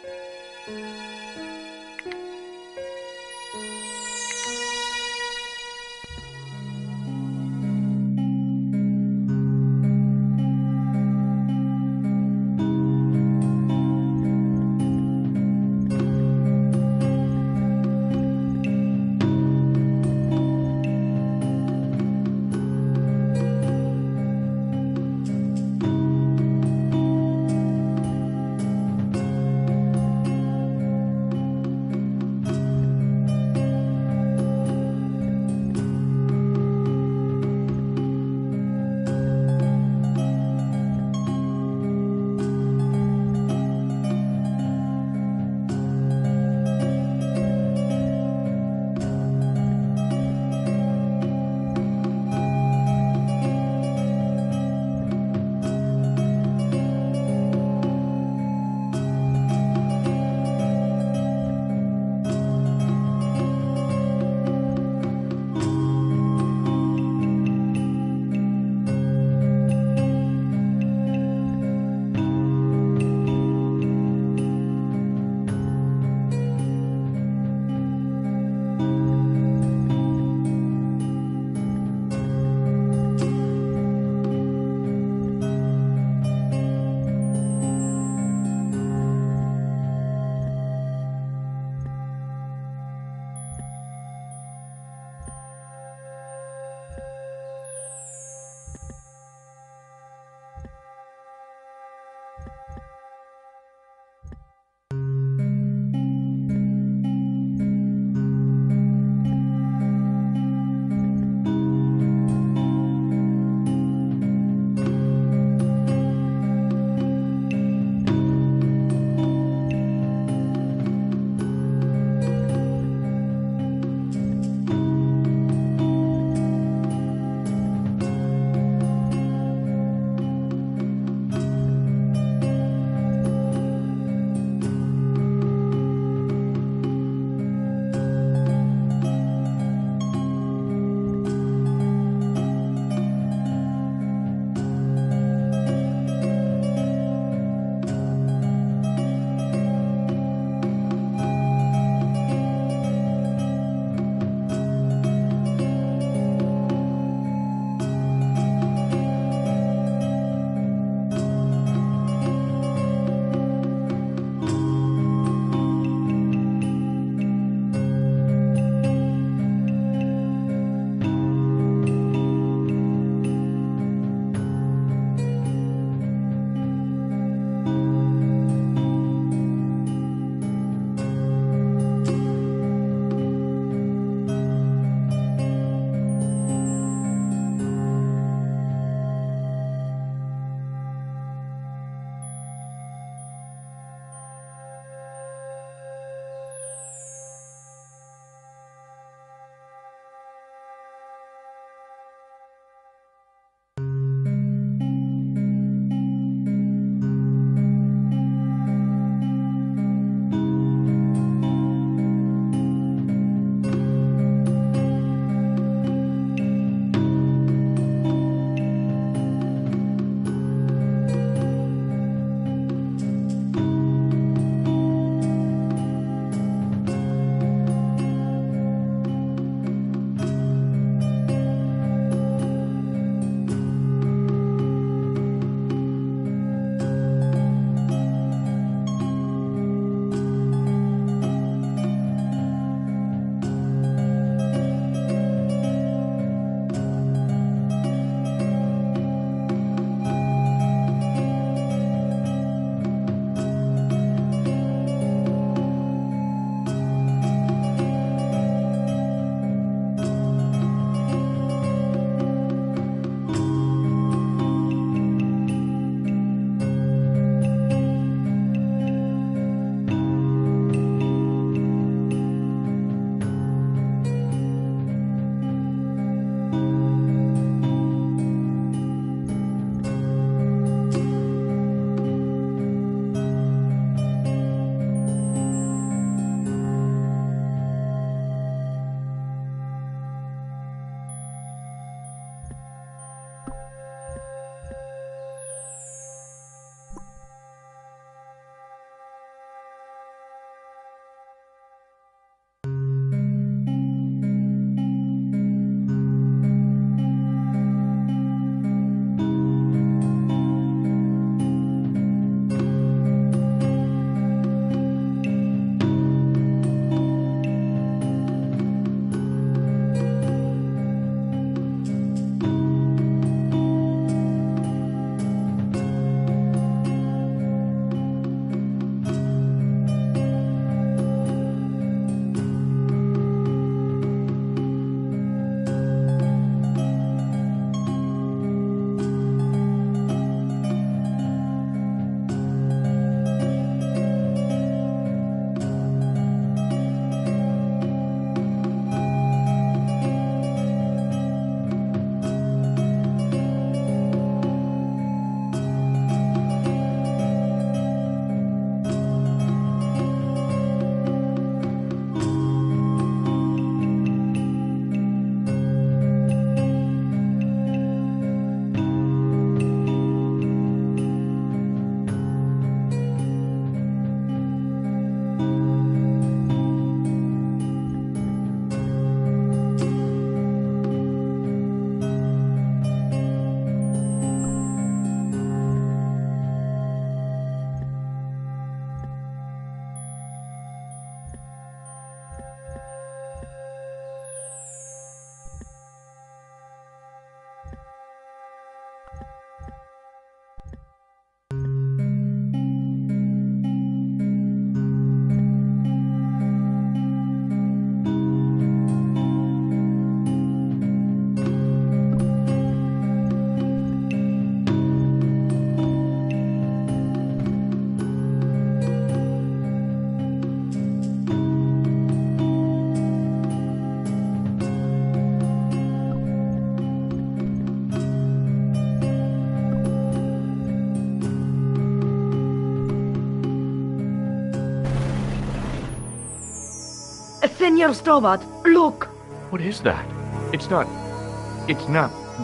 Senor Stobart, look! What is that? It's not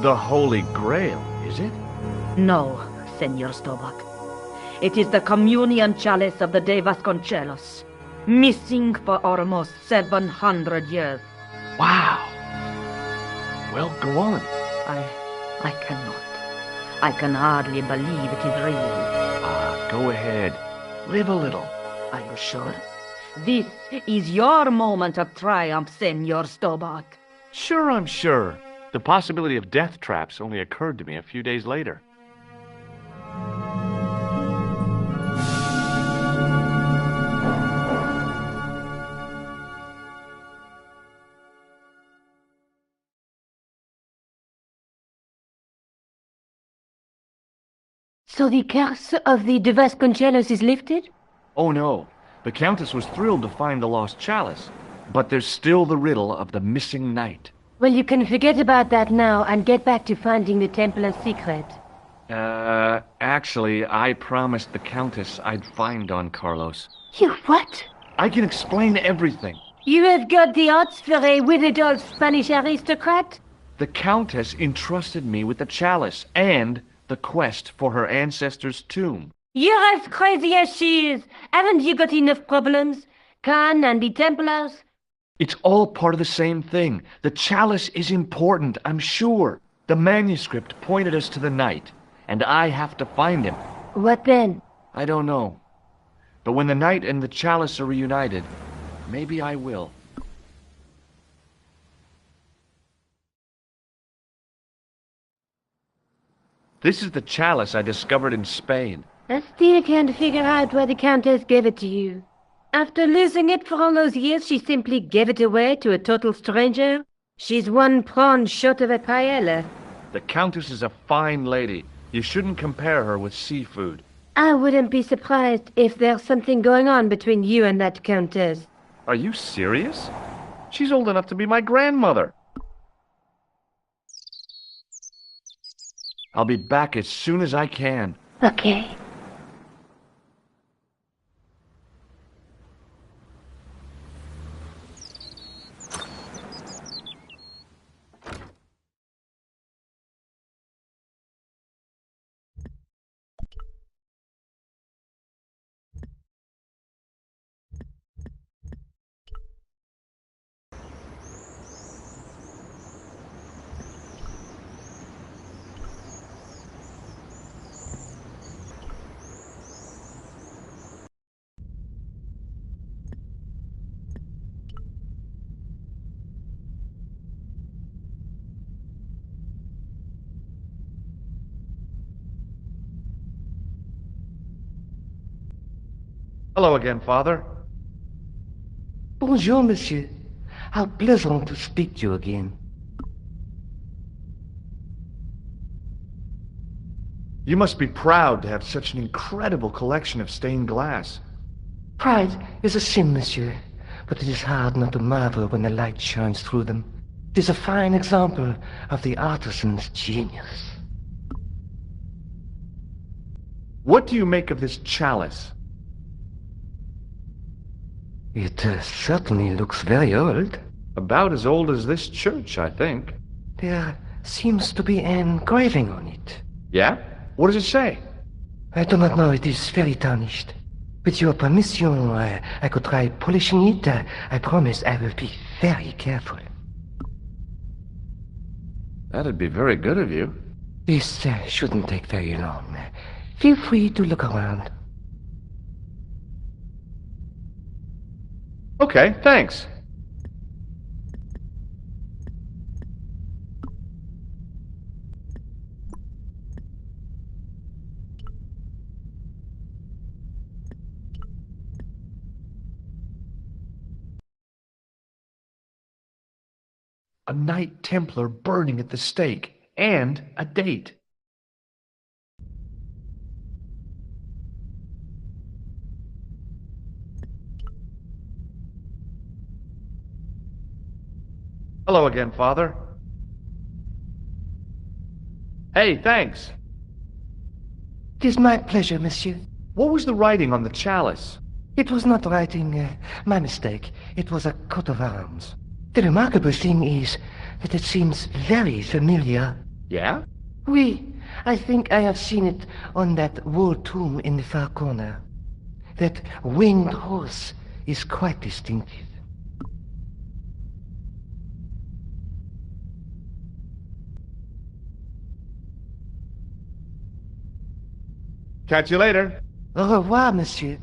the Holy Grail, is it? No, Senor Stobart. It is the communion chalice of the De Vasconcelos, missing for almost 700 years. Wow. Well, go on. I cannot. I can hardly believe it is real. Go ahead. Live a little. Are you sure? This is your moment of triumph, Senor Stobart. Sure, I'm sure. The possibility of death traps only occurred to me a few days later. So the curse of the De Vasconcelos is lifted? Oh no. The Countess was thrilled to find the lost chalice, but there's still the riddle of the missing knight. Well, you can forget about that now and get back to finding the Templar's secret. Actually, I promised the Countess I'd find Don Carlos. You what? I can explain everything. You have got the odds for a withered old Spanish aristocrat? The Countess entrusted me with the chalice and the quest for her ancestor's tomb. You're as crazy as she is. Haven't you got enough problems? Khan and the Templars? It's all part of the same thing. The chalice is important, I'm sure. The manuscript pointed us to the knight, and I have to find him. What then? I don't know. But when the knight and the chalice are reunited, maybe I will. This is the chalice I discovered in Spain. I still can't figure out why the Countess gave it to you. After losing it for all those years, she simply gave it away to a total stranger? She's one prawn short of a paella. The Countess is a fine lady. You shouldn't compare her with seafood. I wouldn't be surprised if there's something going on between you and that Countess. Are you serious? She's old enough to be my grandmother. I'll be back as soon as I can. Okay. Hello again, Father. Bonjour, monsieur. How pleasant to speak to you again. You must be proud to have such an incredible collection of stained glass. Pride is a sin, monsieur, but it is hard not to marvel when the light shines through them. It is a fine example of the artisan's genius. What do you make of this chalice? It certainly looks very old. About as old as this church, I think. There seems to be an engraving on it. Yeah? What does it say? I do not know. It is very tarnished. With your permission, I could try polishing it. I promise I will be very careful. That'd be very good of you. This shouldn't take very long. Feel free to look around. Okay, thanks. A Knight Templar burning at the stake, and a date. Hello again, Father. Hey, thanks. It is my pleasure, monsieur. What was the writing on the chalice? It was not writing, my mistake. It was a coat of arms. The remarkable thing is that it seems very familiar. Yeah? Oui, I think I have seen it on that wool tomb in the far corner. That winged horse is quite distinctive. Catch you later. Au revoir, monsieur.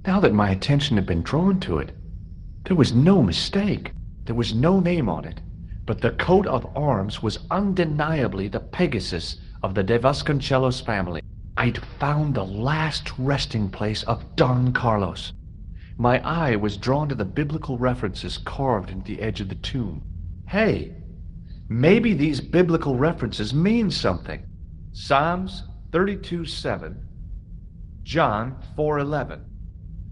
Now that my attention had been drawn to it, there was no mistake. There was no name on it, but the coat of arms was undeniably the Pegasus of the De Vasconcelos family. I'd found the last resting place of Don Carlos. My eye was drawn to the biblical references carved into the edge of the tomb. Hey, maybe these biblical references mean something. Psalms 32:7, John 4:11,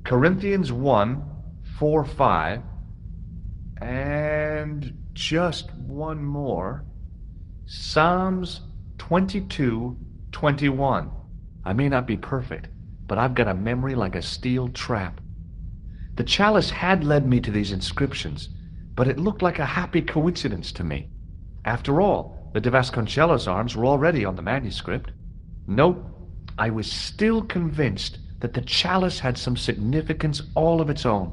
Corinthians 1:4-5, and just one more, Psalms 22:21. I may not be perfect, but I've got a memory like a steel trap. The chalice had led me to these inscriptions, but it looked like a happy coincidence to me. After all, the De Vasconcelos arms were already on the manuscript. Nope, I was still convinced that the chalice had some significance all of its own.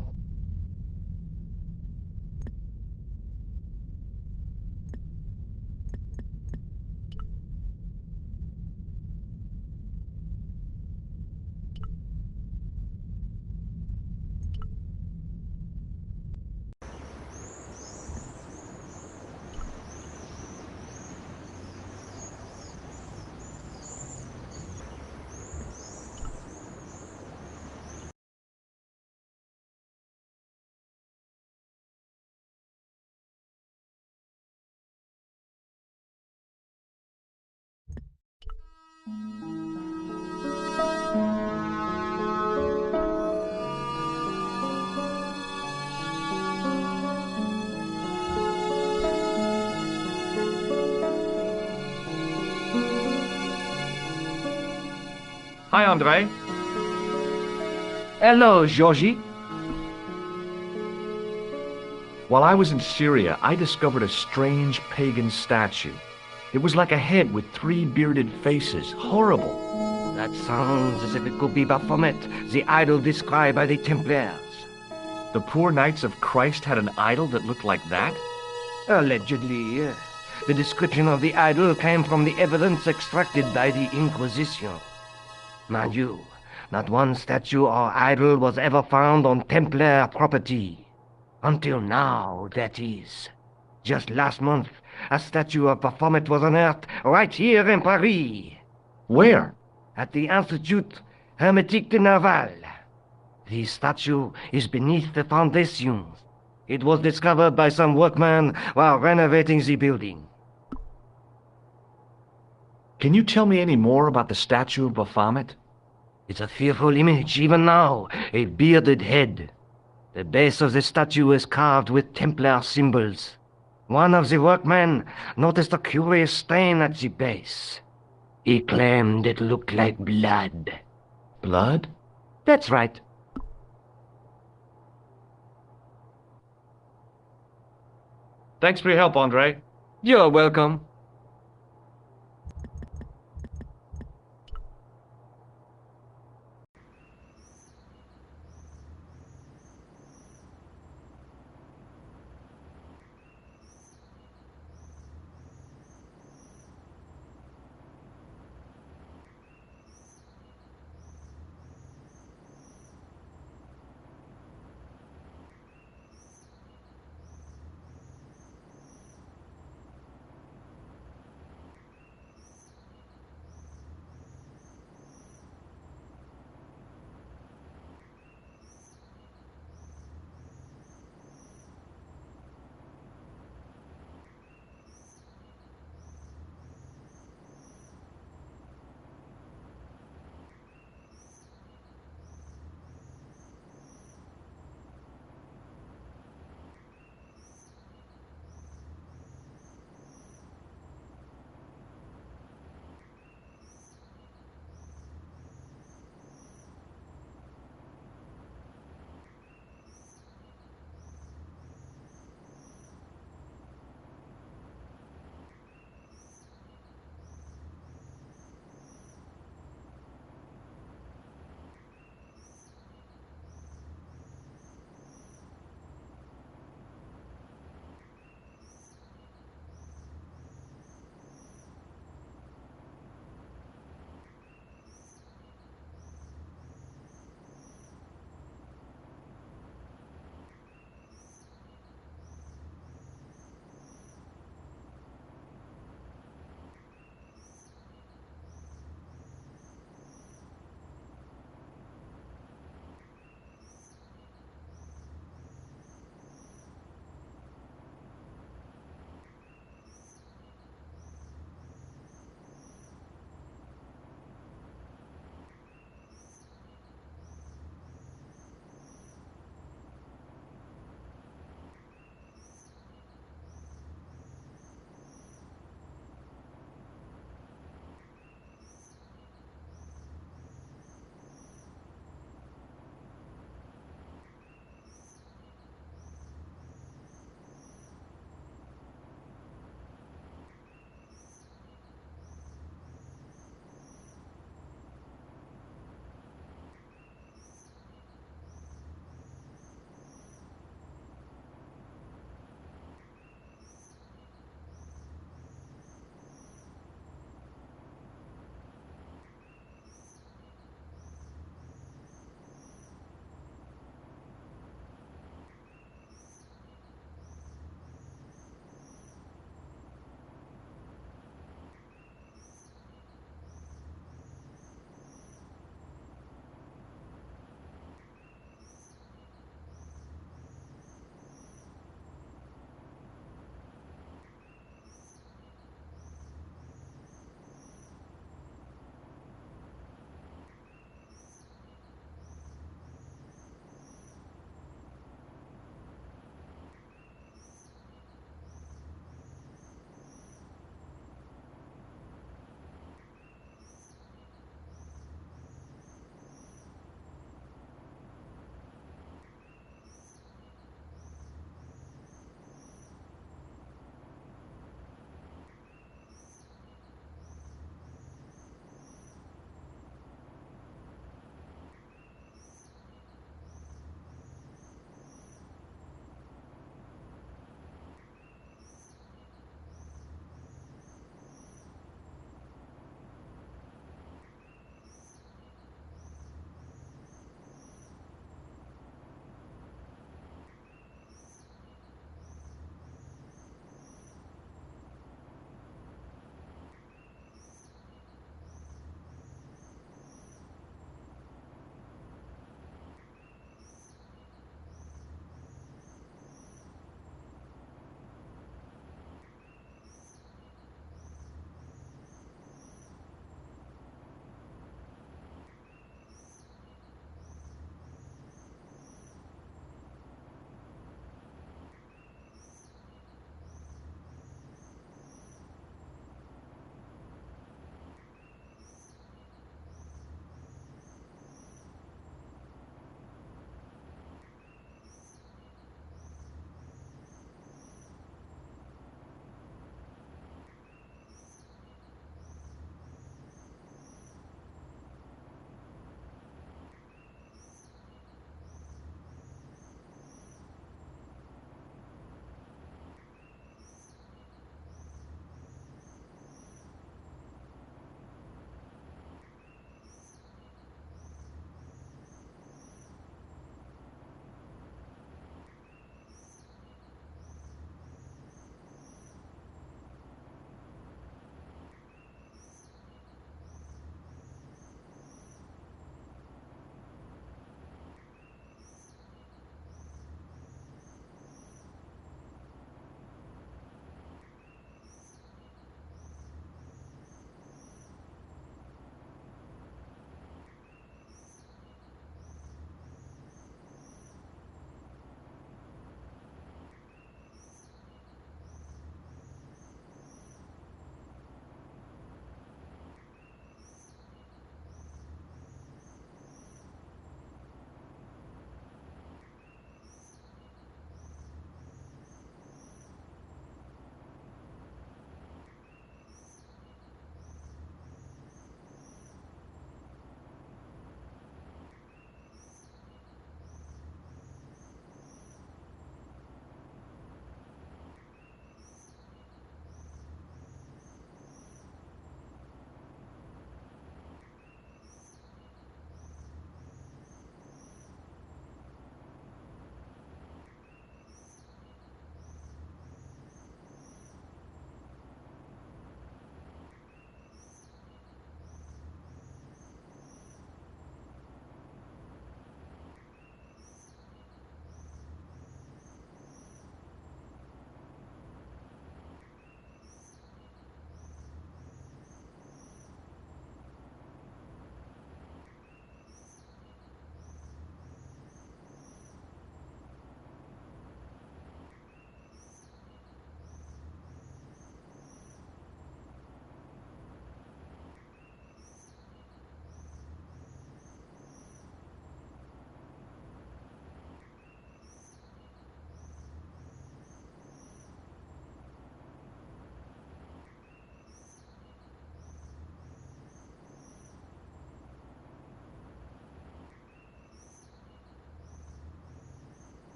Hi, Andre. Hello, Georgie. While I was in Syria, I discovered a strange pagan statue. It was like a head with 3 bearded faces. Horrible. That sounds as if it could be Baphomet, the idol described by the Templars. The poor Knights of Christ had an idol that looked like that? Allegedly. The description of the idol came from the evidence extracted by the Inquisition. Mind you, not one statue or idol was ever found on Templar property. Until now, that is. Just last month, a statue of Baphomet was unearthed right here in Paris. Where? At the Institut Hermétique de Naval. The statue is beneath the foundations. It was discovered by some workmen while renovating the building. Can you tell me any more about the statue of Baphomet? It's a fearful image, even now, a bearded head. The base of the statue is carved with Templar symbols. One of the workmen noticed a curious stain at the base. He claimed it looked like blood. Blood? That's right. Thanks for your help, Andre. You're welcome.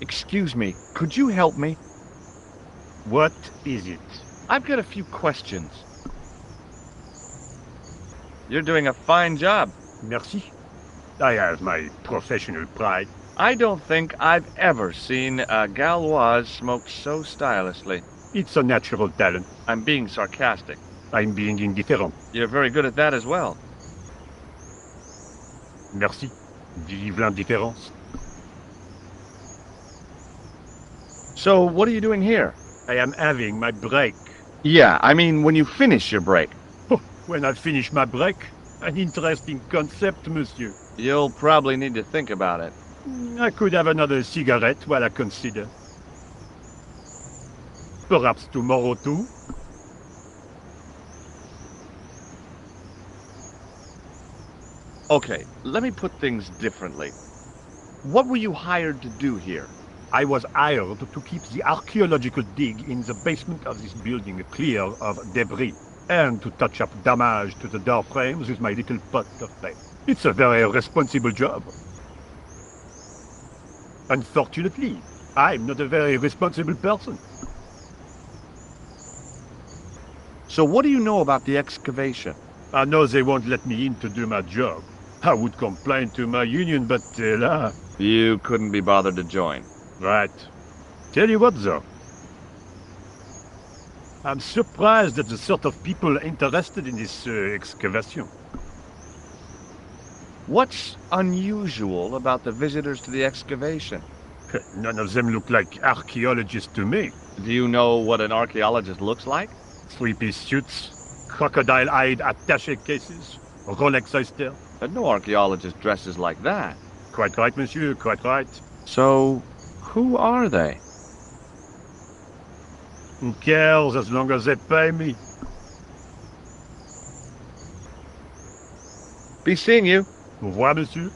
Excuse me, could you help me? What is it? I've got a few questions. You're doing a fine job. Merci. I have my professional pride. I don't think I've ever seen a Gauloise smoke so stylishly. It's a natural talent. I'm being sarcastic. I'm being indifferent. You're very good at that as well. Merci. Vive l'indifférence. So, what are you doing here? I am having my break. Yeah, I mean when you finish your break. When I finish my break, an interesting concept, monsieur. You'll probably need to think about it. I could have another cigarette while I consider. Perhaps tomorrow too? Okay, let me put things differently. What were you hired to do here? I was hired to keep the archaeological dig in the basement of this building clear of debris, and to touch up damage to the door frames with my little pot of paint. It's a very responsible job. Unfortunately, I'm not a very responsible person. So what do you know about the excavation? I know they won't let me in to do my job. I would complain to my union, but là... You couldn't be bothered to join. Right. Tell you what, though. I'm surprised at the sort of people interested in this excavation. What's unusual about the visitors to the excavation? None of them look like archaeologists to me. Do you know what an archaeologist looks like? Three-piece suits, crocodile-eyed attaché cases, Rolex oyster. But no archaeologist dresses like that. Quite right, monsieur, quite right. So, who are they? Who cares as long as they pay me? Be seeing you. Au revoir, monsieur.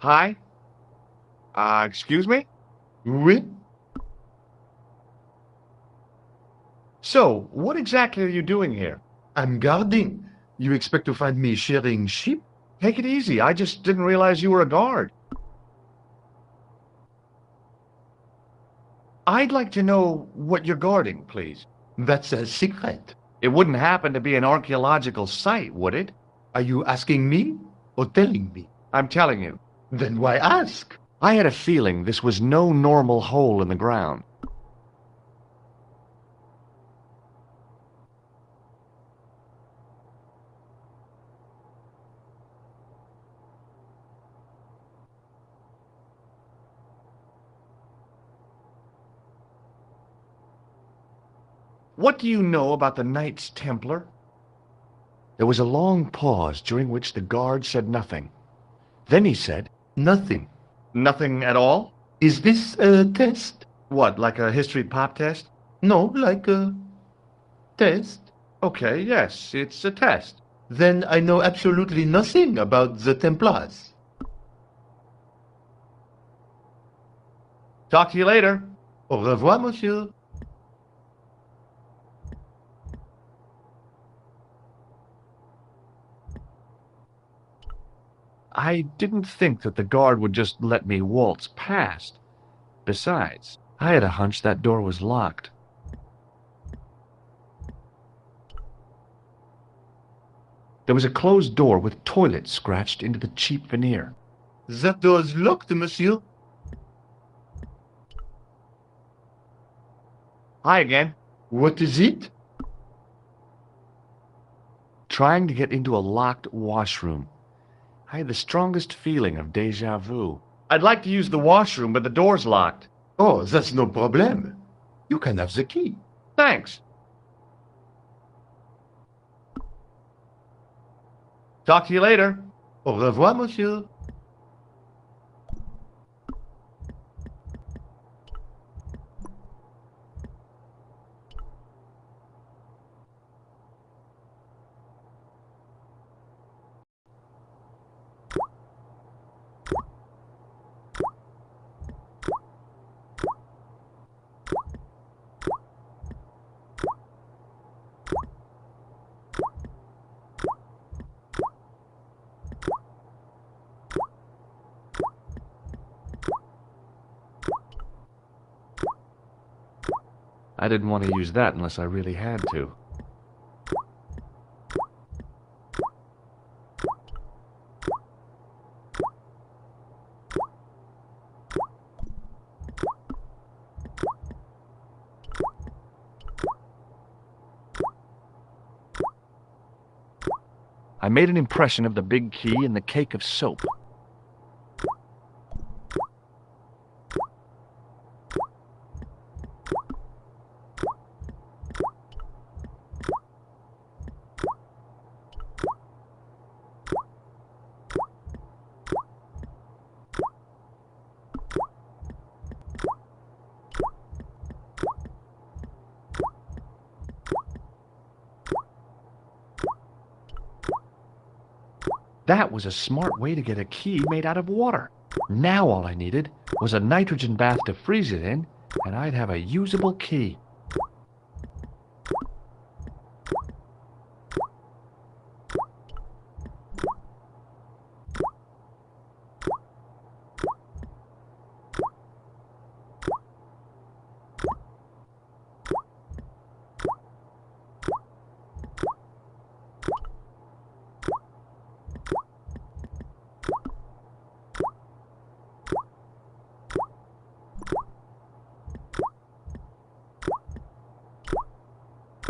Hi? Excuse me? Oui? So, what exactly are you doing here? I'm guarding. You expect to find me shearing sheep? Take it easy. I just didn't realize you were a guard. I'd like to know what you're guarding, please. That's a secret. It wouldn't happen to be an archaeological site, would it? Are you asking me or telling me? I'm telling you. Then why ask? I had a feeling this was no normal hole in the ground. What do you know about the Knights Templar? There was a long pause during which the guard said nothing. Then he said, Nothing. Nothing at all? Is this a test? What, like a history pop test? No, like a test. Okay, yes, it's a test. Then I know absolutely nothing about the Templars. Talk to you later. Au revoir, monsieur. I didn't think that the guard would just let me waltz past. Besides, I had a hunch that door was locked. There was a closed door with toilet scratched into the cheap veneer. That door's locked, monsieur. Hi again. What is it? Trying to get into a locked washroom. I had the strongest feeling of déjà vu. I'd like to use the washroom, but the door's locked. Oh, that's no problem. You can have the key. Thanks. Talk to you later. Au revoir, monsieur. I didn't want to use that unless I really had to. I made an impression of the big key in the cake of soap. That was a smart way to get a key made out of water. Now all I needed was a nitrogen bath to freeze it in, and I'd have a usable key.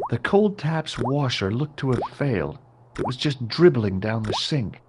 The cold tap's washer looked to have failed. It was just dribbling down the sink.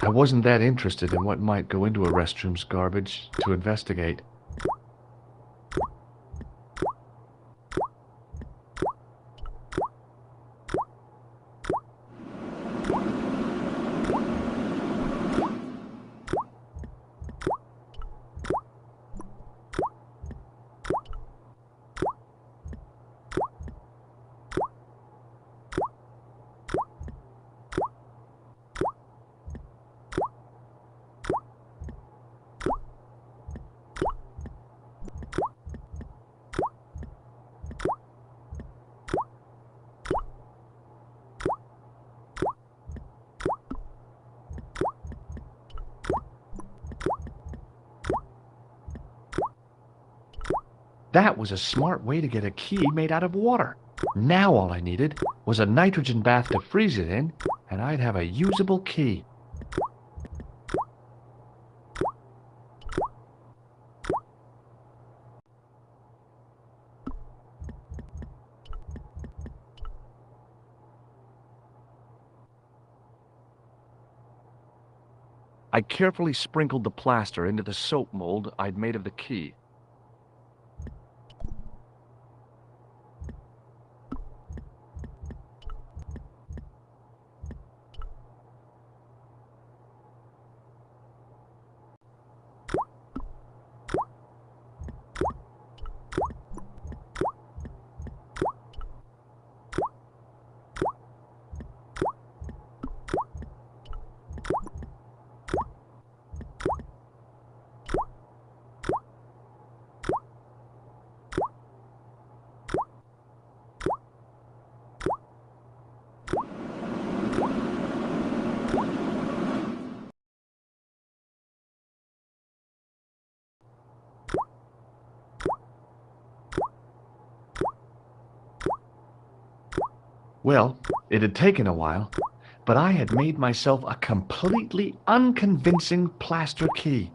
I wasn't that interested in what might go into a restroom's garbage to investigate. That was a smart way to get a key made out of water. Now all I needed was a nitrogen bath to freeze it in, and I'd have a usable key. I carefully sprinkled the plaster into the soap mold I'd made of the key. Well, it had taken a while, but I had made myself a completely unconvincing plaster key.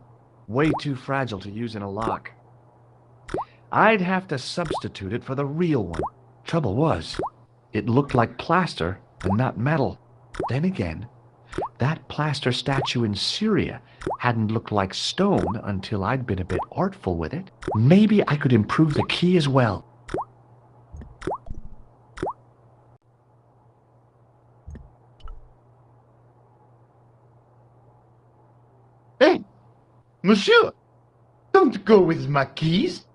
Way too fragile to use in a lock. I'd have to substitute it for the real one. Trouble was, it looked like plaster and not metal. Then again, that plaster statue in Syria hadn't looked like stone until I'd been a bit artful with it. Maybe I could improve the key as well. Hey, monsieur, don't it go with my keys?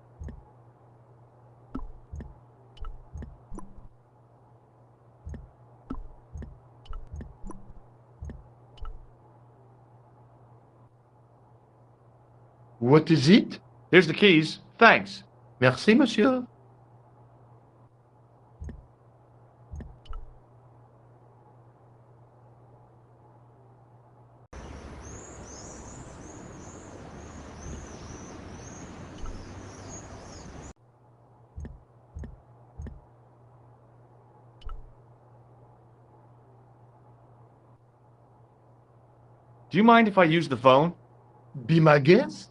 What is it? Here's the keys. Thanks. Merci, monsieur. Do you mind if I use the phone? Be my guest.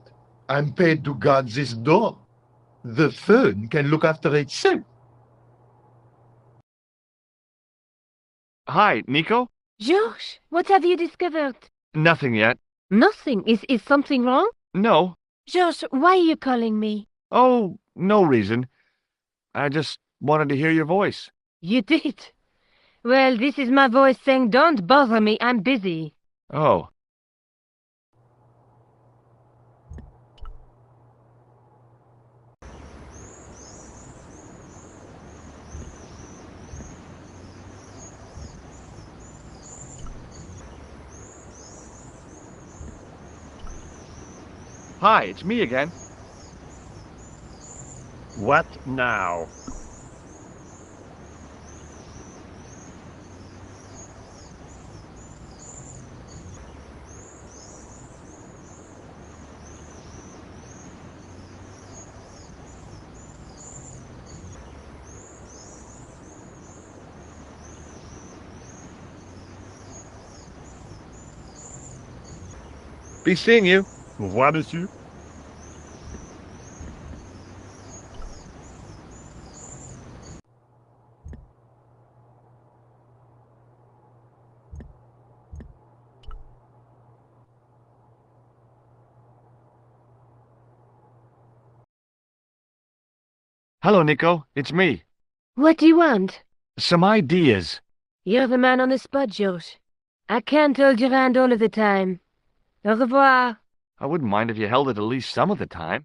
I'm paid to guard this door. The phone can look after itself. Hi, Nico? George, what have you discovered? Nothing yet. Nothing. Is something wrong? No. George, why are you calling me? Oh, no reason. I just wanted to hear your voice. You did? Well, this is my voice saying, don't bother me, I'm busy. Oh. Hi, it's me again. What now? Be seeing you. Au revoir, monsieur. Hello, Nico. It's me. What do you want? Some ideas. You're the man on the spot, George. I can't hold your hand all of the time. Au revoir. I wouldn't mind if you held it at least some of the time.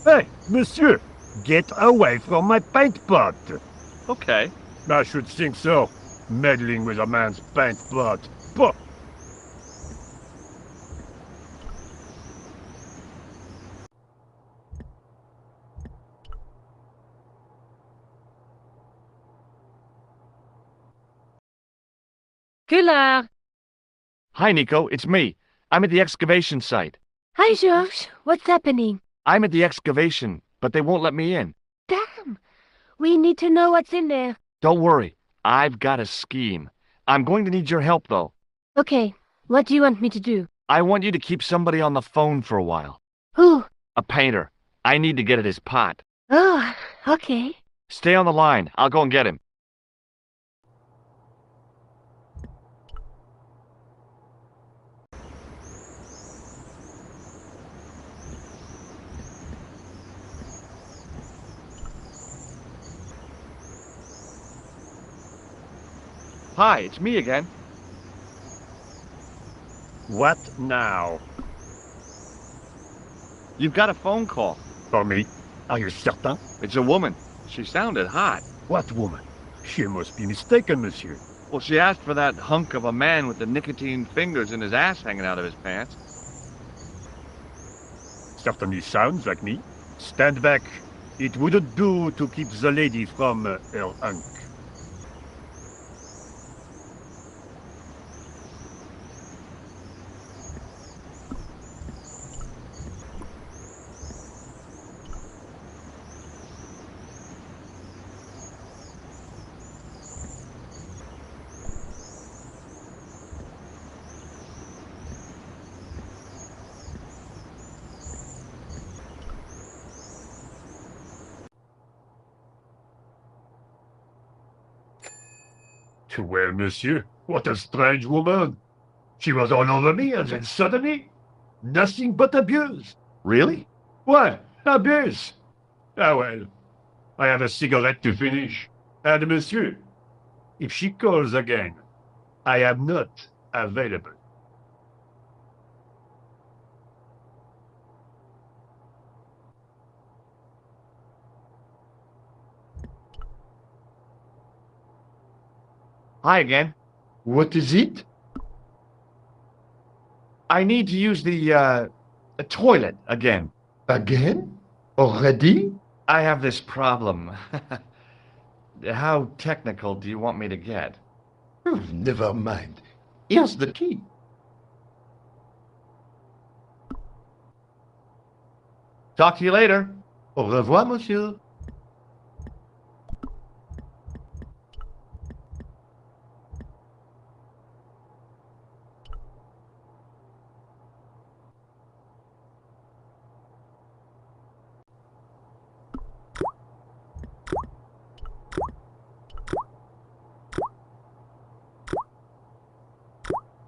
Hey, monsieur! Get away from my paint pot! Okay. I should think so. Meddling with a man's paint pot. Puh! Killer! Hi, Nico. It's me. I'm at the excavation site. Hi, George. What's happening? I'm at the excavation, but they won't let me in. Damn! We need to know what's in there. Don't worry. I've got a scheme. I'm going to need your help, though. Okay, what do you want me to do? I want you to keep somebody on the phone for a while. Who? A painter. I need to get at his pot. Oh, okay. Stay on the line. I'll go and get him. Hi, it's me again. What now? You've got a phone call. For me? Are you certain? It's a woman. She sounded hot. What woman? She must be mistaken, monsieur. Well, she asked for that hunk of a man with the nicotine fingers and his ass hanging out of his pants. Certainly sounds like me. Stand back. It wouldn't do to keep the lady from her hunk. Well, monsieur, what a strange woman. She was all over me, and then suddenly, nothing but abuse. Really? Why, abuse? Ah well, I have a cigarette to finish. And monsieur, if she calls again, I am not available. Hi again. What is it? I need to use the toilet again. Again? Already? I have this problem. How technical do you want me to get? Never mind. Here's the key. Talk to you later. Au revoir, monsieur.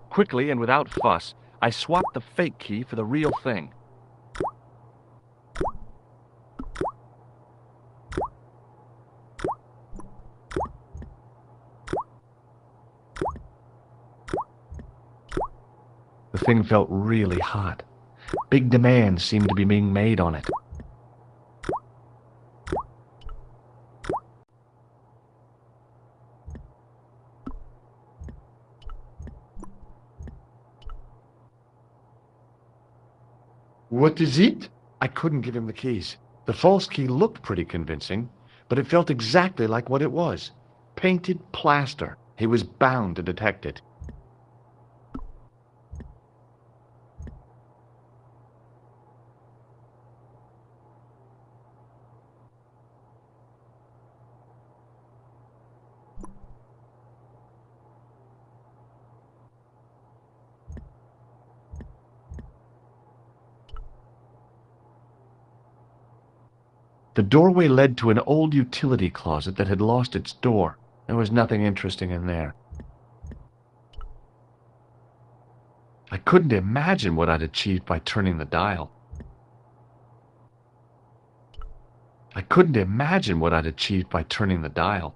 Quickly and without fuss, I swapped the fake key for the real thing. The thing felt really hot. Big demands seemed to be being made on it. What is it? I couldn't give him the keys. The false key looked pretty convincing, but it felt exactly like what it was. Painted plaster. He was bound to detect it. The doorway led to an old utility closet that had lost its door. There was nothing interesting in there. I couldn't imagine what I'd achieved by turning the dial. I couldn't imagine what I'd achieved by turning the dial.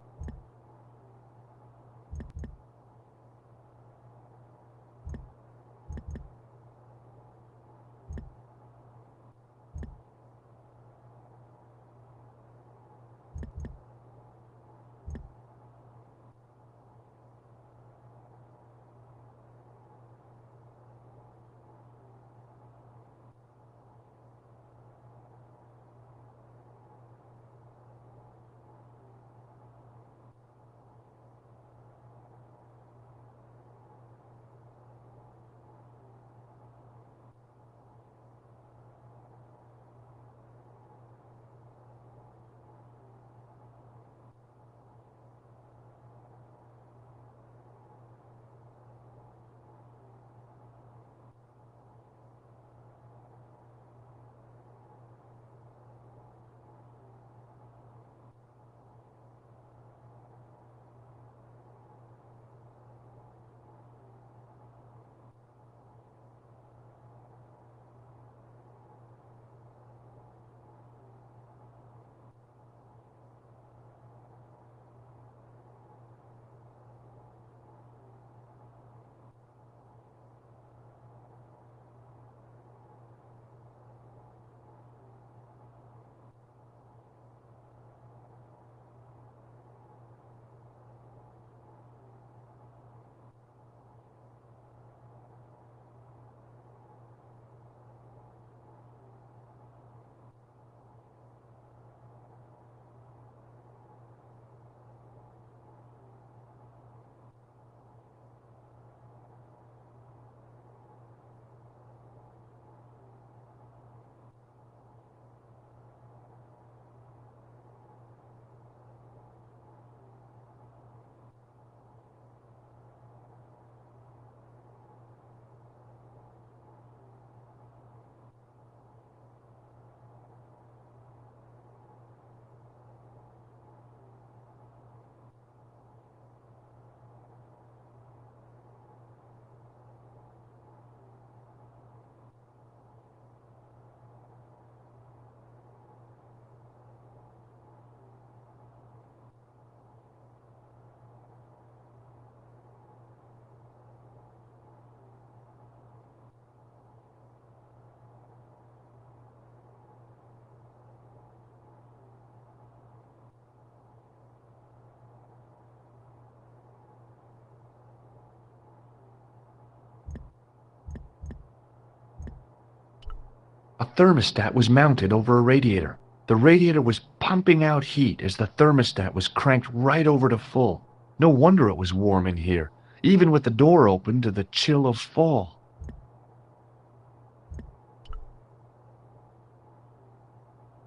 thermostat was mounted over a radiator. The radiator was pumping out heat as the thermostat was cranked right over to full. No wonder it was warm in here, even with the door open to the chill of fall.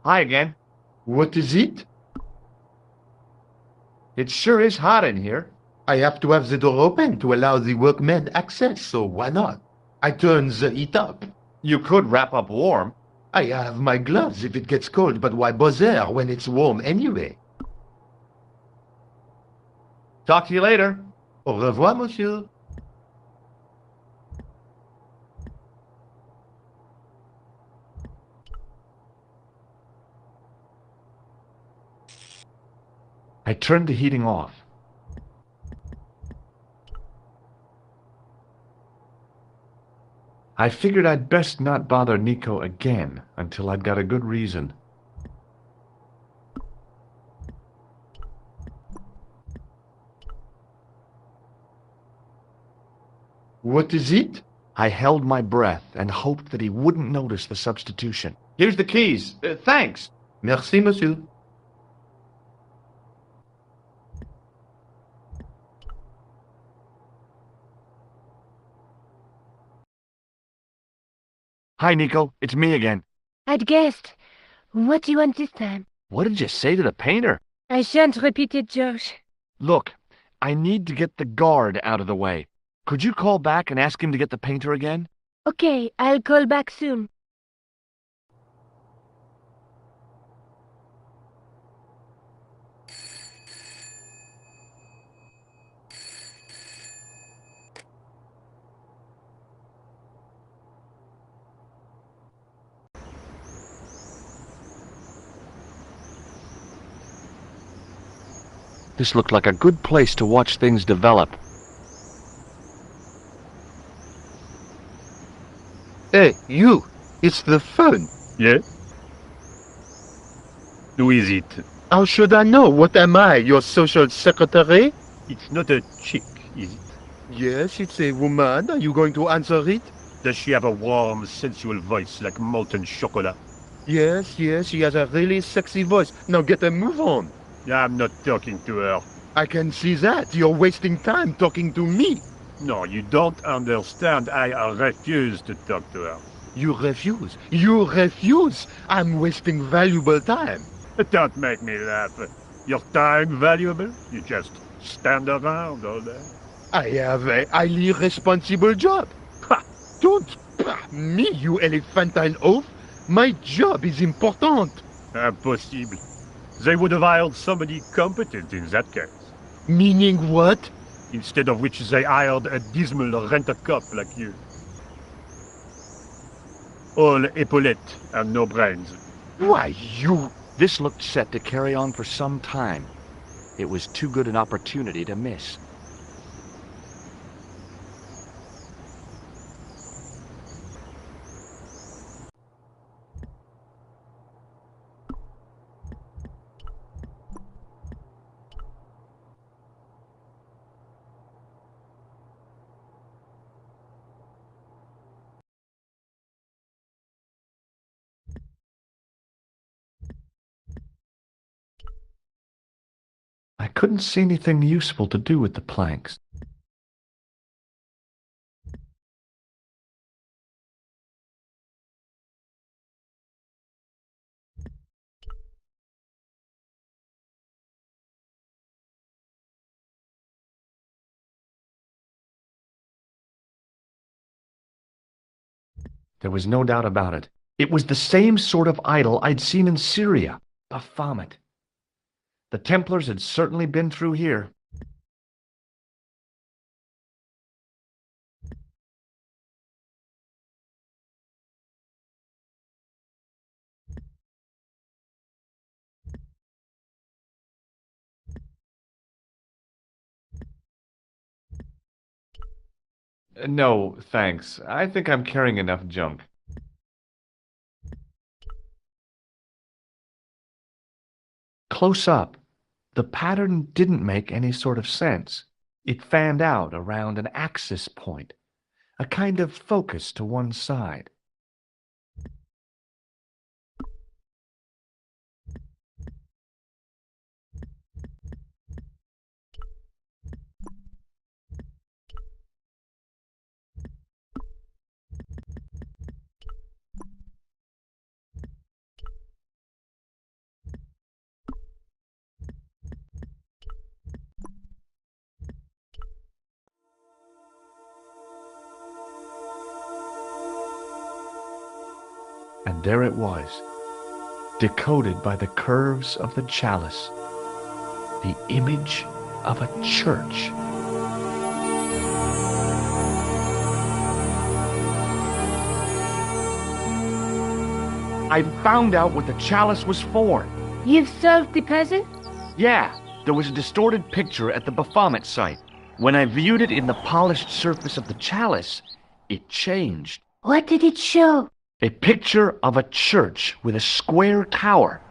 Hi again. What is it? It sure is hot in here. I have to have the door open to allow the workmen access, so why not? I turn the heat up. You could wrap up warm. I have my gloves if it gets cold, but why bother when it's warm anyway? Talk to you later. Au revoir, monsieur. I turned the heating off. I figured I'd best not bother Nico again until I'd got a good reason. What is it? I held my breath and hoped that he wouldn't notice the substitution. Here's the keys. Thanks. Merci, monsieur. Hi, Nico. It's me again. I'd guessed. What do you want this time? What did you say to the painter? I shan't repeat it, Josh. Look, I need to get the guard out of the way. Could you call back and ask him to get the painter again? Okay, I'll call back soon. This looked like a good place to watch things develop. Hey, you! It's the phone. Yes? Who is it? How should I know? What am I, your social secretary? It's not a chick, is it? Yes, it's a woman. Are you going to answer it? Does she have a warm, sensual voice like molten chocolate? Yes, she has a really sexy voice. Now get a move on. I'm not talking to her. I can see that. You're wasting time talking to me. No, you don't understand. I refuse to talk to her. You refuse? You refuse? I'm wasting valuable time. Don't make me laugh. Your time valuable? You just stand around all day. I have a highly responsible job. Ha! Don't me, you elephantine oaf. My job is important. Impossible. They would have hired somebody competent in that case. Meaning what? Instead of which they hired a dismal rent-a-cop like you. All epaulettes and no brains. Why, you... This looked set to carry on for some time. It was too good an opportunity to miss. I couldn't see anything useful to do with the planks. There was no doubt about it. It was the same sort of idol I'd seen in Syria, a Baphomet. The Templars had certainly been through here. No, thanks. I think I'm carrying enough junk. Close up, the pattern didn't make any sort of sense. It fanned out around an axis point, a kind of focus to one side. there it was, decoded by the curves of the chalice, the image of a church. I found out what the chalice was for. You've solved the puzzle? Yeah, there was a distorted picture at the Baphomet site. When I viewed it in the polished surface of the chalice, it changed. What did it show? A picture of a church with a square tower.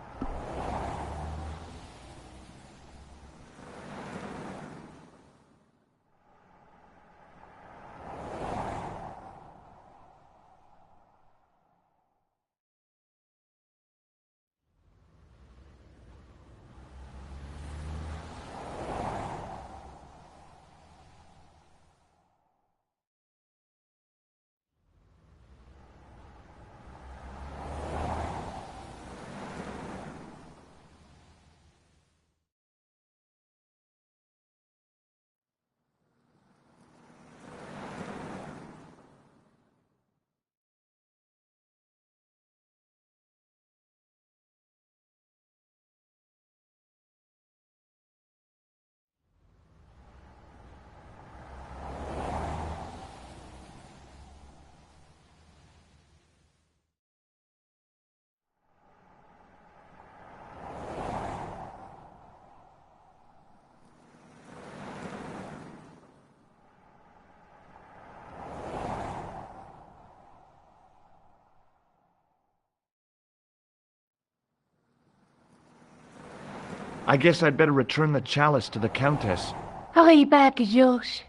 I guess I'd better return the chalice to the Countess. Hurry back, Georges.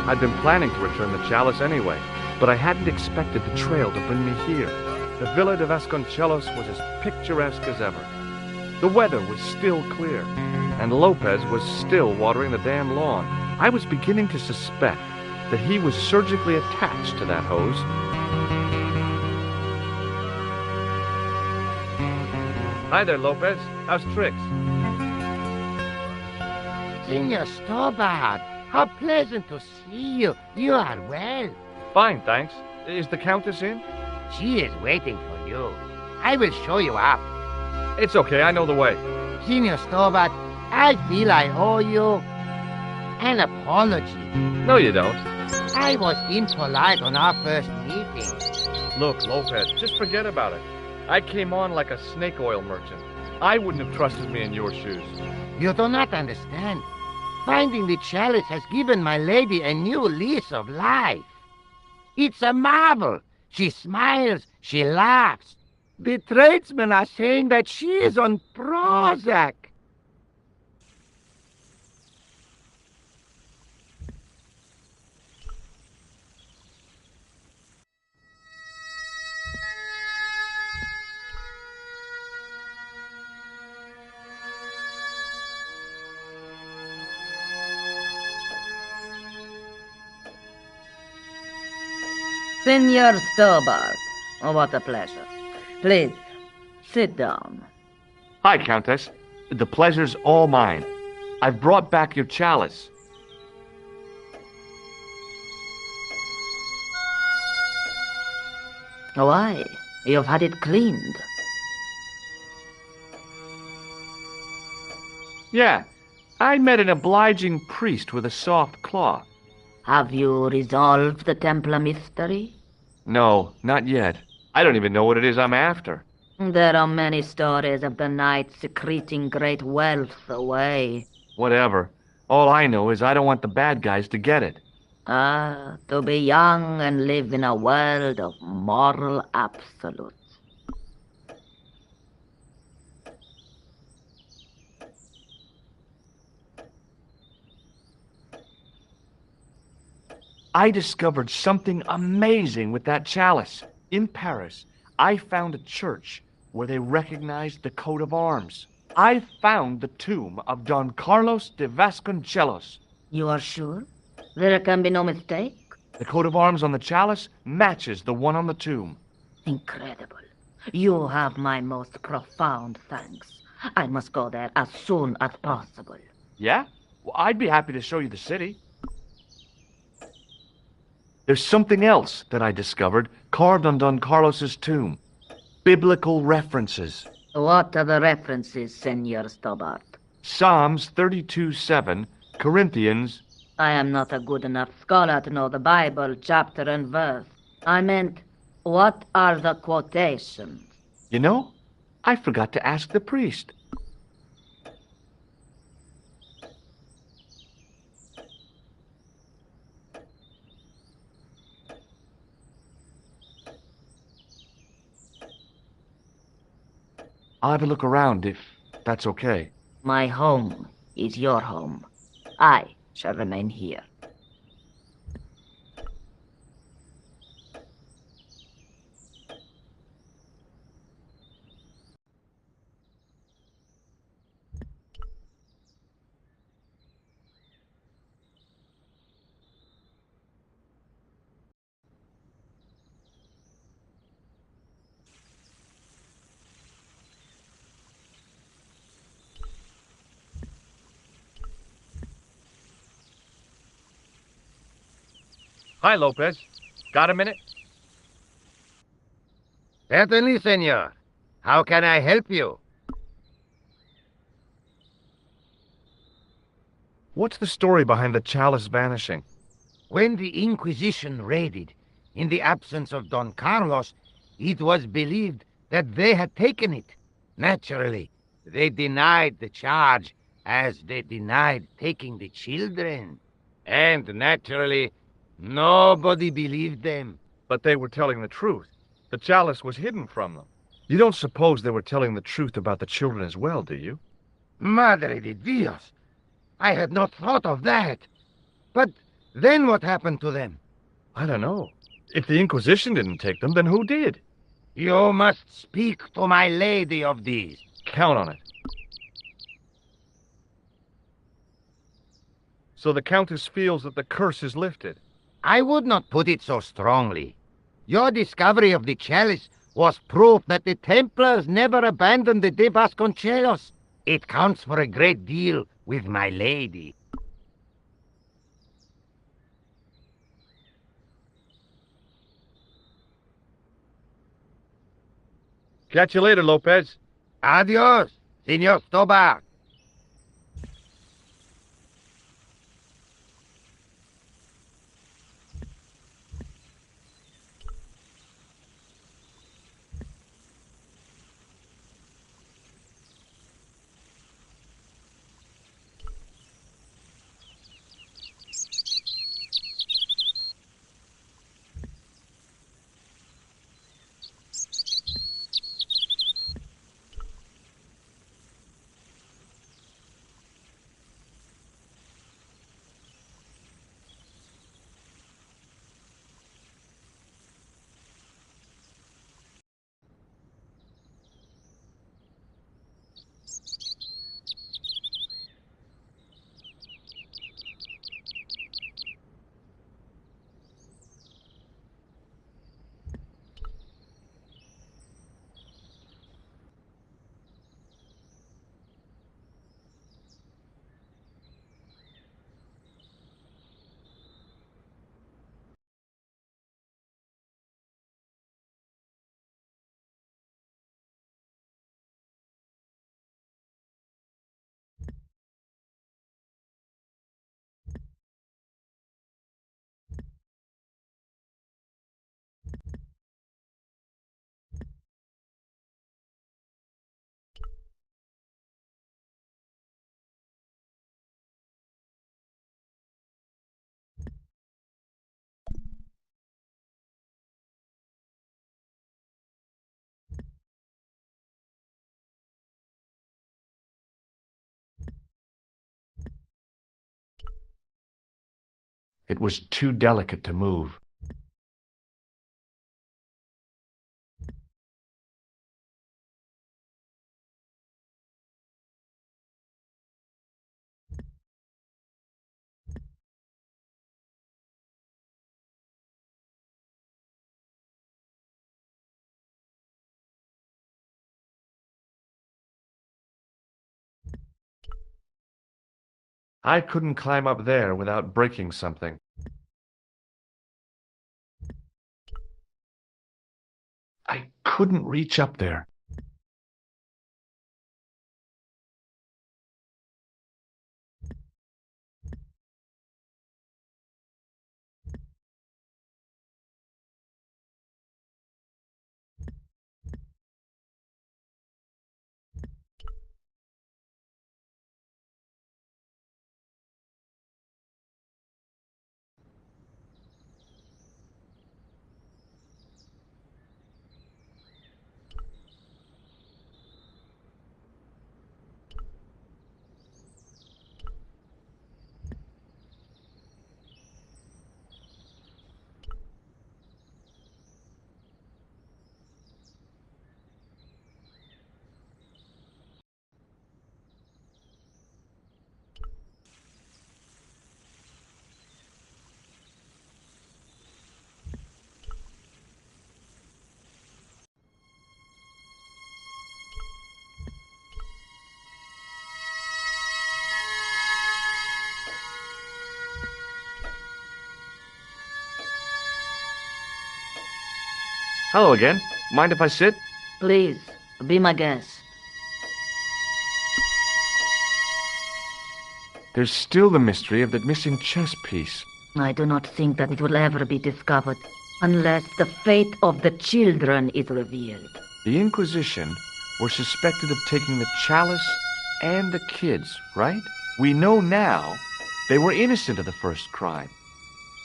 I'd been planning to return the chalice anyway, but I hadn't expected the trail to bring me here. The Villa de Vasconcelos was as picturesque as ever. The weather was still clear, and Lopez was still watering the damn lawn. I was beginning to suspect that he was surgically attached to that hose. Hi there, Lopez. How's tricks? Senor Stobart, how pleasant to see you. You are well. Fine, thanks. Is the Countess in? She is waiting for you. I will show you up. It's okay, I know the way. Senor Stobart, I feel I owe you an apology. No, you don't. I was impolite on our first meeting. Look, Lopez, just forget about it. I came on like a snake oil merchant. I wouldn't have trusted me in your shoes. You do not understand. Finding the chalice has given my lady a new lease of life. It's a marvel. She smiles, she laughs. The tradesmen are saying that she is on Prozac. Senor Stobart, oh, what a pleasure. Please, sit down. Hi, Countess. The pleasure's all mine. I've brought back your chalice. Why? You've had it cleaned. Yeah, I met an obliging priest with a soft claw. Have you resolved the Templar mystery? No, not yet. I don't even know what it is I'm after. There are many stories of the knight secreting great wealth away. Whatever. All I know is I don't want the bad guys to get it. Ah, to be young and live in a world of moral absolutes. I discovered something amazing with that chalice. In Paris, I found a church where they recognized the coat of arms. I found the tomb of Don Carlos de Vasconcelos. You are sure? There can be no mistake? The coat of arms on the chalice matches the one on the tomb. Incredible. You have my most profound thanks. I must go there as soon as possible. Yeah? Well, I'd be happy to show you the city. There's something else that I discovered carved on Don Carlos's tomb. Biblical references. What are the references, Senor Stobart? Psalms 32:7, Corinthians. I am not a good enough scholar to know the Bible, chapter and verse. I meant, what are the quotations? You know, I forgot to ask the priest. I'll have a look around if that's okay. My home is your home. I shall remain here. Hi, Lopez. Got a minute? Certainly, senor. How can I help you? What's the story behind the chalice vanishing? When the Inquisition raided, in the absence of Don Carlos, it was believed that they had taken it. Naturally, they denied the charge, as they denied taking the children. And naturally, nobody believed them. But they were telling the truth. The chalice was hidden from them. You don't suppose they were telling the truth about the children as well, do you? Madre de Dios! I had not thought of that. But then what happened to them? I don't know. If the Inquisition didn't take them, then who did? You must speak to my lady of these. Count on it. So the Countess feels that the curse is lifted. I would not put it so strongly. Your discovery of the chalice was proof that the Templars never abandoned the de Vasconcelos. It counts for a great deal with my lady. Catch you later, Lopez. Adios, Senor Stobart. It was too delicate to move. I couldn't climb up there without breaking something. I couldn't reach up there. Hello again. Mind if I sit? Please, be my guest. There's still the mystery of that missing chess piece. I do not think that it will ever be discovered unless the fate of the children is revealed. The Inquisition were suspected of taking the chalice and the kids, right? We know now they were innocent of the first crime.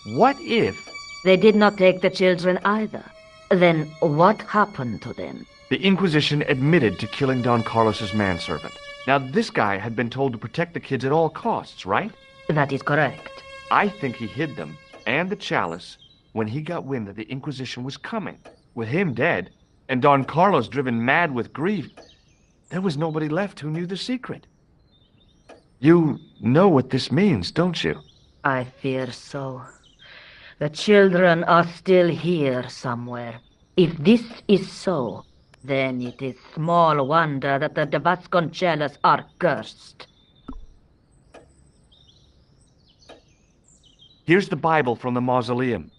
What if... They did not take the children either. Then what happened to them? The Inquisition admitted to killing Don Carlos's manservant. Now, this guy had been told to protect the kids at all costs, right? That is correct. I think he hid them, and the chalice, when he got wind that the Inquisition was coming. With him dead, and Don Carlos driven mad with grief, there was nobody left who knew the secret. You know what this means, don't you? I fear so. The children are still here somewhere. If this is so, then it is small wonder that the de Vasconcelos are cursed. Here's the Bible from the mausoleum.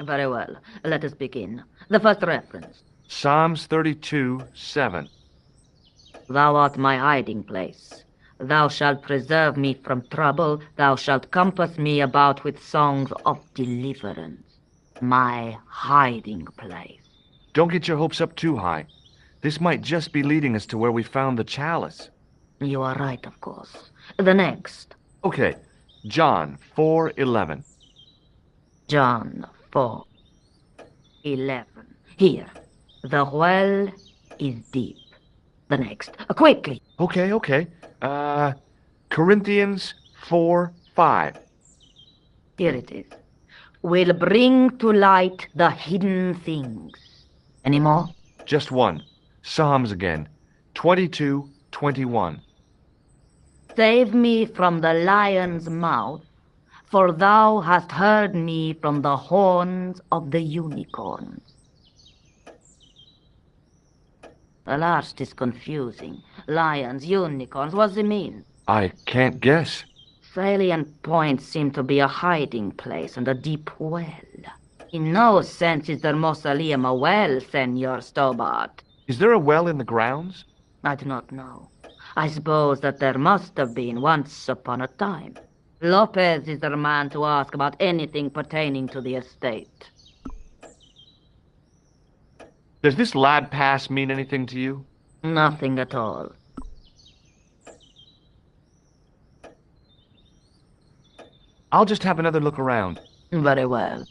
Very well. Let us begin. The first reference. Psalms 32:7. Thou art my hiding place. Thou shalt preserve me from trouble. Thou shalt compass me about with songs of deliverance. My hiding place. Don't get your hopes up too high. This might just be leading us to where we found the chalice. You are right, of course. The next. Okay, John 4:11. John 4:11. Here. The well is deep. The next. Quickly. Okay. Corinthians 4:5. Here it is. Will bring to light the hidden things. Any more? Just one. Psalms again. 22:21. Save me from the lion's mouth, for thou hast heard me from the horns of the unicorns. The last is confusing. Lions, unicorns, what does it mean? I can't guess. Salient points seem to be a hiding place and a deep well. In no sense is their mausoleum a well, Senor Stobart. Is there a well in the grounds? I do not know. I suppose that there must have been once upon a time. Lopez is the man to ask about anything pertaining to the estate. Does this lab pass mean anything to you? Nothing at all. I'll just have another look around. Very well.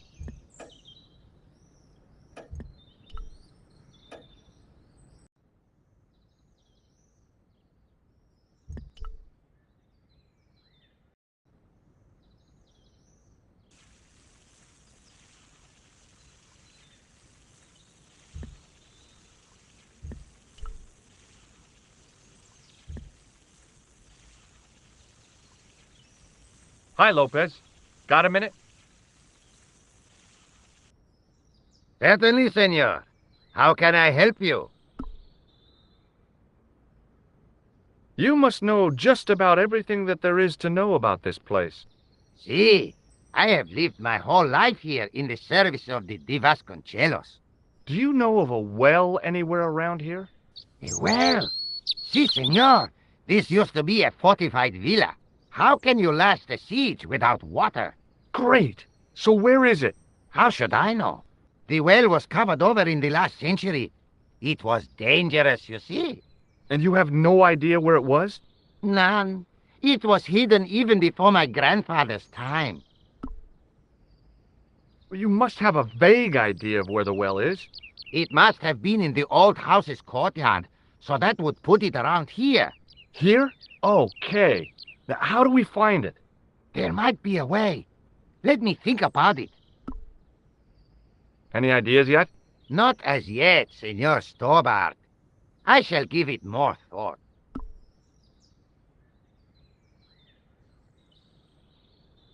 Hi, Lopez. Got a minute? Certainly, senor. How can I help you? You must know just about everything that there is to know about this place. See, I have lived my whole life here in the service of the Vasconcelos. Do you know of a well anywhere around here? A well? Si, senor. This used to be a fortified villa. How can you last a siege without water? Great! So where is it? How should I know? The well was covered over in the last century. It was dangerous, you see. And you have no idea where it was? None. It was hidden even before my grandfather's time. You must have a vague idea of where the well is. It must have been in the old house's courtyard, so that would put it around here. Here? Okay. Now, how do we find it? There might be a way. Let me think about it. Any ideas yet? Not as yet, Senor Stobart. I shall give it more thought.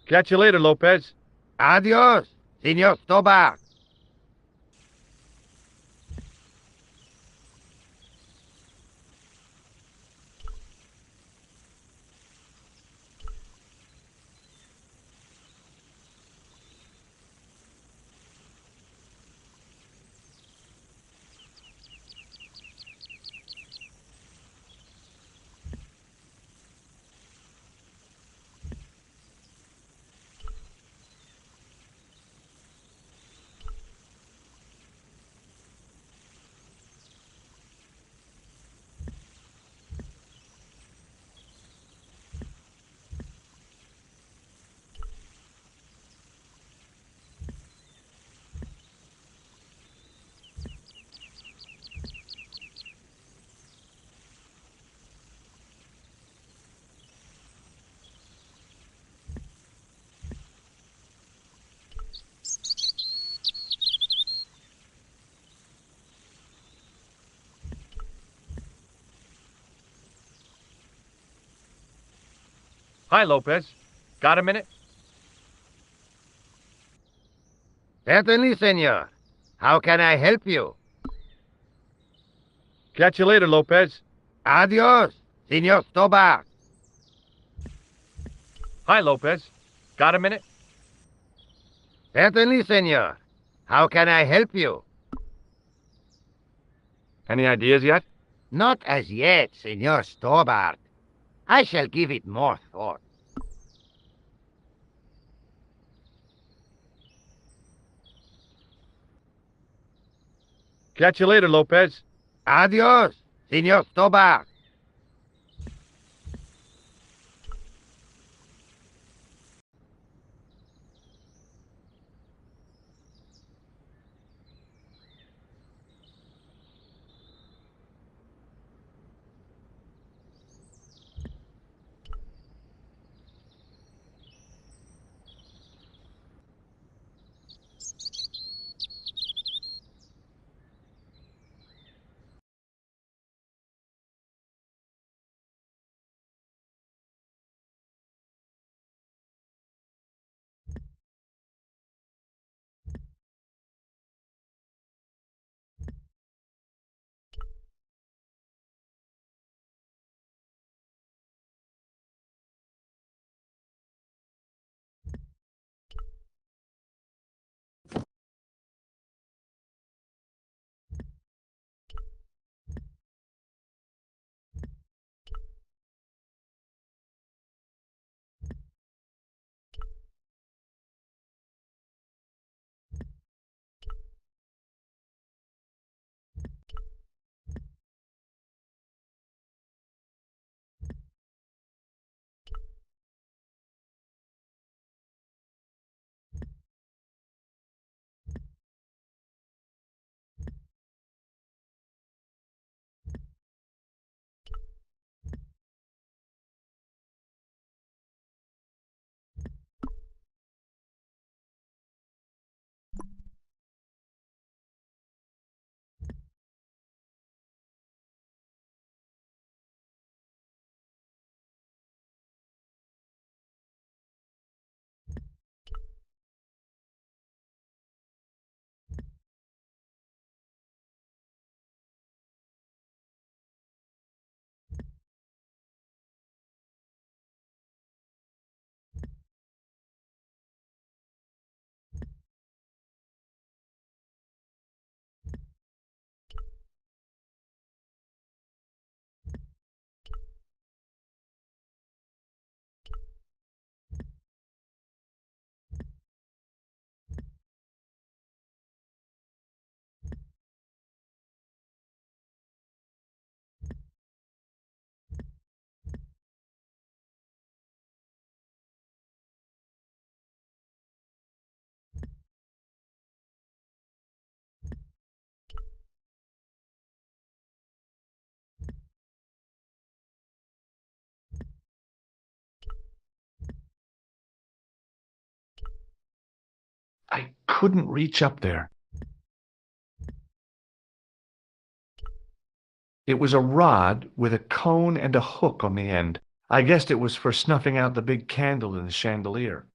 Catch you later, Lopez. Adios, Senor Stobart. Hi, Lopez. Got a minute? Certainly, senor. How can I help you? Catch you later, Lopez. Adios, Senor Stobart. Hi, Lopez. Got a minute? Certainly, senor. How can I help you? Any ideas yet? Not as yet, Senor Stobart. I shall give it more thought. Catch you later, Lopez. Adios, Senor Stobart. I couldn't reach up there. It was a rod with a cone and a hook on the end. I guessed it was for snuffing out the big candle in the chandelier.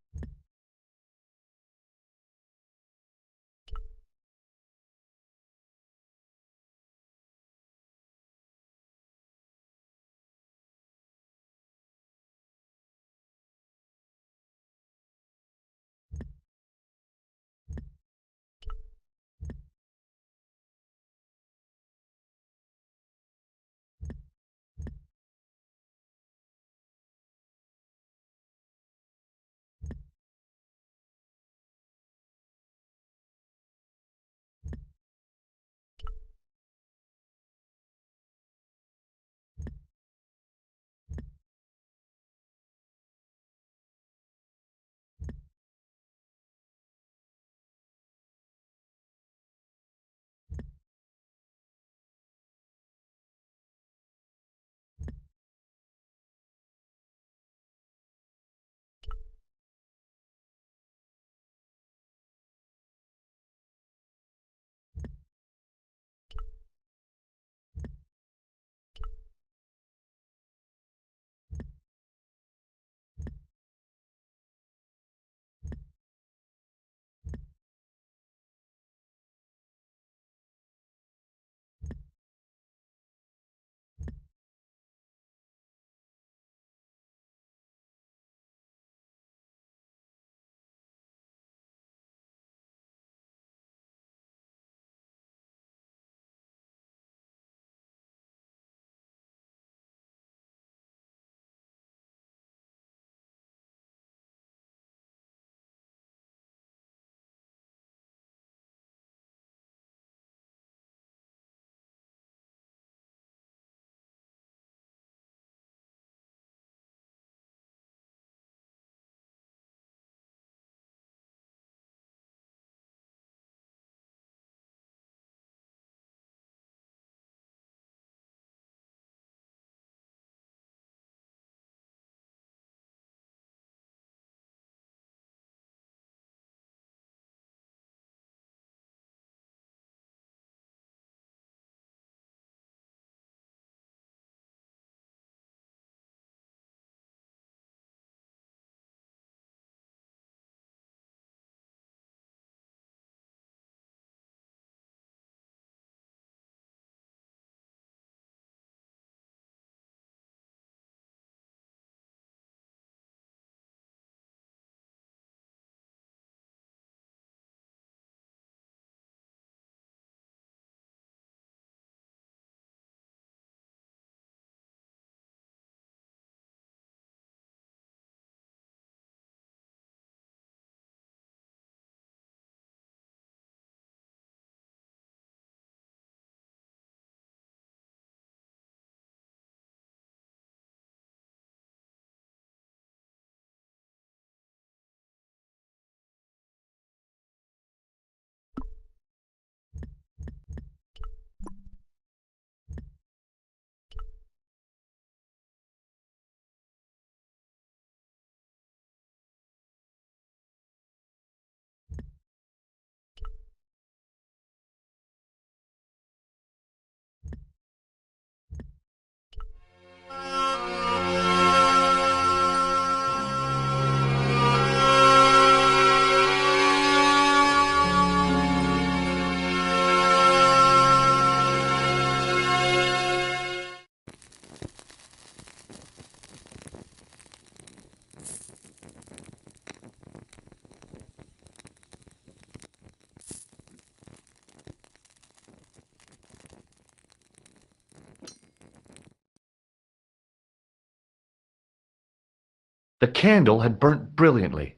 The candle had burnt brilliantly,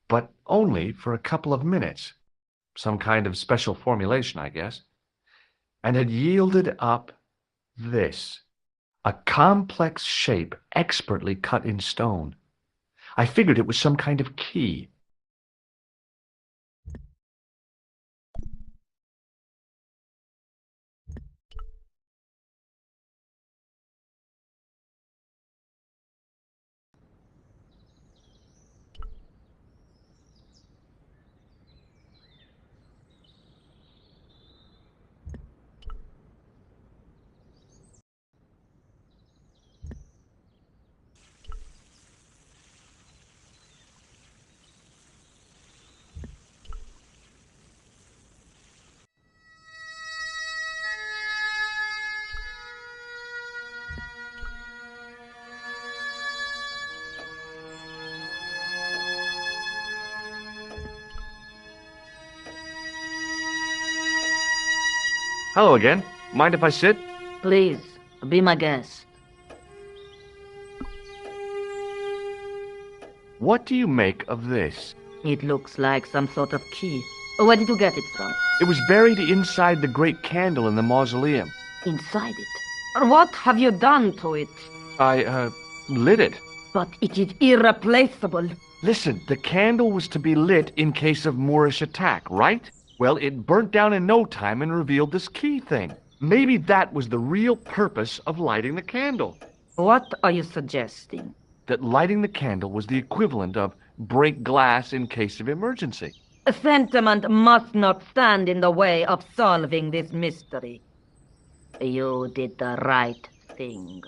but only for a couple of minutes. Some kind of special formulation, I guess. And had yielded up this. A complex shape expertly cut in stone. I figured it was some kind of key. Hello again. Mind if I sit? Please, be my guest. What do you make of this? It looks like some sort of key. Where did you get it from? It was buried inside the great candle in the mausoleum. Inside it? What have you done to it? I, lit it. But it is irreplaceable. Listen, the candle was to be lit in case of Moorish attack, right? Well, it burnt down in no time and revealed this key thing. Maybe that was the real purpose of lighting the candle. What are you suggesting? That lighting the candle was the equivalent of break glass in case of emergency. Sentiment must not stand in the way of solving this mystery. You did the right thing.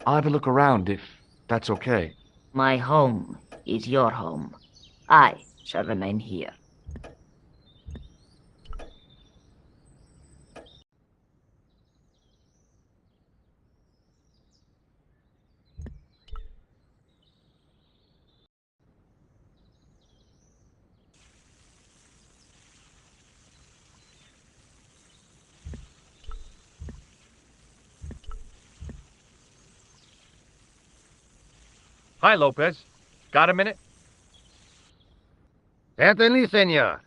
I'll have a look around if that's okay. My home is your home. I shall remain here. Hi, Lopez. Got a minute? Certainly, senor.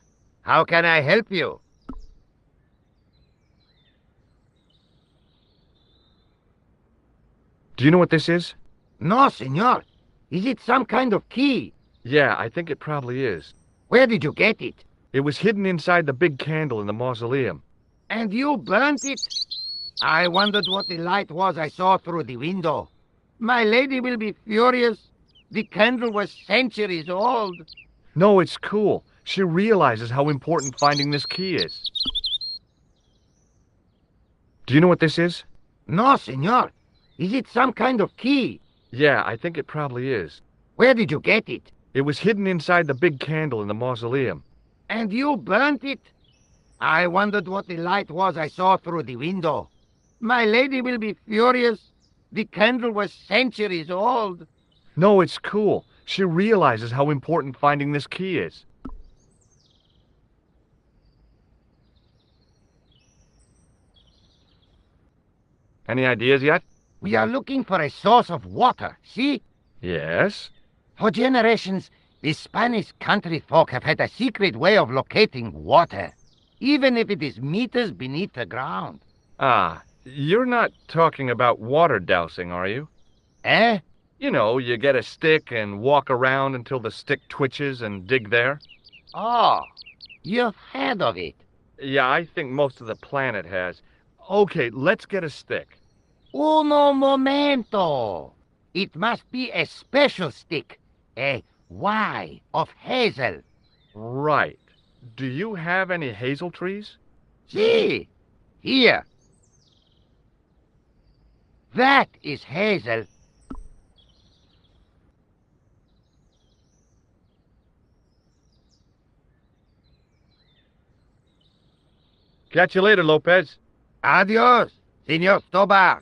How can I help you? Do you know what this is? No, senor. Is it some kind of key? Yeah, I think it probably is. Where did you get it? It was hidden inside the big candle in the mausoleum. And you burnt it? I wondered what the light was I saw through the window. My lady will be furious. The candle was centuries old. No, it's cool. She realizes how important finding this key is. Do you know what this is? No, senor. Is it some kind of key? Yeah, I think it probably is. Where did you get it? It was hidden inside the big candle in the mausoleum. And you burnt it? I wondered what the light was I saw through the window. My lady will be furious. The candle was centuries old. No, it's cool. She realizes how important finding this key is. Any ideas yet? We are looking for a source of water, see? Yes? For generations, the Spanish country folk have had a secret way of locating water, even if it is meters beneath the ground. Ah, you're not talking about water dousing, are you? Eh? You know, you get a stick and walk around until the stick twitches and dig there. Oh, you've heard of it. Yeah, I think most of the planet has. Okay, let's get a stick. Uno momento. It must be a special stick. A Y of hazel. Right. Do you have any hazel trees? See, here. That is hazel. Catch you later, Lopez. Adios, Senor Tobar.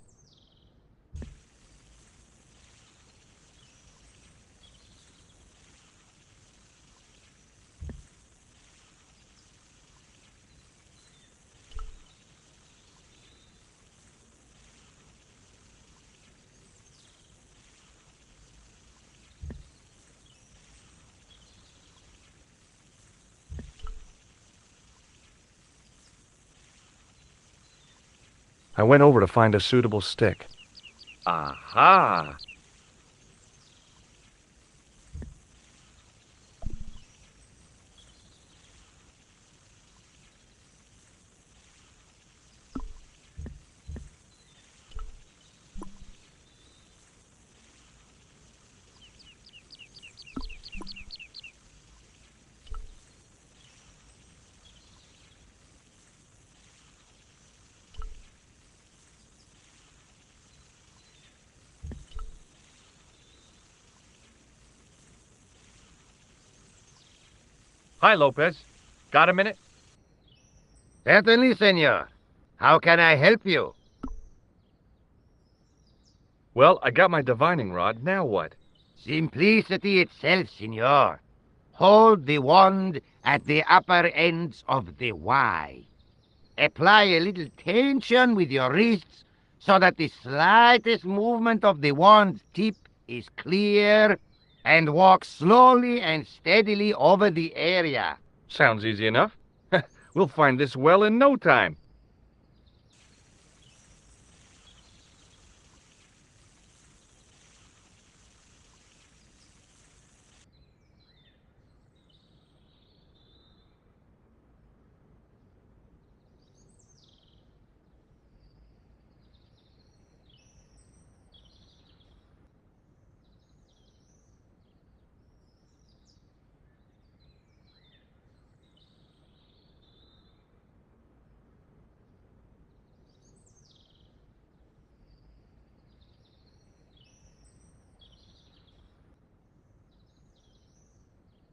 I went over to find a suitable stick. Aha! Hi, Lopez. Got a minute? Certainly, senor. How can I help you? Well, I got my divining rod. Now what? Simplicity itself, senor. Hold the wand at the upper ends of the Y. Apply a little tension with your wrists so that the slightest movement of the wand's tip is clear, and walk slowly and steadily over the area. Sounds easy enough. We'll find this well in no time.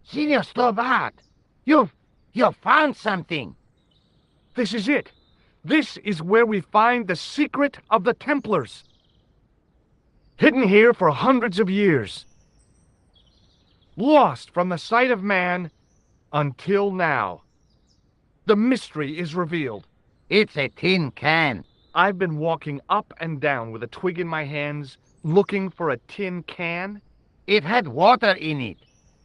Senor Stobart, you've found something. This is it. This is where we find the secret of the Templars. Hidden here for hundreds of years. Lost from the sight of man until now. The mystery is revealed. It's a tin can. I've been walking up and down with a twig in my hands, looking for a tin can. It had water in it.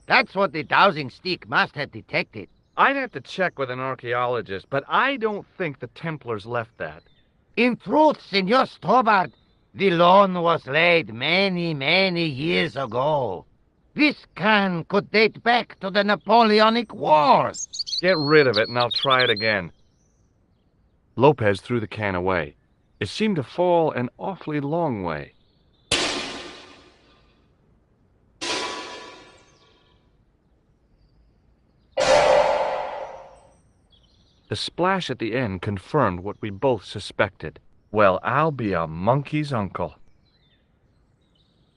That's what the dowsing stick must have detected. I'd have to check with an archaeologist, but I don't think the Templars left that. In truth, Senor Stobart, the loan was laid many, many years ago. This can could date back to the Napoleonic Wars. Get rid of it and I'll try it again. Lopez threw the can away. It seemed to fall an awfully long way. The splash at the end confirmed what we both suspected. Well, I'll be a monkey's uncle.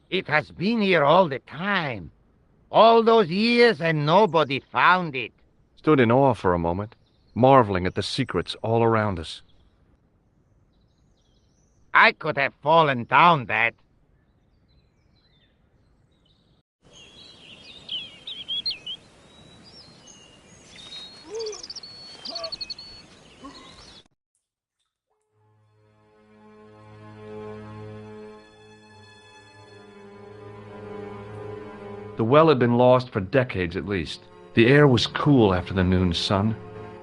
It has been here all the time. All those years and nobody found it. Stood in awe for a moment, marveling at the secrets all around us. I could have fallen down that. The well had been lost for decades at least. The air was cool after the noon sun,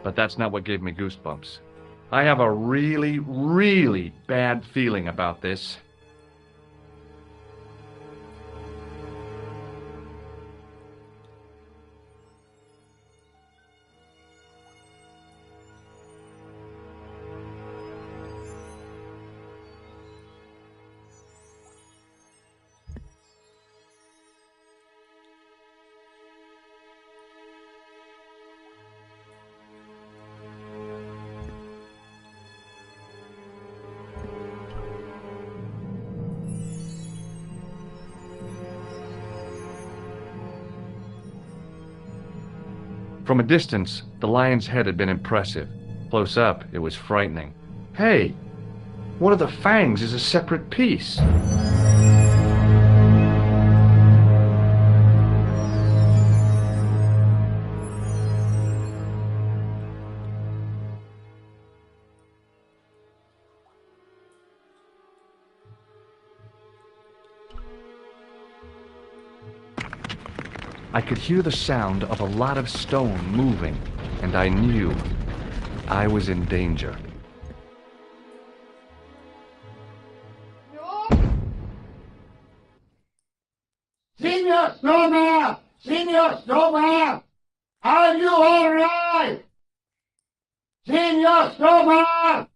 but that's not what gave me goosebumps. I have a really, really bad feeling about this. From a distance, the lion's head had been impressive. Close up, it was frightening. Hey, one of the fangs is a separate piece. I could hear the sound of a lot of stone moving, and I knew I was in danger. Senor Stobart! Senor Stobart! Are you all right? Senor Stobart!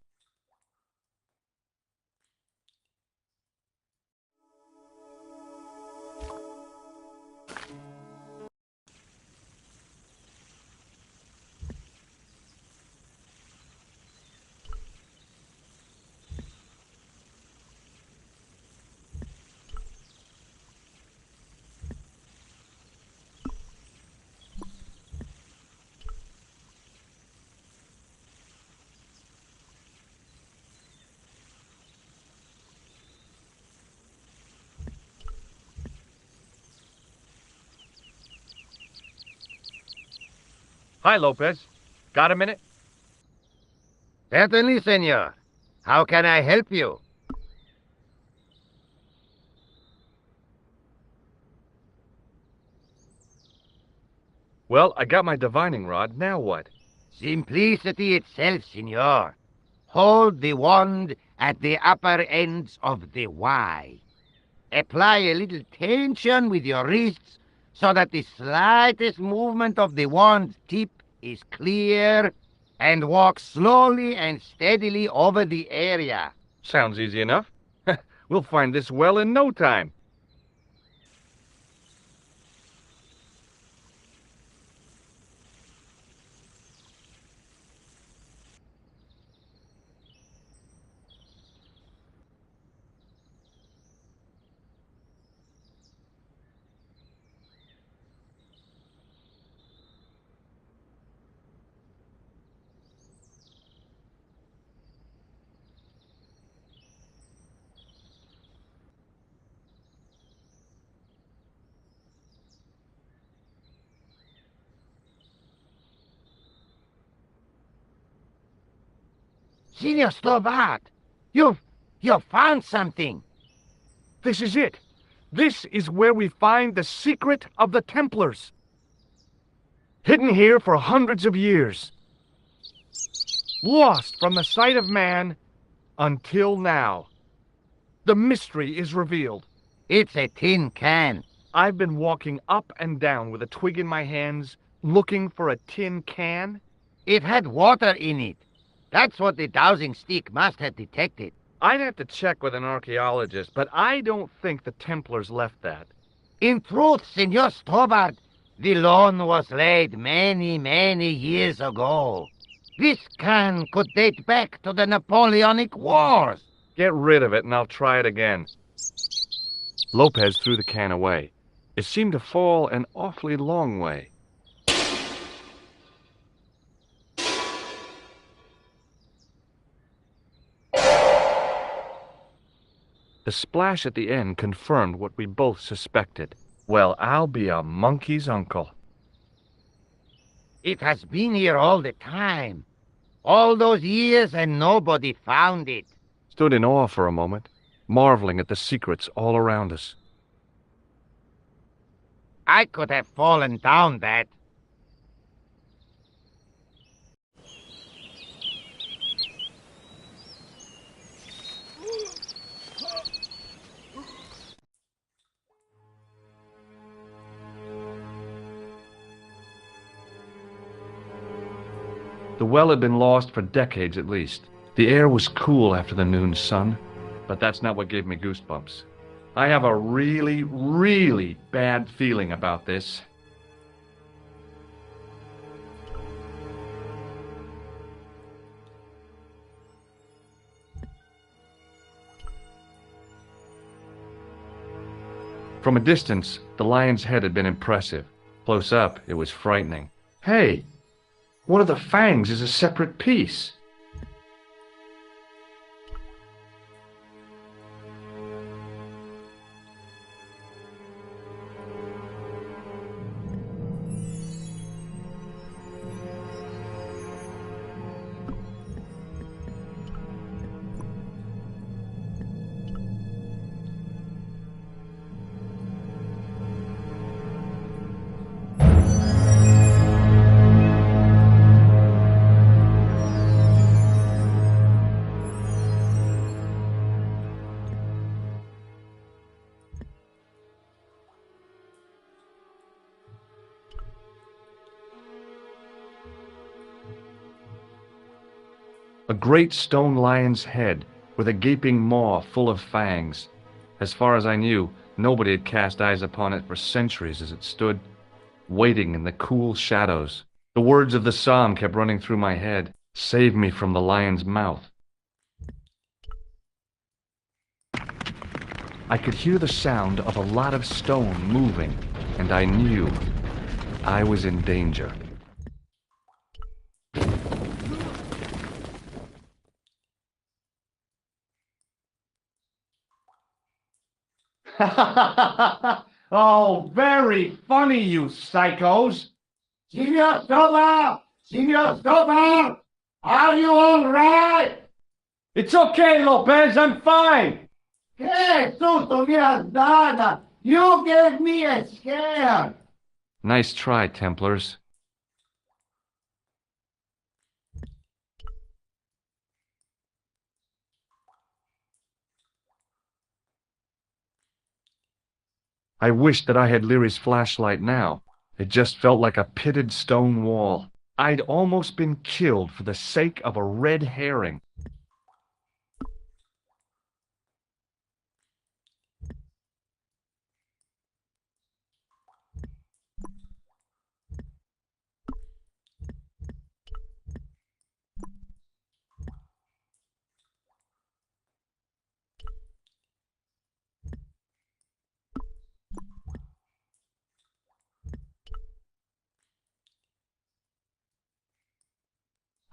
Hi, Lopez. Got a minute? Certainly, senor. How can I help you? Well, I got my divining rod. Now what? Simplicity itself, senor. Hold the wand at the upper ends of the Y. Apply a little tension with your wrists so that the slightest movement of the wand tip is clear, and walk slowly and steadily over the area. Sounds easy enough. We'll find this well in no time. Senor Stobart, you've found something. This is it. This is where we find the secret of the Templars. Hidden here for hundreds of years. Lost from the sight of man until now. The mystery is revealed. It's a tin can. I've been walking up and down with a twig in my hands, looking for a tin can. It had water in it. That's what the dowsing stick must have detected. I'd have to check with an archaeologist, but I don't think the Templars left that. In truth, Senor Stobart, the loan was laid many, many years ago. This can could date back to the Napoleonic Wars. Get rid of it and I'll try it again. Lopez threw the can away. It seemed to fall an awfully long way. The splash at the end confirmed what we both suspected. Well, I'll be a monkey's uncle. It has been here all the time. All those years and nobody found it. Stood in awe for a moment, marveling at the secrets all around us. I could have fallen down that. The well had been lost for decades at least. The air was cool after the noon sun, but that's not what gave me goosebumps. I have a really, really bad feeling about this. From a distance, the lion's head had been impressive. Close up, it was frightening. Hey! One of the fangs is a separate piece. A great stone lion's head, with a gaping maw full of fangs. As far as I knew, nobody had cast eyes upon it for centuries as it stood, waiting in the cool shadows. The words of the psalm kept running through my head, "Save me from the lion's mouth." I could hear the sound of a lot of stone moving, and I knew I was in danger. Oh, very funny, you psychos. Signor Stover! Signor Stover! Are you all right? It's okay, Lopez, I'm fine! Che tutto mi has done? You gave me a scare! Nice try, Templars. I wished that I had Leary's flashlight now. It just felt like a pitted stone wall. I'd almost been killed for the sake of a red herring.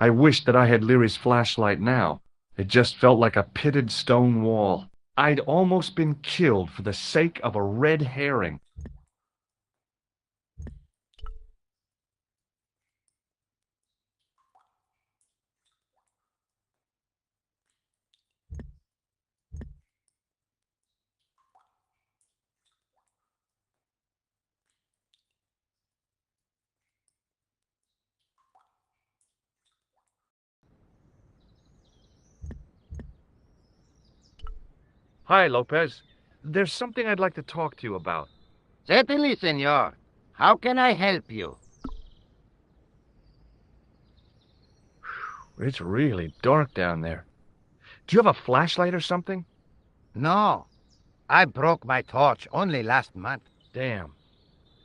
I wished that I had Leary's flashlight now. It just felt like a pitted stone wall. I'd almost been killed for the sake of a red herring. Hi, Lopez. There's something I'd like to talk to you about. Certainly, senor. How can I help you? It's really dark down there. Do you have a flashlight or something? No. I broke my torch only last month. Damn.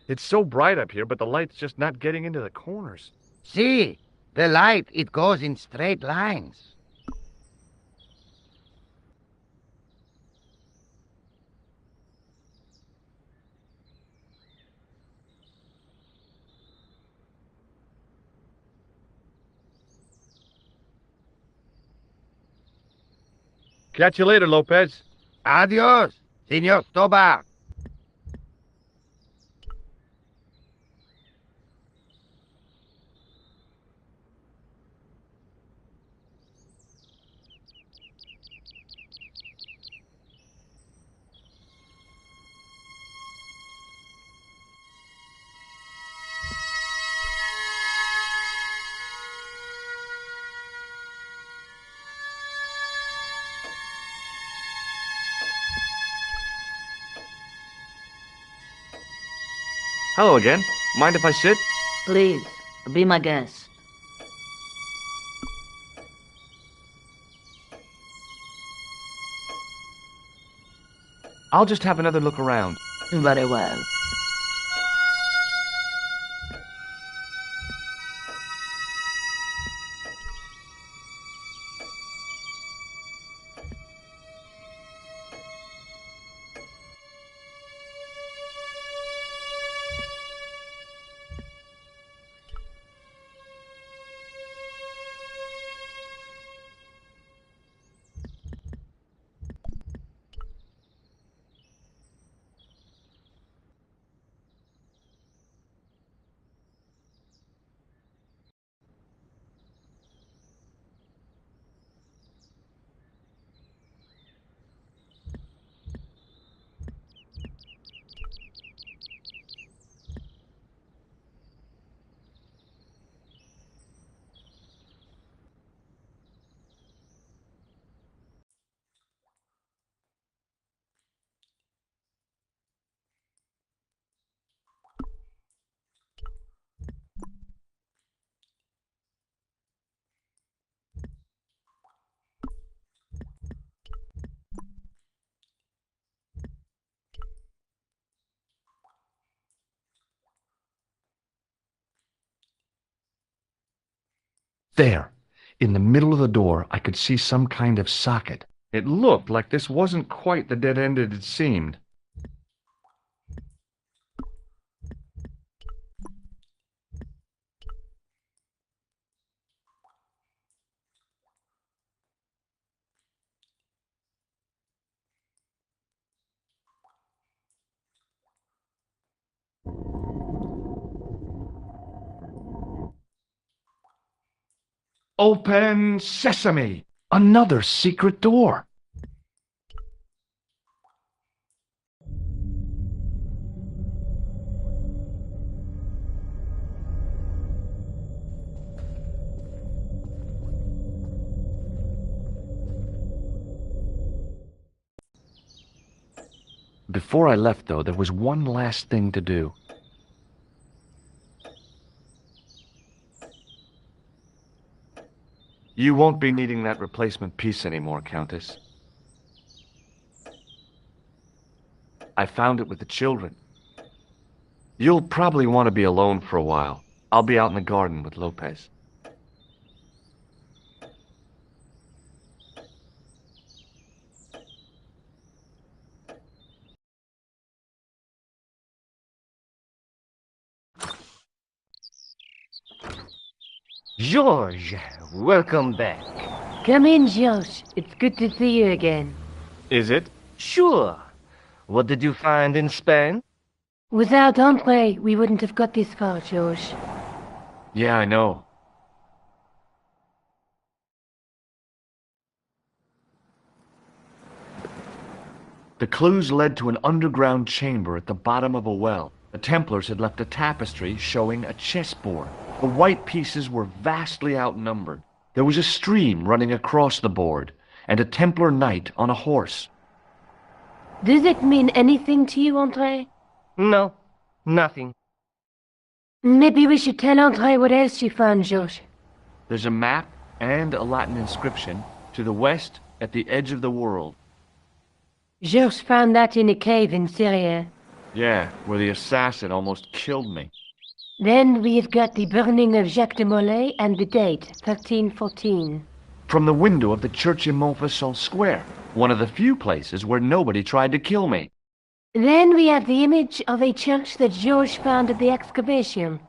It's so bright up here, but the light's just not getting into the corners. See, the light, it goes in straight lines. Catch you later, Lopez. Adios, Senor Stobar. Hello again. Mind if I sit? Please, be my guest. I'll just have another look around. Very well. There, in the middle of the door, I could see some kind of socket. It looked like this wasn't quite the dead end it seemed. Open sesame! Another secret door. Before I left, though, there was one last thing to do. You won't be needing that replacement piece anymore, Countess. I found it with the children. You'll probably want to be alone for a while. I'll be out in the garden with Lopez. George, welcome back. Come in, George. It's good to see you again. Is it? Sure. What did you find in Spain? Without Andre, we wouldn't have got this far, George. Yeah, I know. The clues led to an underground chamber at the bottom of a well. The Templars had left a tapestry showing a chessboard. The white pieces were vastly outnumbered. There was a stream running across the board, and a Templar knight on a horse. Does it mean anything to you, Andre? No, nothing. Maybe we should tell Andre what else you found, George. There's a map and a Latin inscription to the west at the edge of the world. George found that in a cave in Syria. Yeah, where the assassin almost killed me. Then we've got the burning of Jacques de Molay and the date, 1314. From the window of the church in Montfaucon Square, one of the few places where nobody tried to kill me. Then we have the image of a church that George found at the excavation.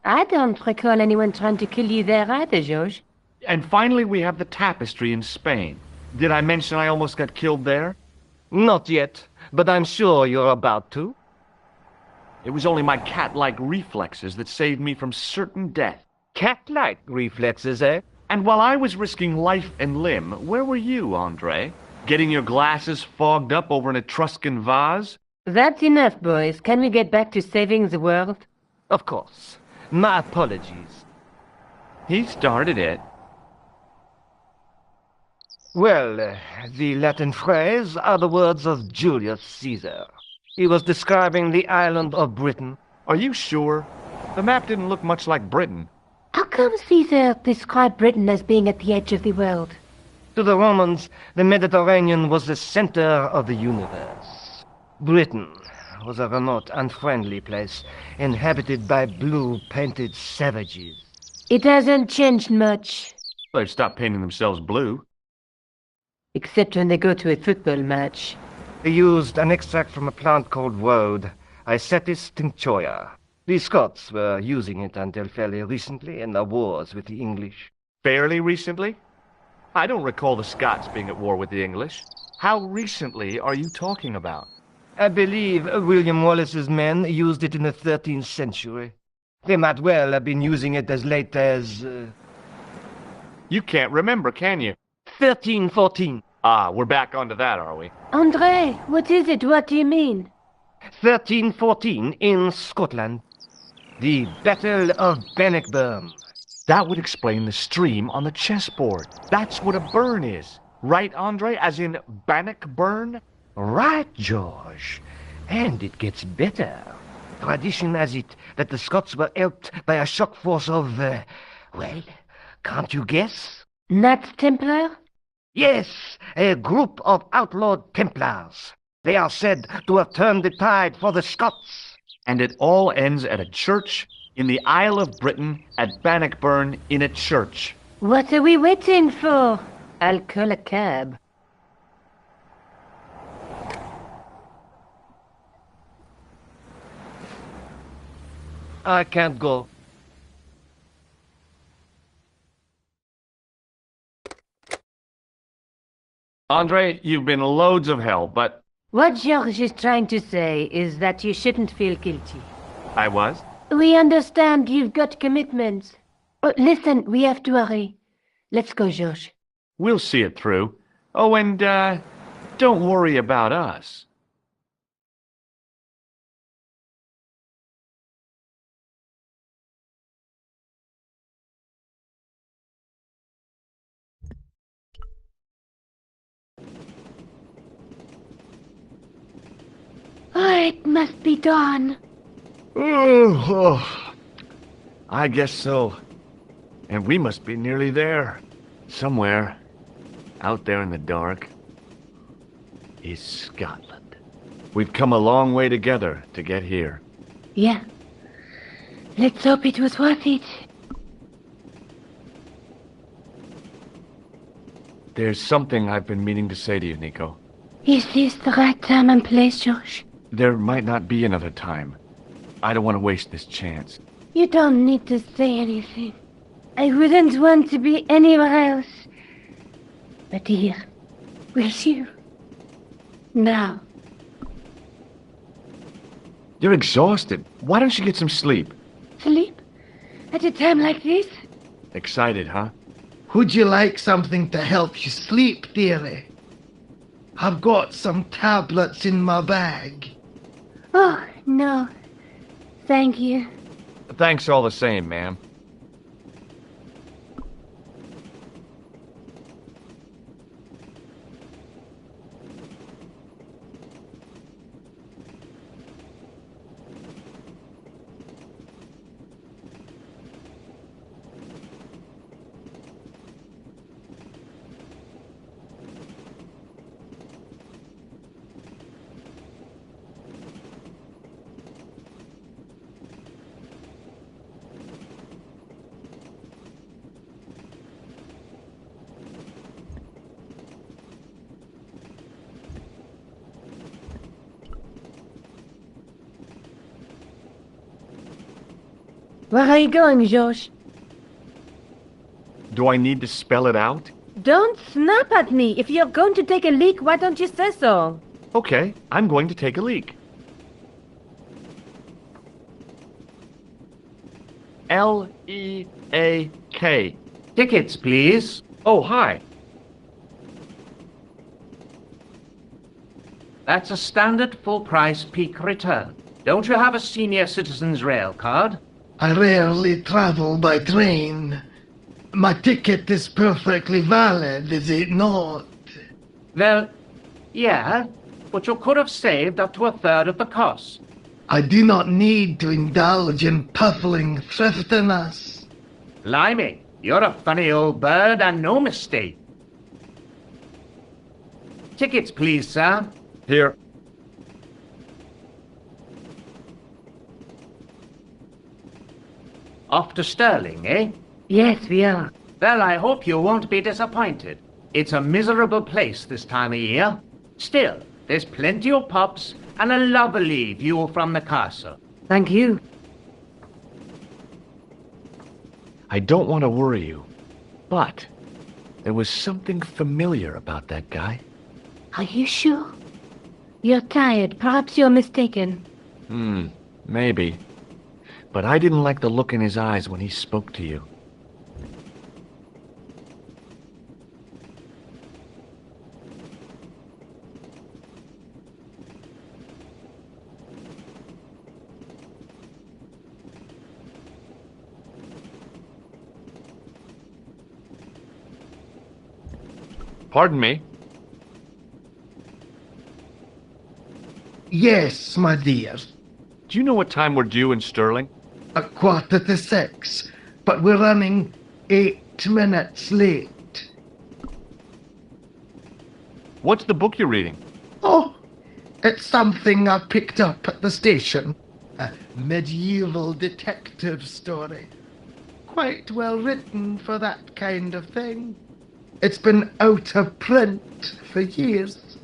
I don't recall anyone trying to kill you there either, George. And finally we have the tapestry in Spain. Did I mention I almost got killed there? Not yet, but I'm sure you're about to. It was only my cat-like reflexes that saved me from certain death. Cat-like reflexes, eh? And while I was risking life and limb, where were you, Andre? Getting your glasses fogged up over an Etruscan vase? That's enough, boys. Can we get back to saving the world? Of course. My apologies. He started it. Well, the Latin phrase are the words of Julius Caesar. He was describing the island of Britain. Are you sure? The map didn't look much like Britain. How come Caesar described Britain as being at the edge of the world? To the Romans, the Mediterranean was the center of the universe. Britain was a remote, unfriendly place, inhabited by blue-painted savages. It hasn't changed much. They've stopped painting themselves blue. Except when they go to a football match. They used an extract from a plant called woad, Icetis tinctoria. The Scots were using it until fairly recently in their wars with the English. Fairly recently? I don't recall the Scots being at war with the English. How recently are you talking about? I believe William Wallace's men used it in the 13th century. They might well have been using it as late as... You can't remember, can you? 1314. Ah, we're back onto that, are we? Andre, what is it? What do you mean? 1314 in Scotland. The Battle of Bannockburn. That would explain the stream on the chessboard. That's what a burn is. Right, Andre? As in Bannockburn? Right, George. And it gets better. Tradition has it that the Scots were helped by a shock force of, well, can't you guess? Knights Templar? Yes, a group of outlawed Templars. They are said to have turned the tide for the Scots. And it all ends at a church in the Isle of Britain at Bannockburn in a church. What are we waiting for? I'll call a cab. I can't go. Andre, you've been loads of help, but... What George is trying to say is that you shouldn't feel guilty. I was? We understand you've got commitments. Oh, listen, we have to hurry. Let's go, George. We'll see it through. Oh, and, don't worry about us. Oh, it must be dawn. Oh, I guess so. And we must be nearly there. Somewhere, out there in the dark, is Scotland. We've come a long way together to get here. Yeah. Let's hope it was worth it. There's something I've been meaning to say to you, Nico. Is this the right time and place, George? There might not be another time. I don't want to waste this chance. You don't need to say anything. I wouldn't want to be anywhere else. But here, with you. Now. You're exhausted. Why don't you get some sleep? Sleep? At a time like this? Excited, huh? Would you like something to help you sleep, dearie? I've got some tablets in my bag. Oh, no. Thank you. Thanks all the same, ma'am. Where are you going, George? Do I need to spell it out? Don't snap at me. If you're going to take a leak, why don't you say so? Okay, I'm going to take a leak. L-E-A-K. Tickets, please. Oh, hi. That's a standard full-price peak return. Don't you have a senior citizen's rail card? I rarely travel by train. My ticket is perfectly valid, is it not? Well, yeah, but you could have saved up to a third of the cost. I do not need to indulge in puffling thriftiness. Blimey, you're a funny old bird and no mistake. Tickets, please, sir. Here. Off to Stirling, eh? Yes, we are. Well, I hope you won't be disappointed. It's a miserable place this time of year. Still, there's plenty of pubs and a lovely view from the castle. Thank you. I don't want to worry you, but there was something familiar about that guy. Are you sure? You're tired. Perhaps you're mistaken. Maybe. But I didn't like the look in his eyes when he spoke to you. Pardon me? Yes, my dear. Do you know what time we're due in Stirling? 6:15, but we're running 8 minutes late. What's the book you're reading? Oh, it's something I picked up at the station. A medieval detective story. Quite well written for that kind of thing. It's been out of print for years.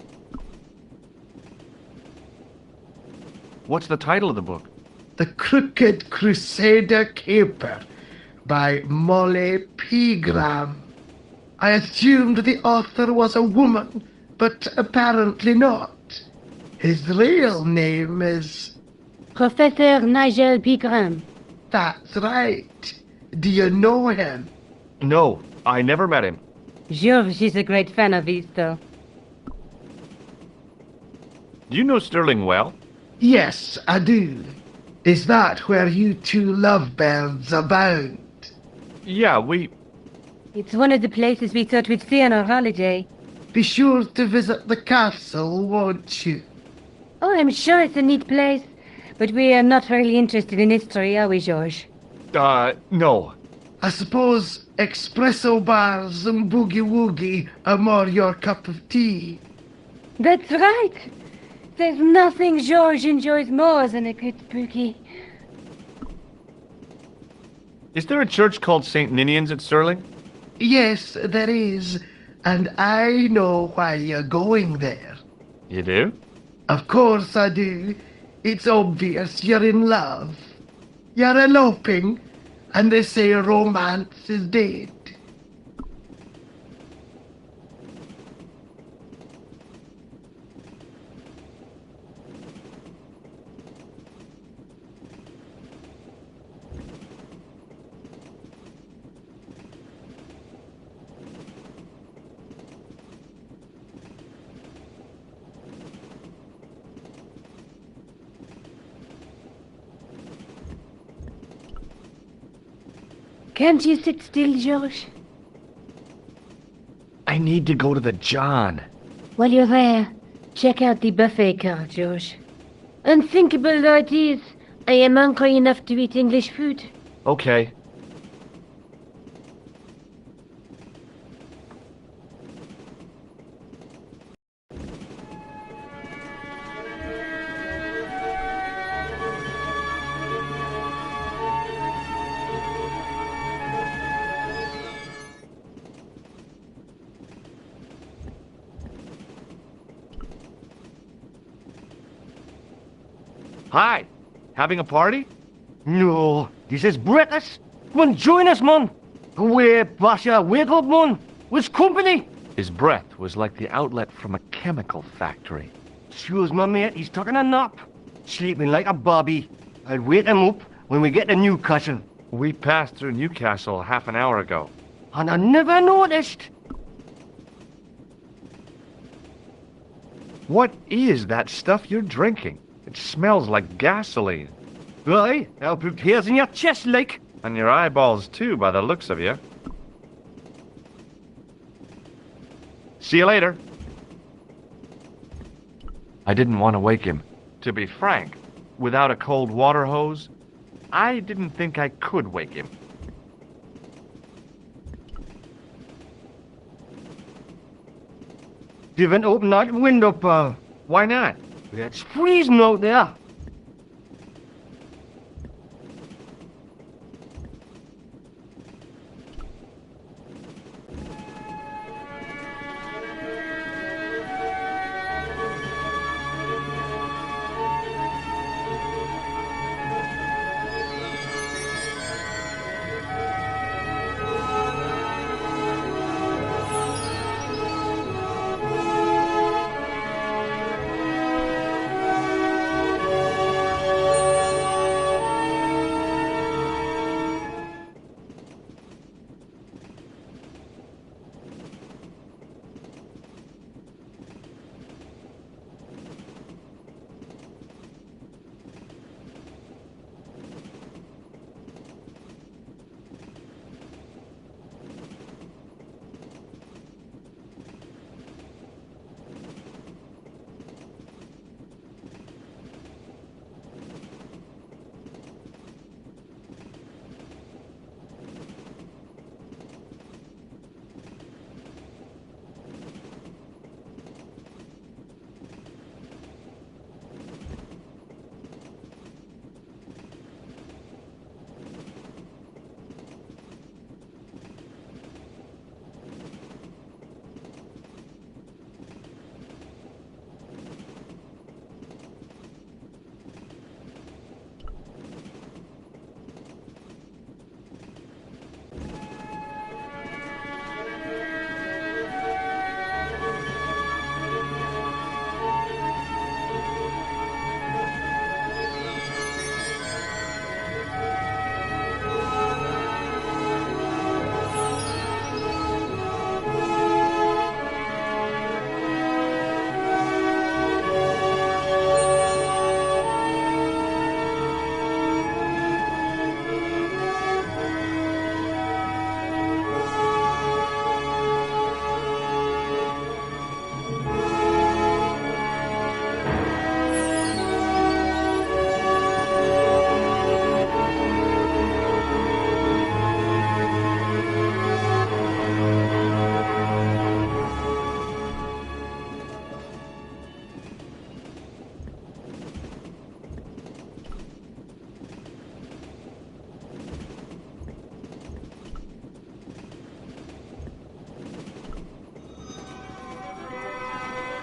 What's the title of the book? The Crooked Crusader Caper by Molly Pegram. I assumed the author was a woman, but apparently not. His real name is... Professor Nigel Pegram. That's right. Do you know him? No, I never met him. George is a great fan of his, though. Do you know Sterling well? Yes, I do. Is that where you two lovebirds abound? Yeah, It's one of the places we thought we'd see on our holiday. Be sure to visit the castle, won't you? Oh, I'm sure it's a neat place. But we are not really interested in history, are we, George? No. I suppose espresso bars and boogie-woogie are more your cup of tea. That's right. There's nothing George enjoys more than a good boogie. Is there a church called St. Ninian's at Sterling? Yes, there is. And I know why you're going there. You do? Of course I do. It's obvious you're in love. You're eloping, and they say romance is dead. Can't you sit still, George? I need to go to the John. While you're there, check out the buffet car, George. Unthinkable though it is, I am hungry enough to eat English food. Okay. Hi. Having a party? No, this is British. Come on, join us, man. Away, Basha, wake up, man. What's company? His breath was like the outlet from a chemical factory. Excuse my mate, he's taking a nap. Sleeping like a bobby. I'll wake him up when we get to Newcastle. We passed through Newcastle half an hour ago. And I never noticed. What is that stuff you're drinking? It smells like gasoline. Aye, I'll put hairs in your chest, like. And your eyeballs, too, by the looks of you. See you later. I didn't want to wake him. To be frank, without a cold water hose, I didn't think I could wake him. You haven't opened that window, pal. Why not? It's freezing out there.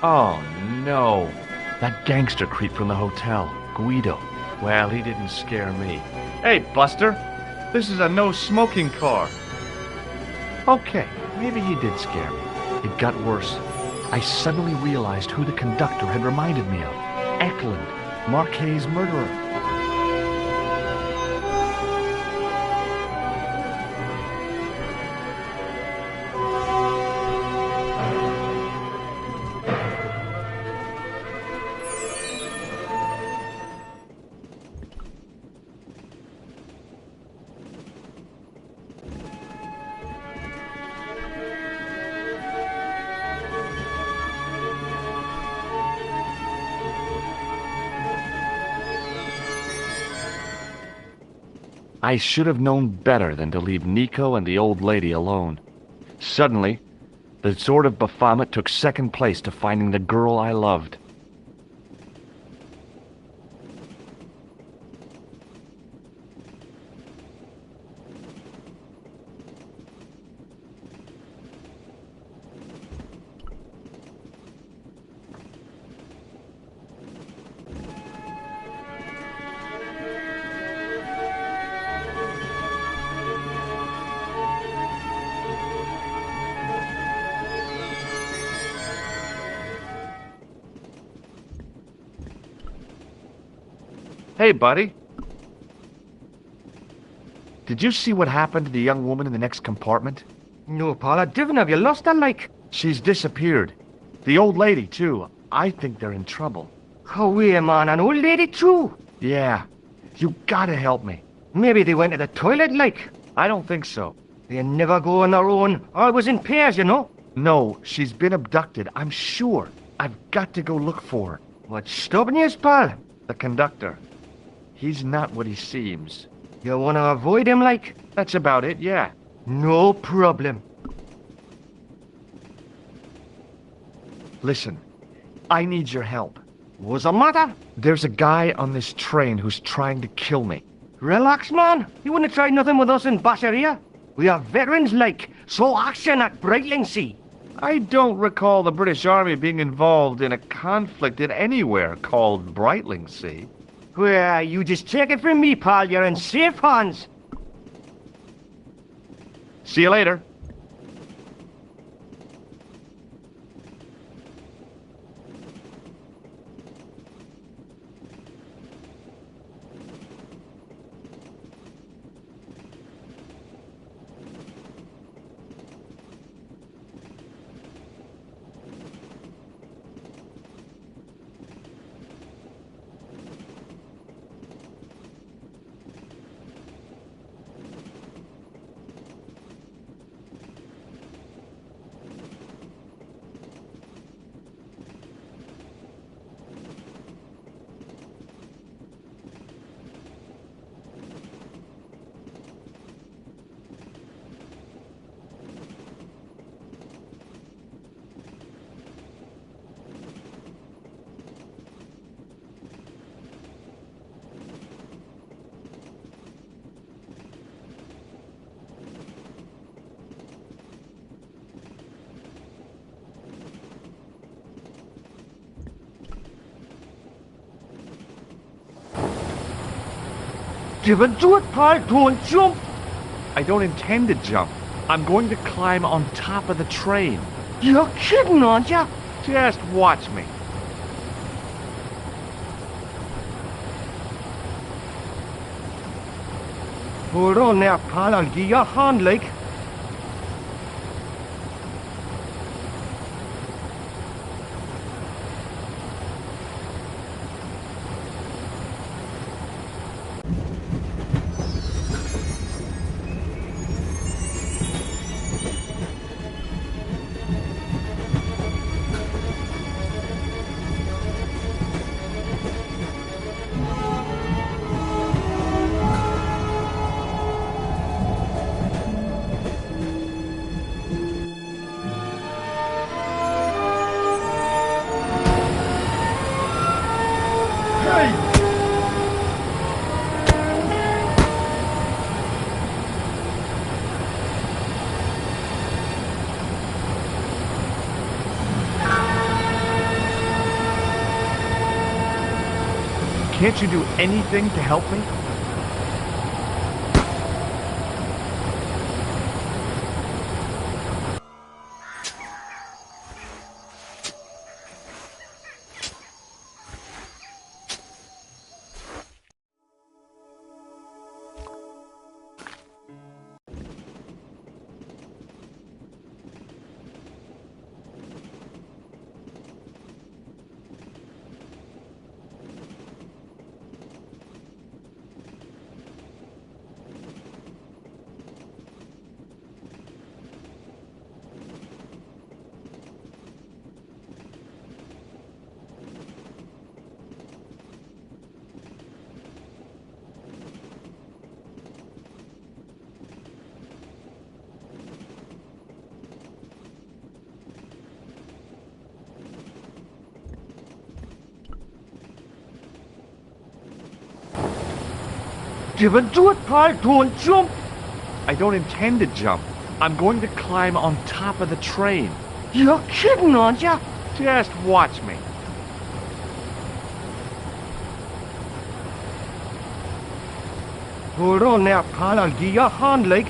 Oh, no. That gangster creep from the hotel, Guido. Well, he didn't scare me. Hey, Buster. This is a no-smoking car. Okay, maybe he did scare me. It got worse. I suddenly realized who the conductor had reminded me of. Eklund, Marquet's murderer. I should have known better than to leave Nico and the old lady alone. Suddenly, the sword of Baphomet took second place to finding the girl I loved. Hey, buddy. Did you see what happened to the young woman in the next compartment? No, Paul, I didn't. Have you lost her, like? She's disappeared. The old lady, too. I think they're in trouble. Oh, wait, man, an old lady, too? Yeah. You gotta help me. Maybe they went to the toilet, like? I don't think so. They never go on their own. Always in pairs, you know? No, she's been abducted, I'm sure. I've got to go look for her. What's stopping you, pal? The conductor. He's not what he seems. You want to avoid him, like? That's about it, yeah. No problem. Listen, I need your help. What's the matter? There's a guy on this train who's trying to kill me. Relax, man. You wouldn't try nothing with us in Basharia. We are veterans, like, so action at Brightlingsea. I don't recall the British Army being involved in a conflict in anywhere called Brightlingsea. Well, you just take it from me, pal. You're in safe hands. See you later. Do it, pal. Don't jump. I don't intend to jump. I'm going to climb on top of the train. You're kidding, aren't you? Just watch me. Hold on there, pal. I'll give you a hand, like. Can't you do anything to help me? Jump! I don't intend to jump. I'm going to climb on top of the train. You're kidding, aren't you? Just watch me. Hold on now, pal. I'll give you a hand, like.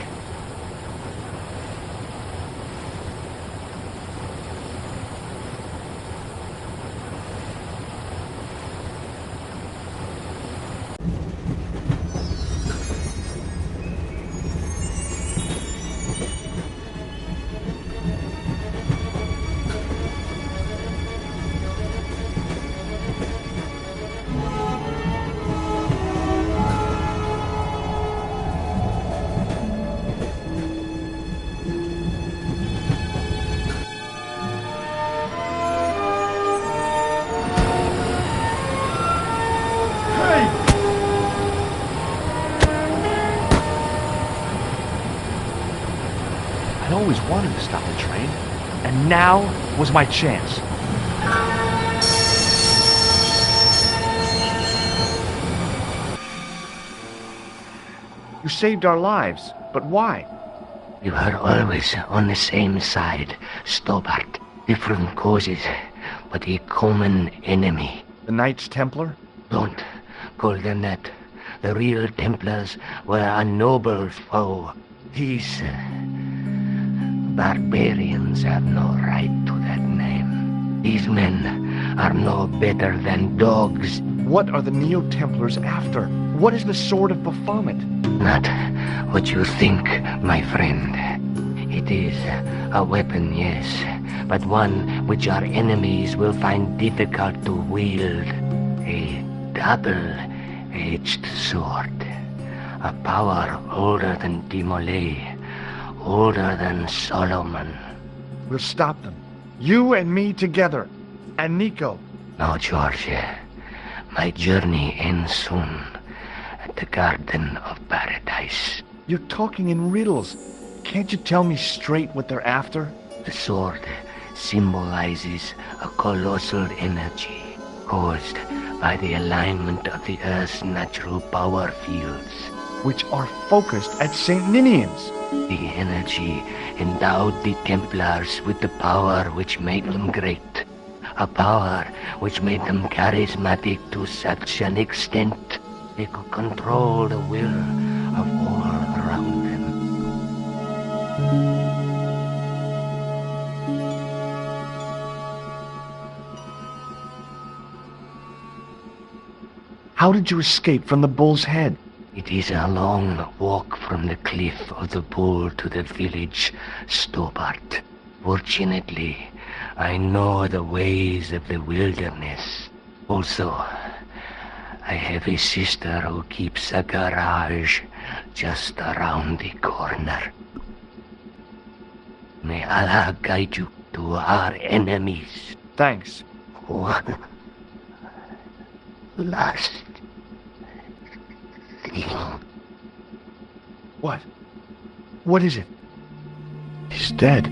I always wanted to stop the train, and now was my chance. You saved our lives, but why? We were always on the same side, Stobart. Different causes, but a common enemy. The Knights Templar? Don't call them that. The real Templars were a noble foe. These barbarians have no right to that name. These men are no better than dogs. What are the Neo-Templars after? What is the Sword of Baphomet? Not what you think, my friend. It is a weapon, yes, but one which our enemies will find difficult to wield. A double-edged sword. A power older than Timolay, older than Solomon. We'll stop them. You and me together. And Nico. No, George. My journey ends soon at the Garden of Paradise. You're talking in riddles. Can't you tell me straight what they're after? The sword symbolizes a colossal energy caused by the alignment of the Earth's natural power fields, which are focused at St. Ninian's. The energy endowed the Templars with the power which made them great. A power which made them charismatic to such an extent they could control the will of all around them. How did you escape from the bull's head? It is a long walk from the cliff of the bull to the village, Stobart. Fortunately, I know the ways of the wilderness. Also, I have a sister who keeps a garage just around the corner. May Allah guide you to our enemies. Thanks. One last thing. What? What is it? He's dead.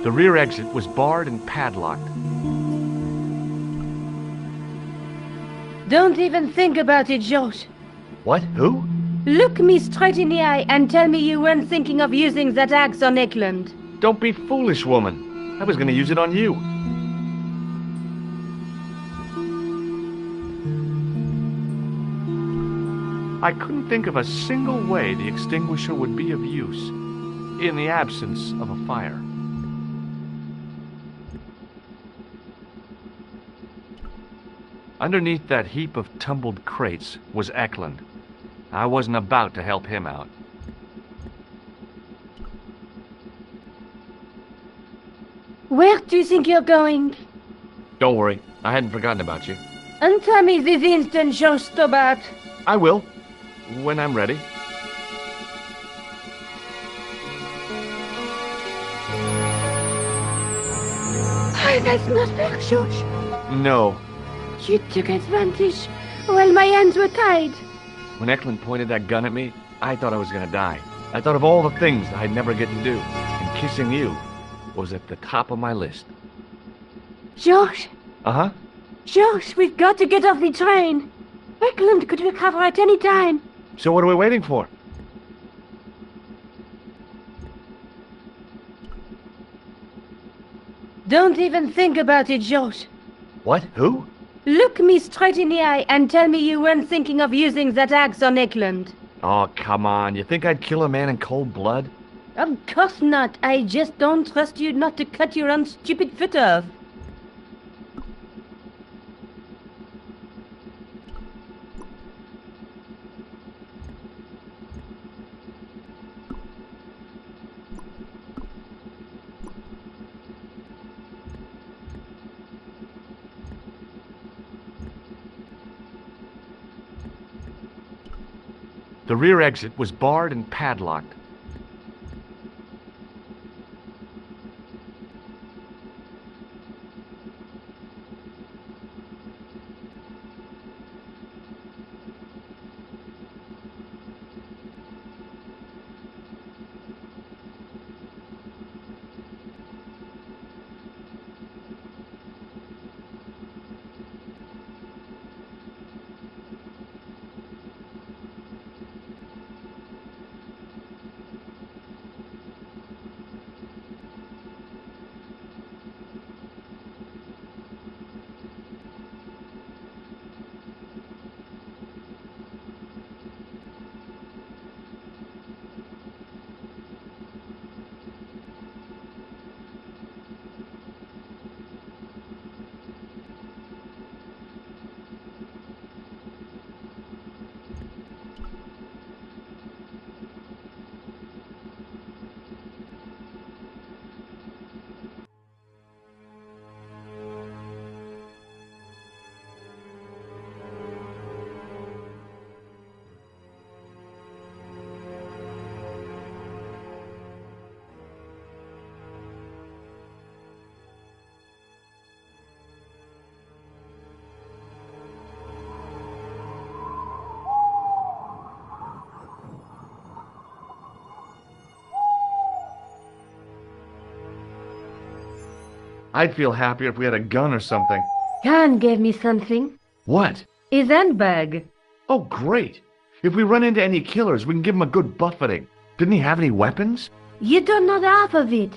The rear exit was barred and padlocked. Don't even think about it, Josh. What? Who? Look me straight in the eye and tell me you weren't thinking of using that axe on Eklund. Don't be foolish, woman. I was going to use it on you. I couldn't think of a single way the extinguisher would be of use in the absence of a fire. Underneath that heap of tumbled crates was Eklund. I wasn't about to help him out. Where do you think you're going? Don't worry, I hadn't forgotten about you. Answer me this instant, George Stobart. I will, when I'm ready. That's not fair, George. No. You took advantage while my hands were tied. When Eklund pointed that gun at me, I thought I was gonna die. I thought of all the things I'd never get to do, and kissing you was at the top of my list. George? Uh-huh. George, we've got to get off the train. Eklund could recover at any time. So what are we waiting for? Don't even think about it, George. What? Who? Look me straight in the eye and tell me you weren't thinking of using that axe on Eklund. Oh, come on. You think I'd kill a man in cold blood? Of course not. I just don't trust you not to cut your own stupid foot off. The rear exit was barred and padlocked. I'd feel happier if we had a gun or something. Khan gave me something. What? His handbag. Oh, great. If we run into any killers, we can give them a good buffeting. Didn't he have any weapons? You don't know half of it.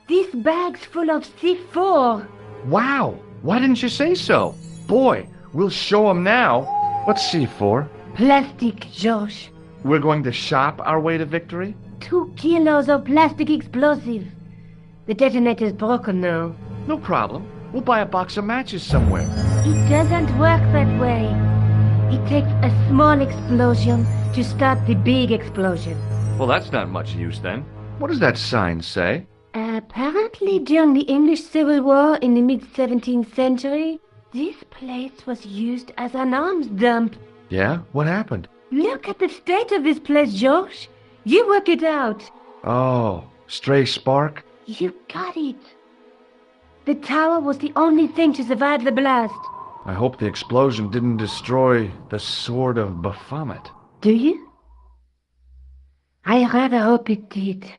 This bag's full of C4. Wow. Why didn't you say so? Boy, we'll show them now. What's C4? Plastic, Josh. We're going to shop our way to victory? 2 kilos of plastic explosive. The detonator's broken now. No problem. We'll buy a box of matches somewhere. It doesn't work that way. It takes a small explosion to start the big explosion. Well, that's not much use then. What does that sign say? Apparently during the English Civil War in the mid-17th century, this place was used as an arms dump. Yeah? What happened? Look at the state of this place, Josh. You work it out. Oh, stray spark? You got it. The tower was the only thing to survive the blast. I hope the explosion didn't destroy the Sword of Baphomet. Do you? I rather hope it did.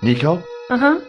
Nico? Uh-huh.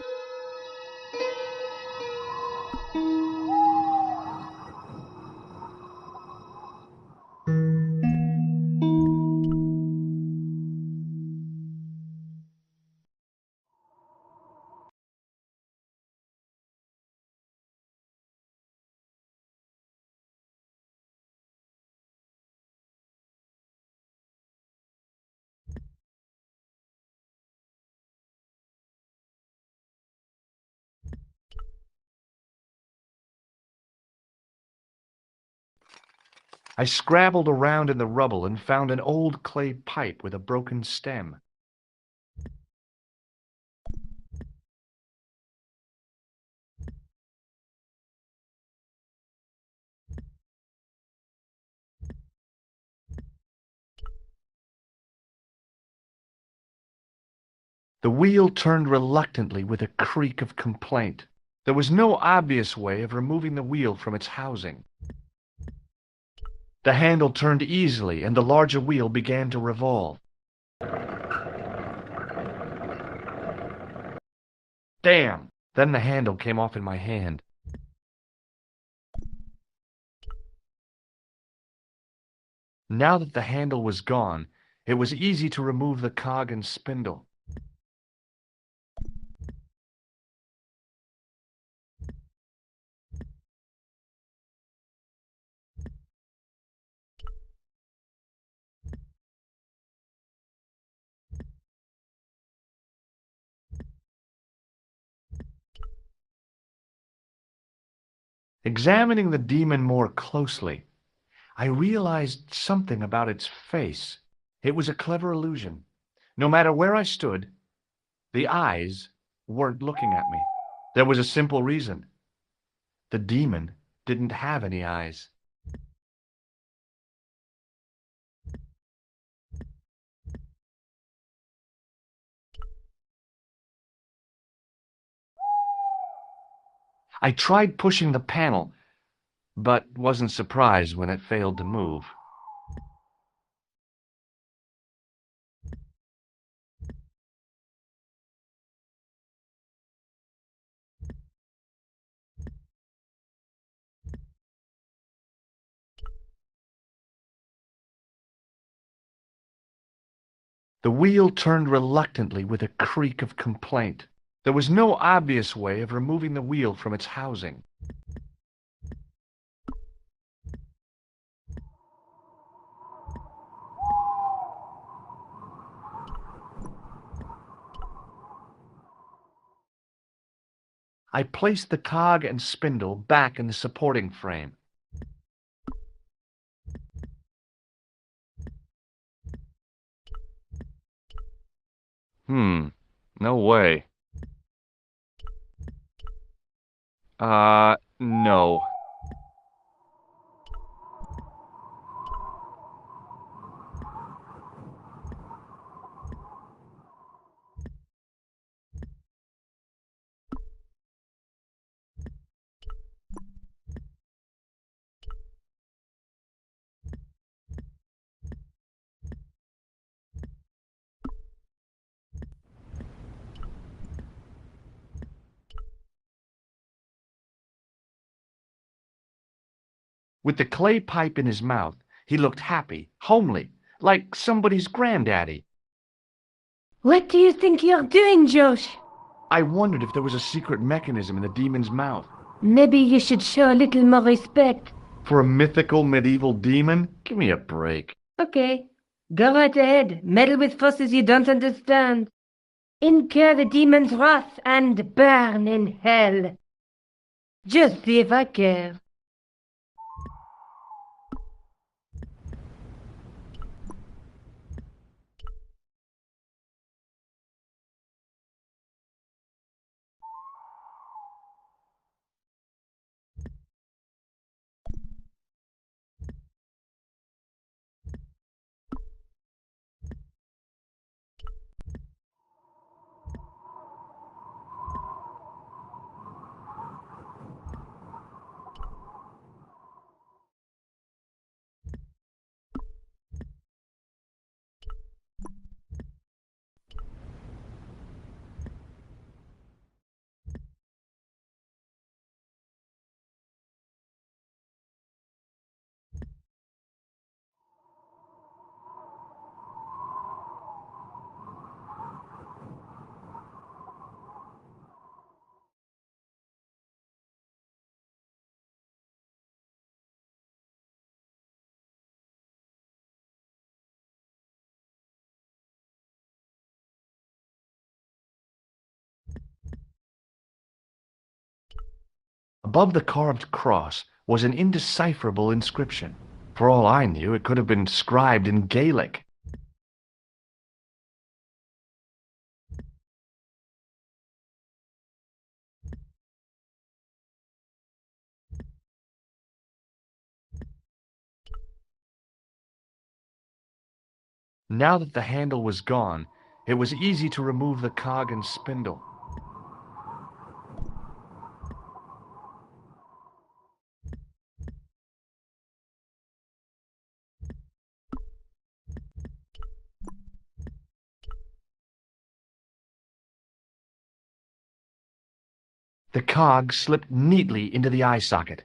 I scrabbled around in the rubble and found an old clay pipe with a broken stem. The wheel turned reluctantly with a creak of complaint. There was no obvious way of removing the wheel from its housing. The handle turned easily, and the larger wheel began to revolve. Damn! Then the handle came off in my hand. Now that the handle was gone, it was easy to remove the cog and spindle. Examining the demon more closely, I realized something about its face. It was a clever illusion. No matter where I stood, the eyes weren't looking at me. There was a simple reason. The demon didn't have any eyes. I tried pushing the panel, but wasn't surprised when it failed to move. The wheel turned reluctantly with a creak of complaint. There was no obvious way of removing the wheel from its housing. I placed the cog and spindle back in the supporting frame. No way. No. With the clay pipe in his mouth, he looked happy, homely, like somebody's granddaddy. What do you think you're doing, Josh? I wondered if there was a secret mechanism in the demon's mouth. Maybe you should show a little more respect. For a mythical medieval demon? Give me a break. Okay, go right ahead. Meddle with forces you don't understand. Incur the demon's wrath and burn in hell. Just see if I care. Above the carved cross was an indecipherable inscription. For all I knew, it could have been scribed in Gaelic. Now that the handle was gone, it was easy to remove the cog and spindle. The cog slipped neatly into the eye socket.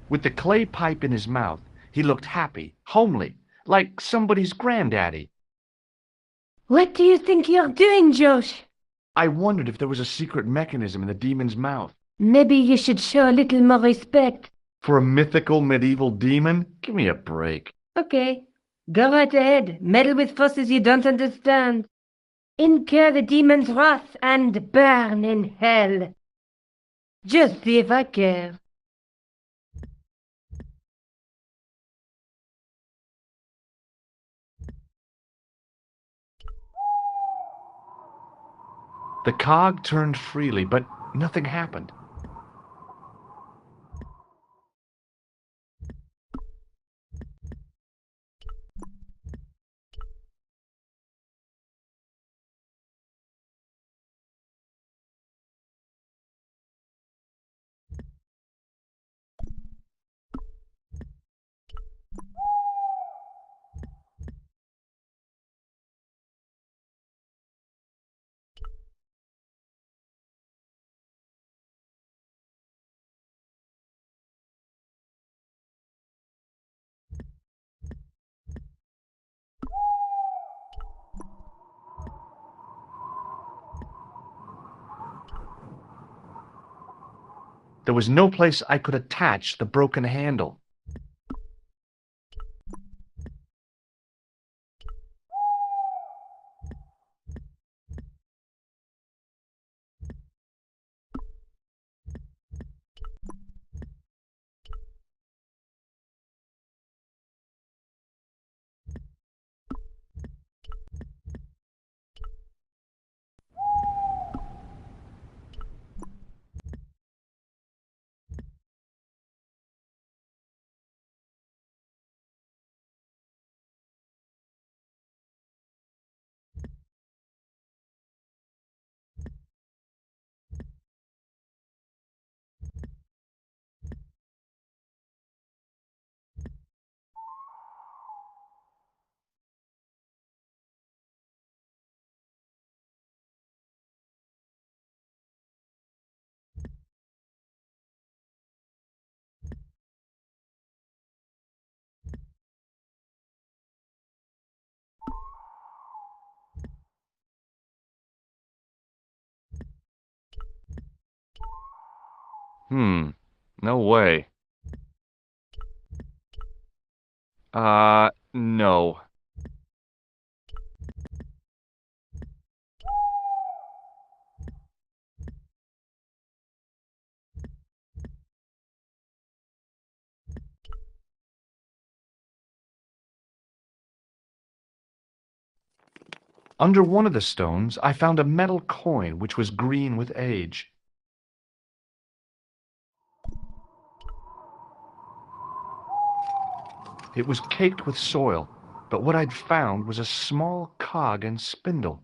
With the clay pipe in his mouth, he looked happy, homely, like somebody's granddaddy. What do you think you're doing, Josh? I wondered if there was a secret mechanism in the demon's mouth. Maybe you should show a little more respect. For a mythical medieval demon? Give me a break. Okay, go right ahead. Meddle with forces you don't understand. Incur the demon's wrath and burn in hell. Just see if I care. The cog turned freely, but nothing happened. There was no place I could attach the broken handle. No way. No. Under one of the stones, I found a metal coin which was green with age. It was caked with soil, but what I'd found was a small cog and spindle.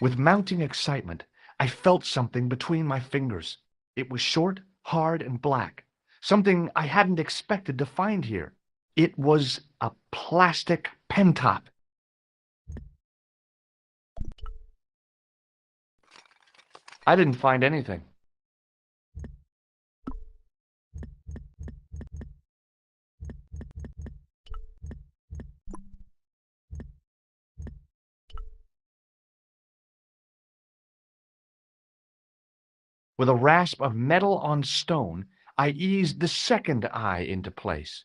With mounting excitement, I felt something between my fingers. It was short, hard, and black, something I hadn't expected to find here. It was a plastic pentop. I didn't find anything. With a rasp of metal on stone, I eased the second eye into place.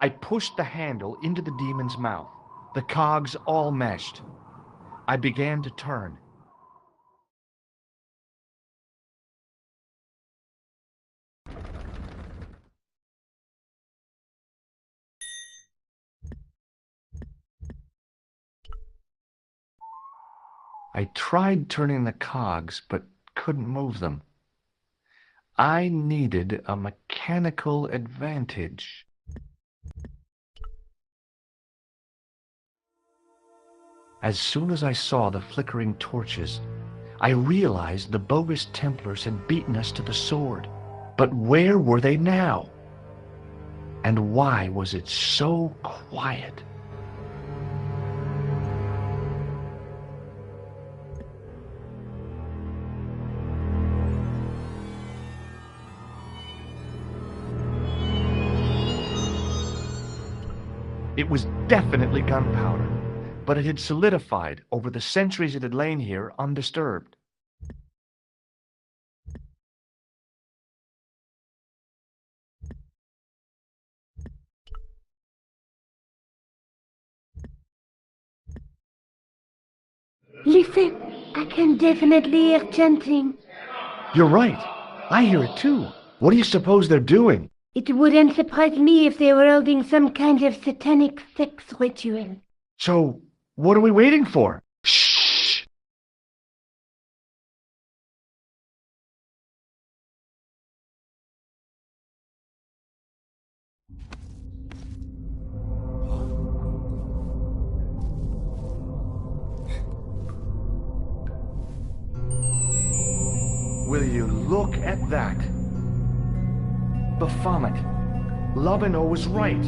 I pushed the handle into the demon's mouth, the cogs all meshed. I began to turn. I tried turning the cogs, but couldn't move them. I needed a mechanical advantage. As soon as I saw the flickering torches, I realized the bogus Templars had beaten us to the sword. But where were they now? And why was it so quiet? It was definitely gunpowder, but it had solidified over the centuries it had lain here undisturbed. Listen, I can definitely hear chanting. You're right. I hear it too. What do you suppose they're doing? It wouldn't surprise me if they were holding some kind of satanic sex ritual. So, what are we waiting for? Shh! Will you look at that? Baphomet. Lovino was right.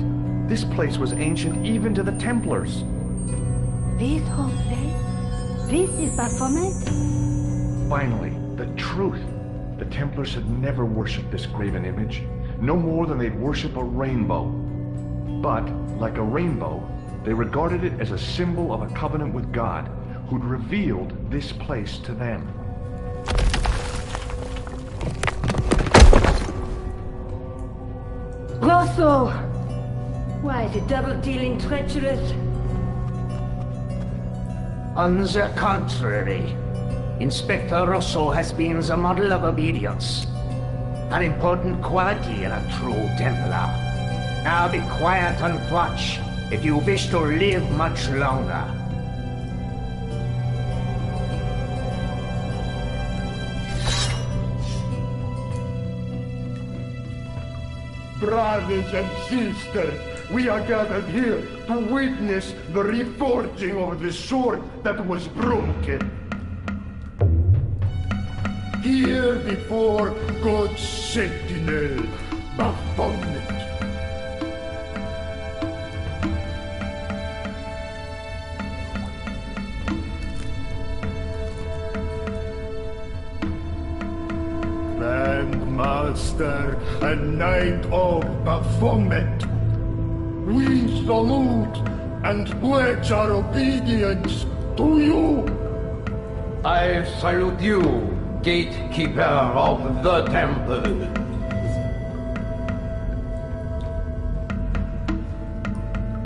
This place was ancient even to the Templars. This whole place? This is Baphomet? Finally, the truth. The Templars had never worshipped this graven image, no more than they'd worship a rainbow. But, like a rainbow, they regarded it as a symbol of a covenant with God, who'd revealed this place to them. Rosso! Why, the double-dealing treacherous? On the contrary, Inspector Rosso has been the model of obedience, an important quality in a true Templar. Now be quiet and watch if you wish to live much longer. Brothers and sisters, we are gathered here to witness the reforging of the sword that was broken. Here before God's sentinel, Baphomet. Master and Knight of Baphomet, we salute and pledge our obedience to you. I salute you, gatekeeper of the temple.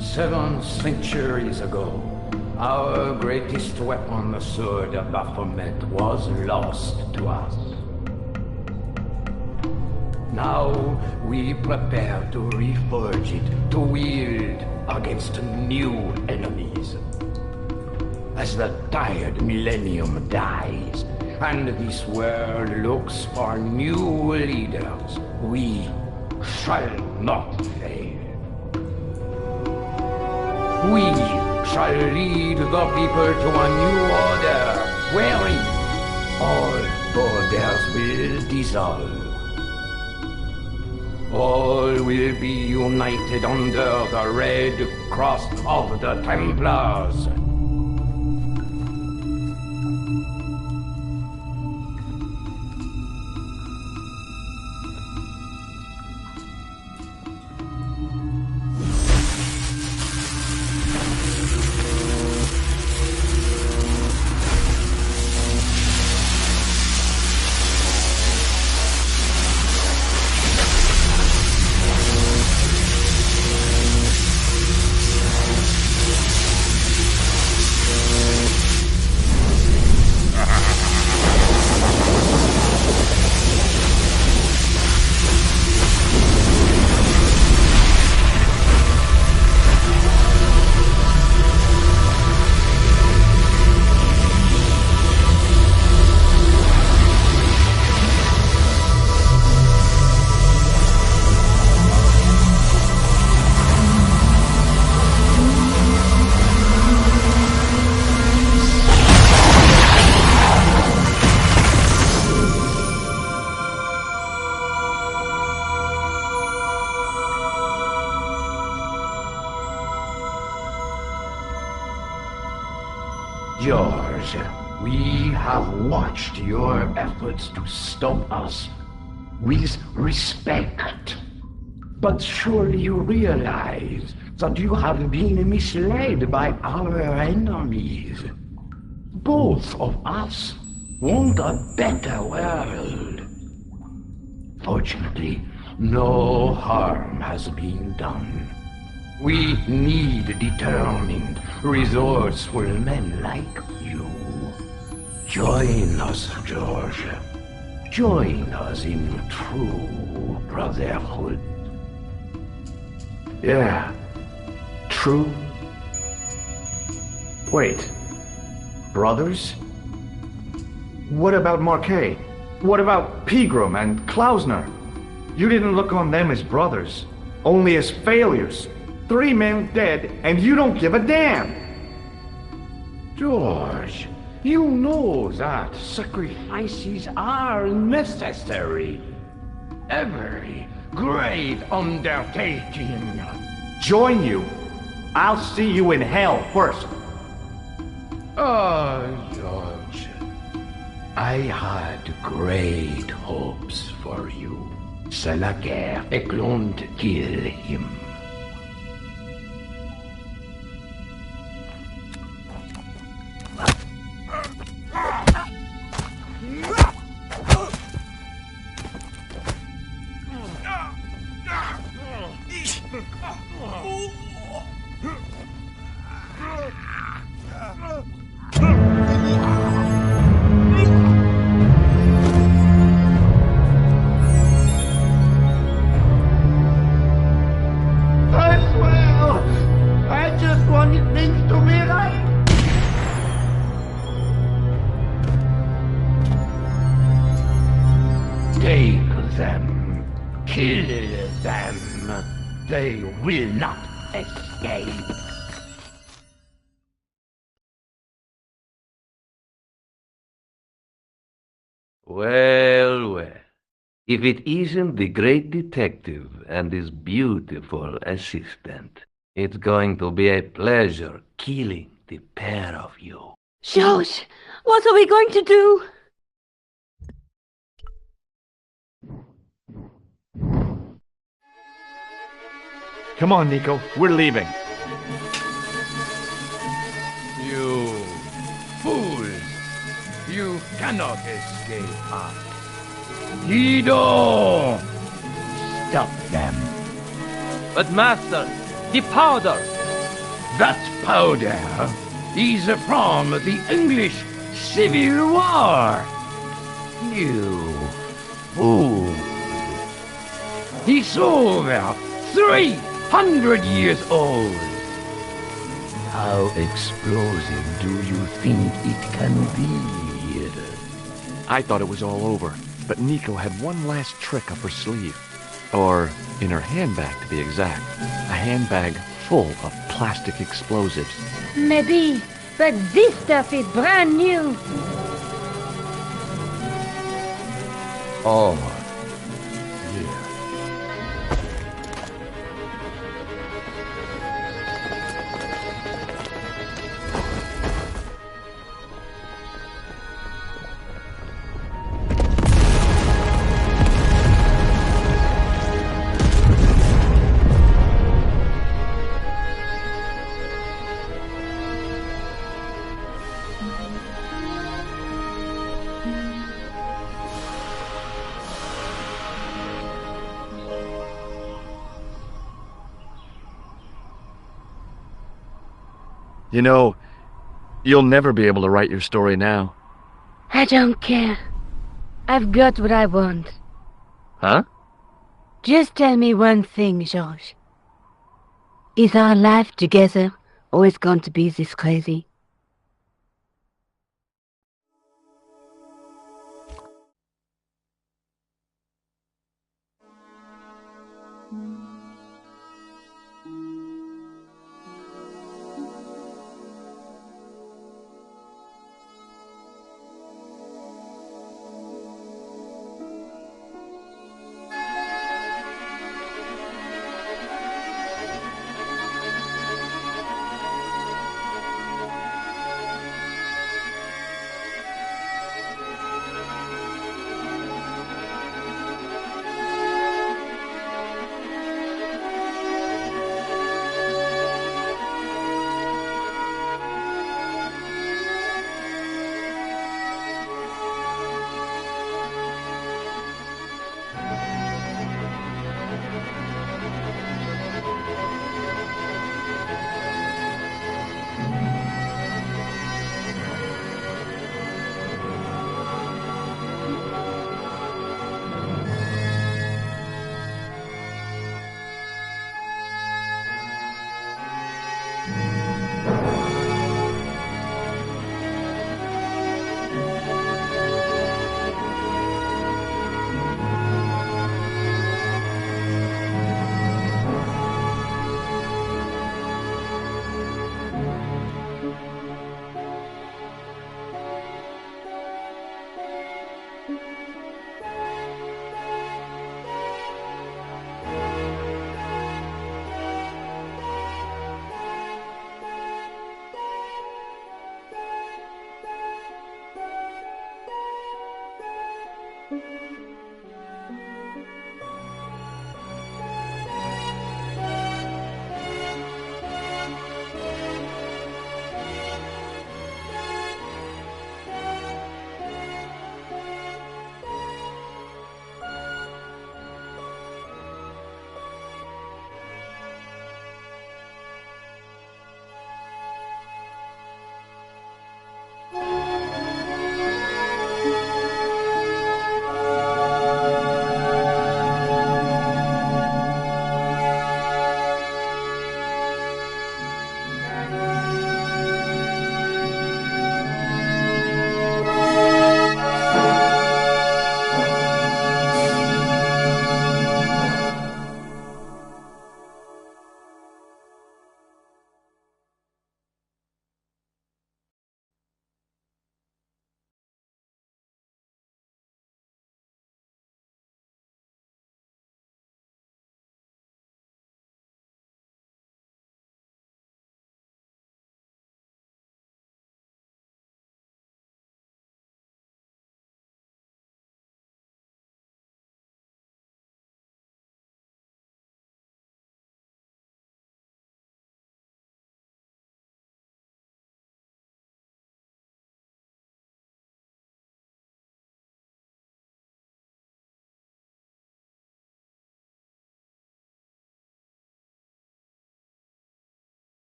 Seven centuries ago, our greatest weapon, the sword of Baphomet, was lost to us. Now we prepare to reforge it, to wield against new enemies. As the tired millennium dies, and this world looks for new leaders, we shall not fail. We shall lead the people to a new order, wherein all borders will dissolve. All will be united under the red cross of the Templars. George, we have watched your efforts to stop us with respect. But surely you realize that you have been misled by our enemies. Both of us want a better world. Fortunately, no harm has been done. We need determined, resourceful men like you. Join us, George. Join us in true brotherhood. Yeah. True. Wait. Brothers? What about Marquet? What about Pegram and Klausner? You didn't look on them as brothers, only as failures. 3 men dead, and you don't give a damn! George, you know that sacrifices are necessary. Every great undertaking. Join you? I'll see you in hell first. Oh, George, I had great hopes for you. C'est la guerre et l'on kill him. I swear, I just wanted things to be right. Take them. Kill them. They will not escape. Well, well. If it isn't the great detective and his beautiful assistant, it's going to be a pleasure killing the pair of you. George, what are we going to do? Come on, Nico. We're leaving. You fools! You cannot escape us. Guido! Stop them. But master, the powder! That powder is from the English Civil War. You fool! It's over 300 years old. How explosive do you think it can be? I thought it was all over, but Nico had one last trick up her sleeve. Or in her handbag, to be exact. A handbag full of plastic explosives. Maybe, but this stuff is brand new. Oh, You know, you'll never be able to write your story now. I don't care. I've got what I want. Huh? Just tell me one thing, George. Is our life together always going to be this crazy?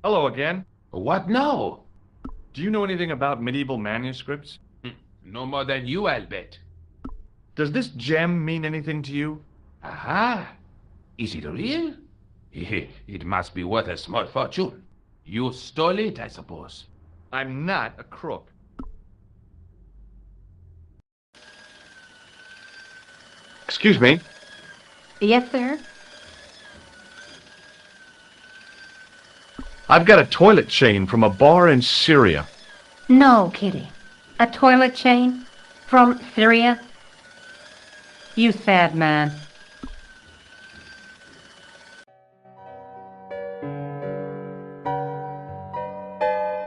Hello again. What now? Do you know anything about medieval manuscripts? No more than you, I'll bet. Does this gem mean anything to you? Aha! Is it real? It must be worth a small fortune. You stole it, I suppose. I'm not a crook. Excuse me. Yes, sir? I've got a toilet chain from a bar in Syria. No, Kitty. A toilet chain? From Syria? You sad man.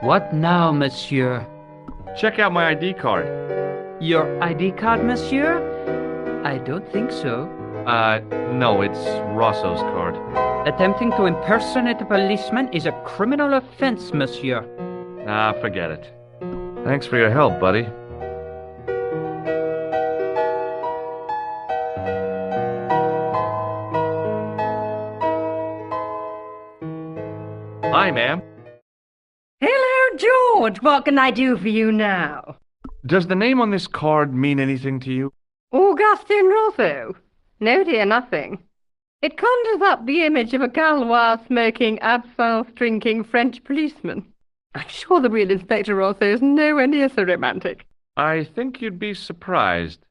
What now, monsieur? Check out my ID card. Your ID card, monsieur? I don't think so. No, it's Rosso's card. Attempting to impersonate a policeman is a criminal offense, monsieur. Ah, forget it. Thanks for your help, buddy. Hi, ma'am. Hello, George. What can I do for you now? Does the name on this card mean anything to you? Augustin Rosso? No, dear, nothing. It conjures up the image of a Gaulois-smoking, absinthe-drinking French policeman. I'm sure the real Inspector Rosso is nowhere near so romantic. I think you'd be surprised.